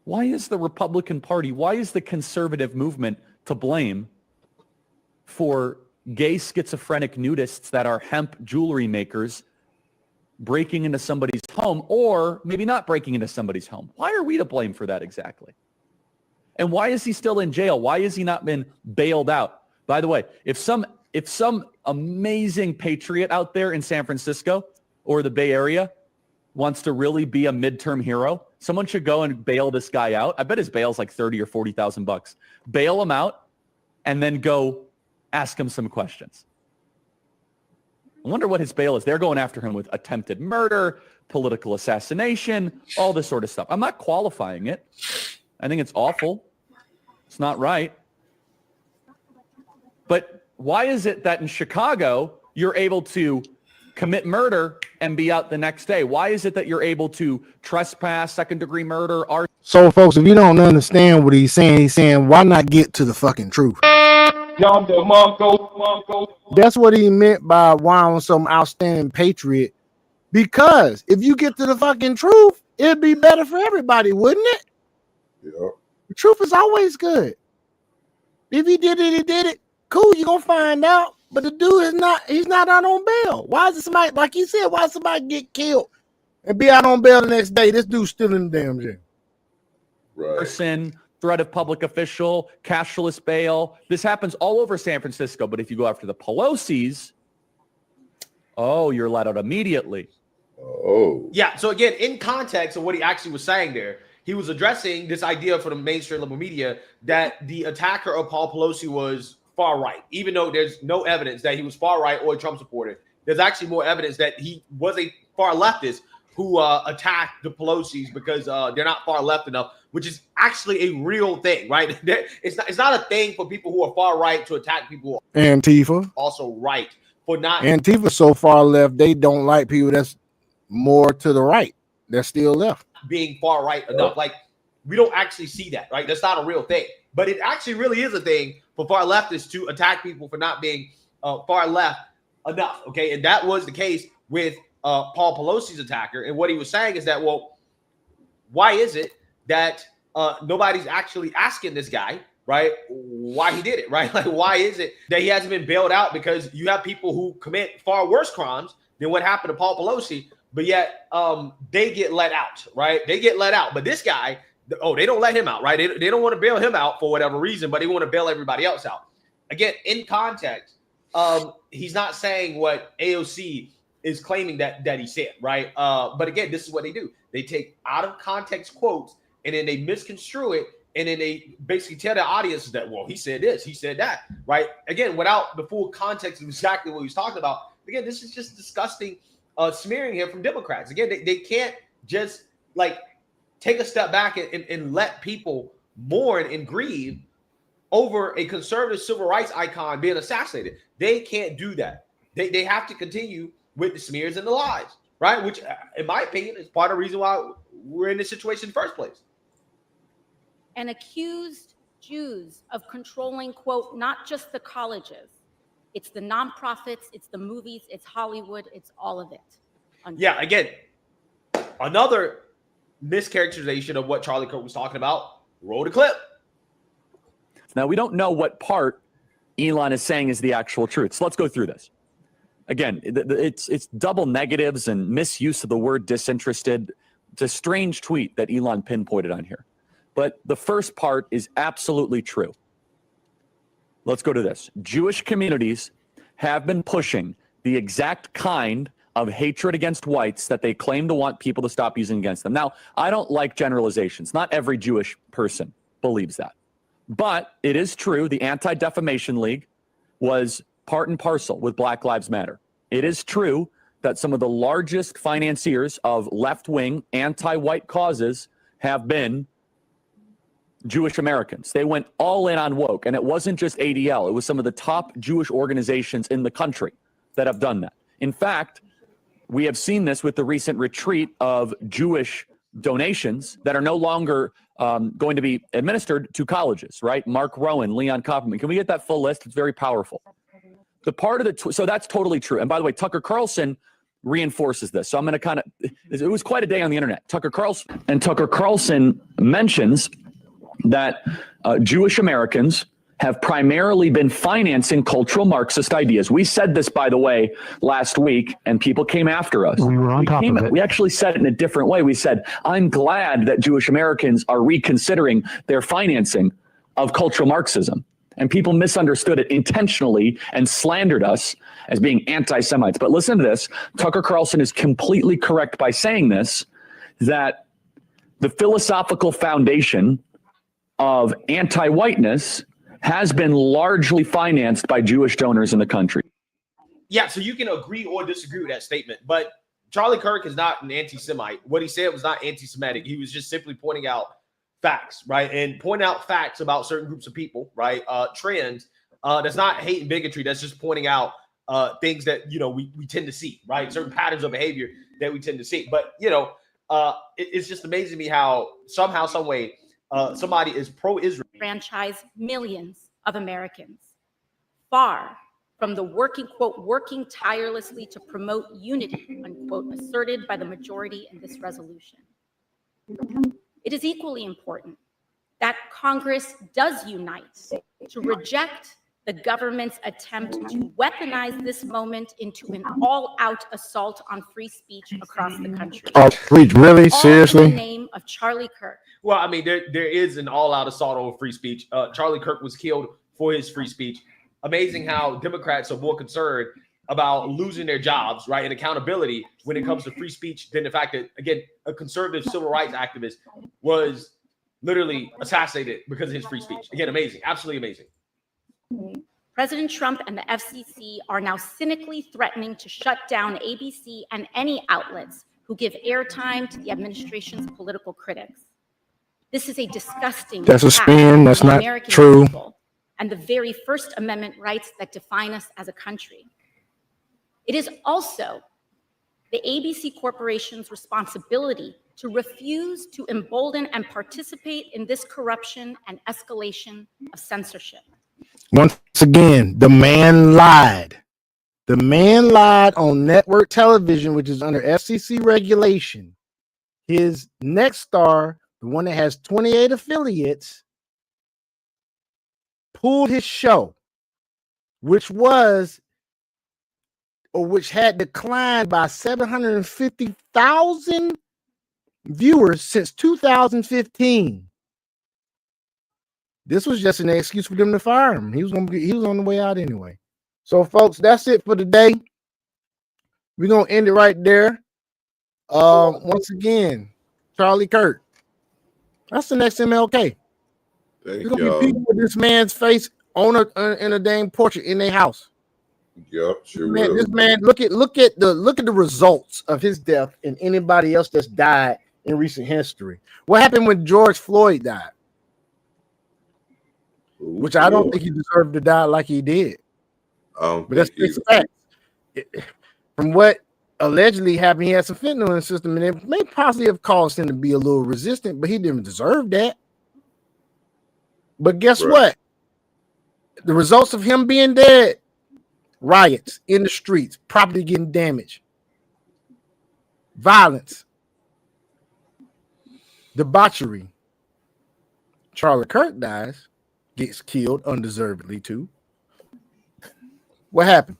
Why is the Republican Party, why is the conservative movement to blame for gay schizophrenic nudists that are hemp jewelry makers breaking into somebody's home, or maybe not breaking into somebody's home? Why are we to blame for that exactly? And why is he still in jail? Why has he not been bailed out? By the way, if some amazing patriot out there in San Francisco or the Bay Area wants to really be a midterm hero, someone should go and bail this guy out. I bet his bail's like $30,000 or $40,000. Bail him out and then go ask him some questions. I wonder what his bail is. They're going after him with attempted murder, political assassination, all this sort of stuff. I'm not qualifying it. I think it's awful. It's not right. But why is it that in Chicago, you're able to commit murder and be out the next day? Why is it that you're able to trespass, second-degree murder? So, folks, if you don't understand what he's saying, why not get to the fucking truth? That's what he meant by why I'm some outstanding patriot. Because if you get to the fucking truth, it'd be better for everybody, wouldn't it? The truth is always good. If he did it, he did it. Cool, you're gonna find out. But the dude is not, he's not out on bail. Why is it somebody, like you said, why somebody get killed and be out on bail the next day? This dude's still in the damn jail. Person, threat of public official, cashless bail. This happens all over San Francisco. But if you go after the Pelosi's, oh, you're let out immediately. Yeah. So again, in context of what he actually was saying there, he was addressing this idea for the mainstream liberal media that the attacker of Paul Pelosi was far right, even though there's no evidence that he was far right or a Trump supporter. There's actually more evidence that he was a far leftist who attacked the Pelosi's because they're not far left enough, which is actually a real thing, right? It's not a thing for people who are far right to attack people who are Antifa. also right for not. Antifa so far left, they don't like people that's more to the right. They're still left. Being far right enough. Like, we don't actually see that, right? That's not a real thing. But it actually really is a thing for far leftists to attack people for not being far left enough, okay? And that was the case with Paul Pelosi's attacker. And what he was saying is that, well, why is it that nobody's actually asking this guy, right, why he did it, right? Like, why is it that he hasn't been bailed out? Because you have people who commit far worse crimes than what happened to Paul Pelosi, but yet they get let out, right? They get let out. But this guy, they don't let him out, right? They don't want to bail him out for whatever reason, but they want to bail everybody else out. Again, in context, he's not saying what AOC is claiming that he said, right? But again, this is what they do. They take out of context quotes and then they misconstrue it. And then they basically tell the audience that, well, he said this, he said that, right? Again, without the full context of exactly what he was talking about. Again, this is just disgusting smearing here from Democrats. Again, they can't just like take a step back and let people mourn and grieve over a conservative civil rights icon being assassinated. They can't do that. They have to continue with the smears and the lies, right? Which, in my opinion, is part of the reason why we're in this situation in the first place. And accused Jews of controlling, quote, not just the colleges, it's the nonprofits, it's the movies, it's Hollywood, it's all of it. Yeah, again, another mischaracterization of what Charlie Kirk was talking about. Roll the clip. Now, we don't know what part Elon is saying is the actual truth. So let's go through this. Again, it's double negatives and misuse of the word disinterested. It's a strange tweet that Elon pinpointed on here. But the first part is absolutely true. Let's go to this. Jewish communities have been pushing the exact kind of hatred against whites that they claim to want people to stop using against them. Now, I don't like generalizations. Not every Jewish person believes that. But it is true, the Anti-Defamation League was part and parcel with Black Lives Matter. It is true that some of the largest financiers of left-wing anti-white causes have been Jewish Americans. They went all in on woke, and it wasn't just ADL. It was some of the top Jewish organizations in the country that have done that. In fact, we have seen this with the recent retreat of Jewish donations that are no longer going to be administered to colleges, right? Mark Rowan, Leon Kopperman. Can we get that full list? It's very powerful. The part of the, so that's totally true. And by the way, Tucker Carlson reinforces this. So I'm going to kind of, it was quite a day on the internet. Tucker Carlson mentions that Jewish Americans have primarily been financing cultural Marxist ideas. We said this, by the way, last week, and people came after us. We were on top of it. We actually said it in a different way. We said, I'm glad that Jewish Americans are reconsidering their financing of cultural Marxism. And people misunderstood it intentionally and slandered us as being anti-Semites. But listen to this. Tucker Carlson is completely correct by saying this, that the philosophical foundation of anti-whiteness has been largely financed by Jewish donors in the country. Yeah, so you can agree or disagree with that statement, but Charlie Kirk is not an anti-Semite. What he said was not anti-Semitic. He was just simply pointing out facts, right? And pointing out facts about certain groups of people, right? Trends. That's not hate and bigotry. That's just pointing out things that, you know, we tend to see, right? Certain patterns of behavior that we tend to see. But, you know, it's just amazing to me how somehow, some way, somebody is pro-Israel. Franchise millions of Americans, far from the working, quote, working tirelessly to promote unity, unquote, asserted by the majority in this resolution. It is equally important that Congress does unite to reject the government's attempt to weaponize this moment into an all-out assault on free speech across the country. Oh, really? All Seriously? in the name of Charlie Kirk. Well, I mean, there is an all-out assault on free speech. Charlie Kirk was killed for his free speech. Amazing how Democrats are more concerned about losing their jobs, right, and accountability when it comes to free speech than the fact that, again, a conservative civil rights activist was literally assassinated because of his free speech. Again, amazing, absolutely amazing. President Trump and the FCC are now cynically threatening to shut down ABC and any outlets who give airtime to the administration's political critics. This is a disgusting That's a attack spin. That's on the not American true. people and the very First Amendment rights that define us as a country. It is also the ABC Corporation's responsibility to refuse to embolden and participate in this corruption and escalation of censorship. Once again, the man lied. The man lied on network television, which is under FCC regulation. His next star, the one that has 28 affiliates, pulled his show, which had declined by 750,000 viewers since 2015. This was just an excuse for them to fire him. He was on the way out anyway. So, folks, that's it for today. We're gonna end it right there. Once again, Charlie Kirk. That's the next MLK. There's gonna be people with this man's face in a dang portrait in their house. Yep, sure Man, will. this man, look at the results of his death and anybody else that's died in recent history. What happened when George Floyd died? Which I don't think he deserved to die like he did. But that's facts. From what allegedly happened, he had some fentanyl in the system, and it may possibly have caused him to be a little resistant, but he didn't deserve that. But guess what? The results of him being dead: riots in the streets, property getting damaged, violence, debauchery. Charlie Kirk dies, gets killed undeservedly too. What happened?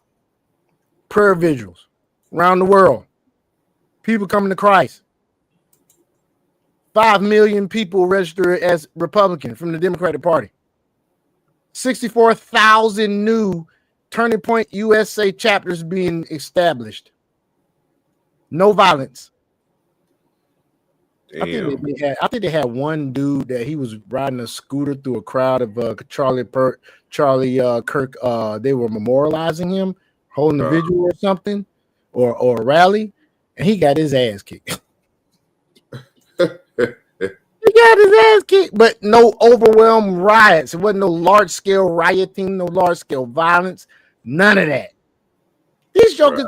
Prayer vigils around the world. People coming to Christ. 5 million people registered as Republican from the Democratic Party. 64,000 new Turning Point USA chapters being established. No violence. I think they had one dude that he was riding a scooter through a crowd of Charlie Kirk. They were memorializing him, holding a vigil or something, or a rally, and he got his ass kicked. He got his ass kicked, but no overwhelming riots. It wasn't no large scale rioting, no large scale violence, none of that. These jokers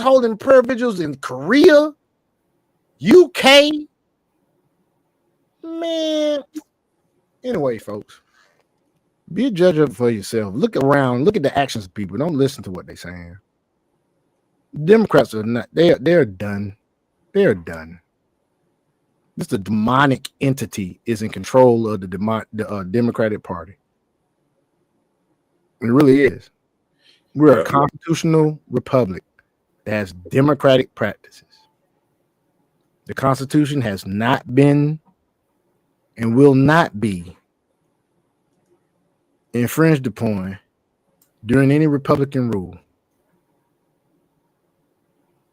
holding prayer vigils in Korea, UK. Man, anyway, folks, be a judge of it for yourself. Look around, look at the actions of people. Don't listen to what they're saying. Democrats are not. They're done. They're done. This the demonic entity is in control of the Democratic Party. It really is. We're a constitutional republic that has democratic practices. The Constitution has not been and will not be infringed upon during any Republican rule.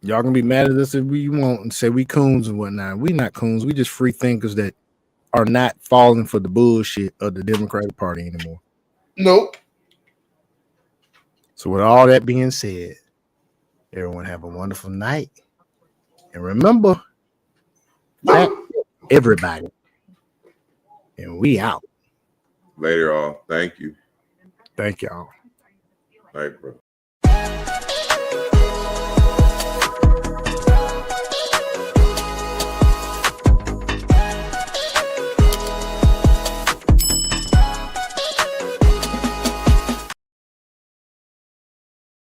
Y'all gonna be mad at us if we want and say we coons and whatnot. We not coons. We just free thinkers that are not falling for the bullshit of the Democratic Party anymore. Nope. So with all that being said, everyone have a wonderful night. And remember, everybody. And we out. Later, all. Thank you. Thank y'all. All right, bro.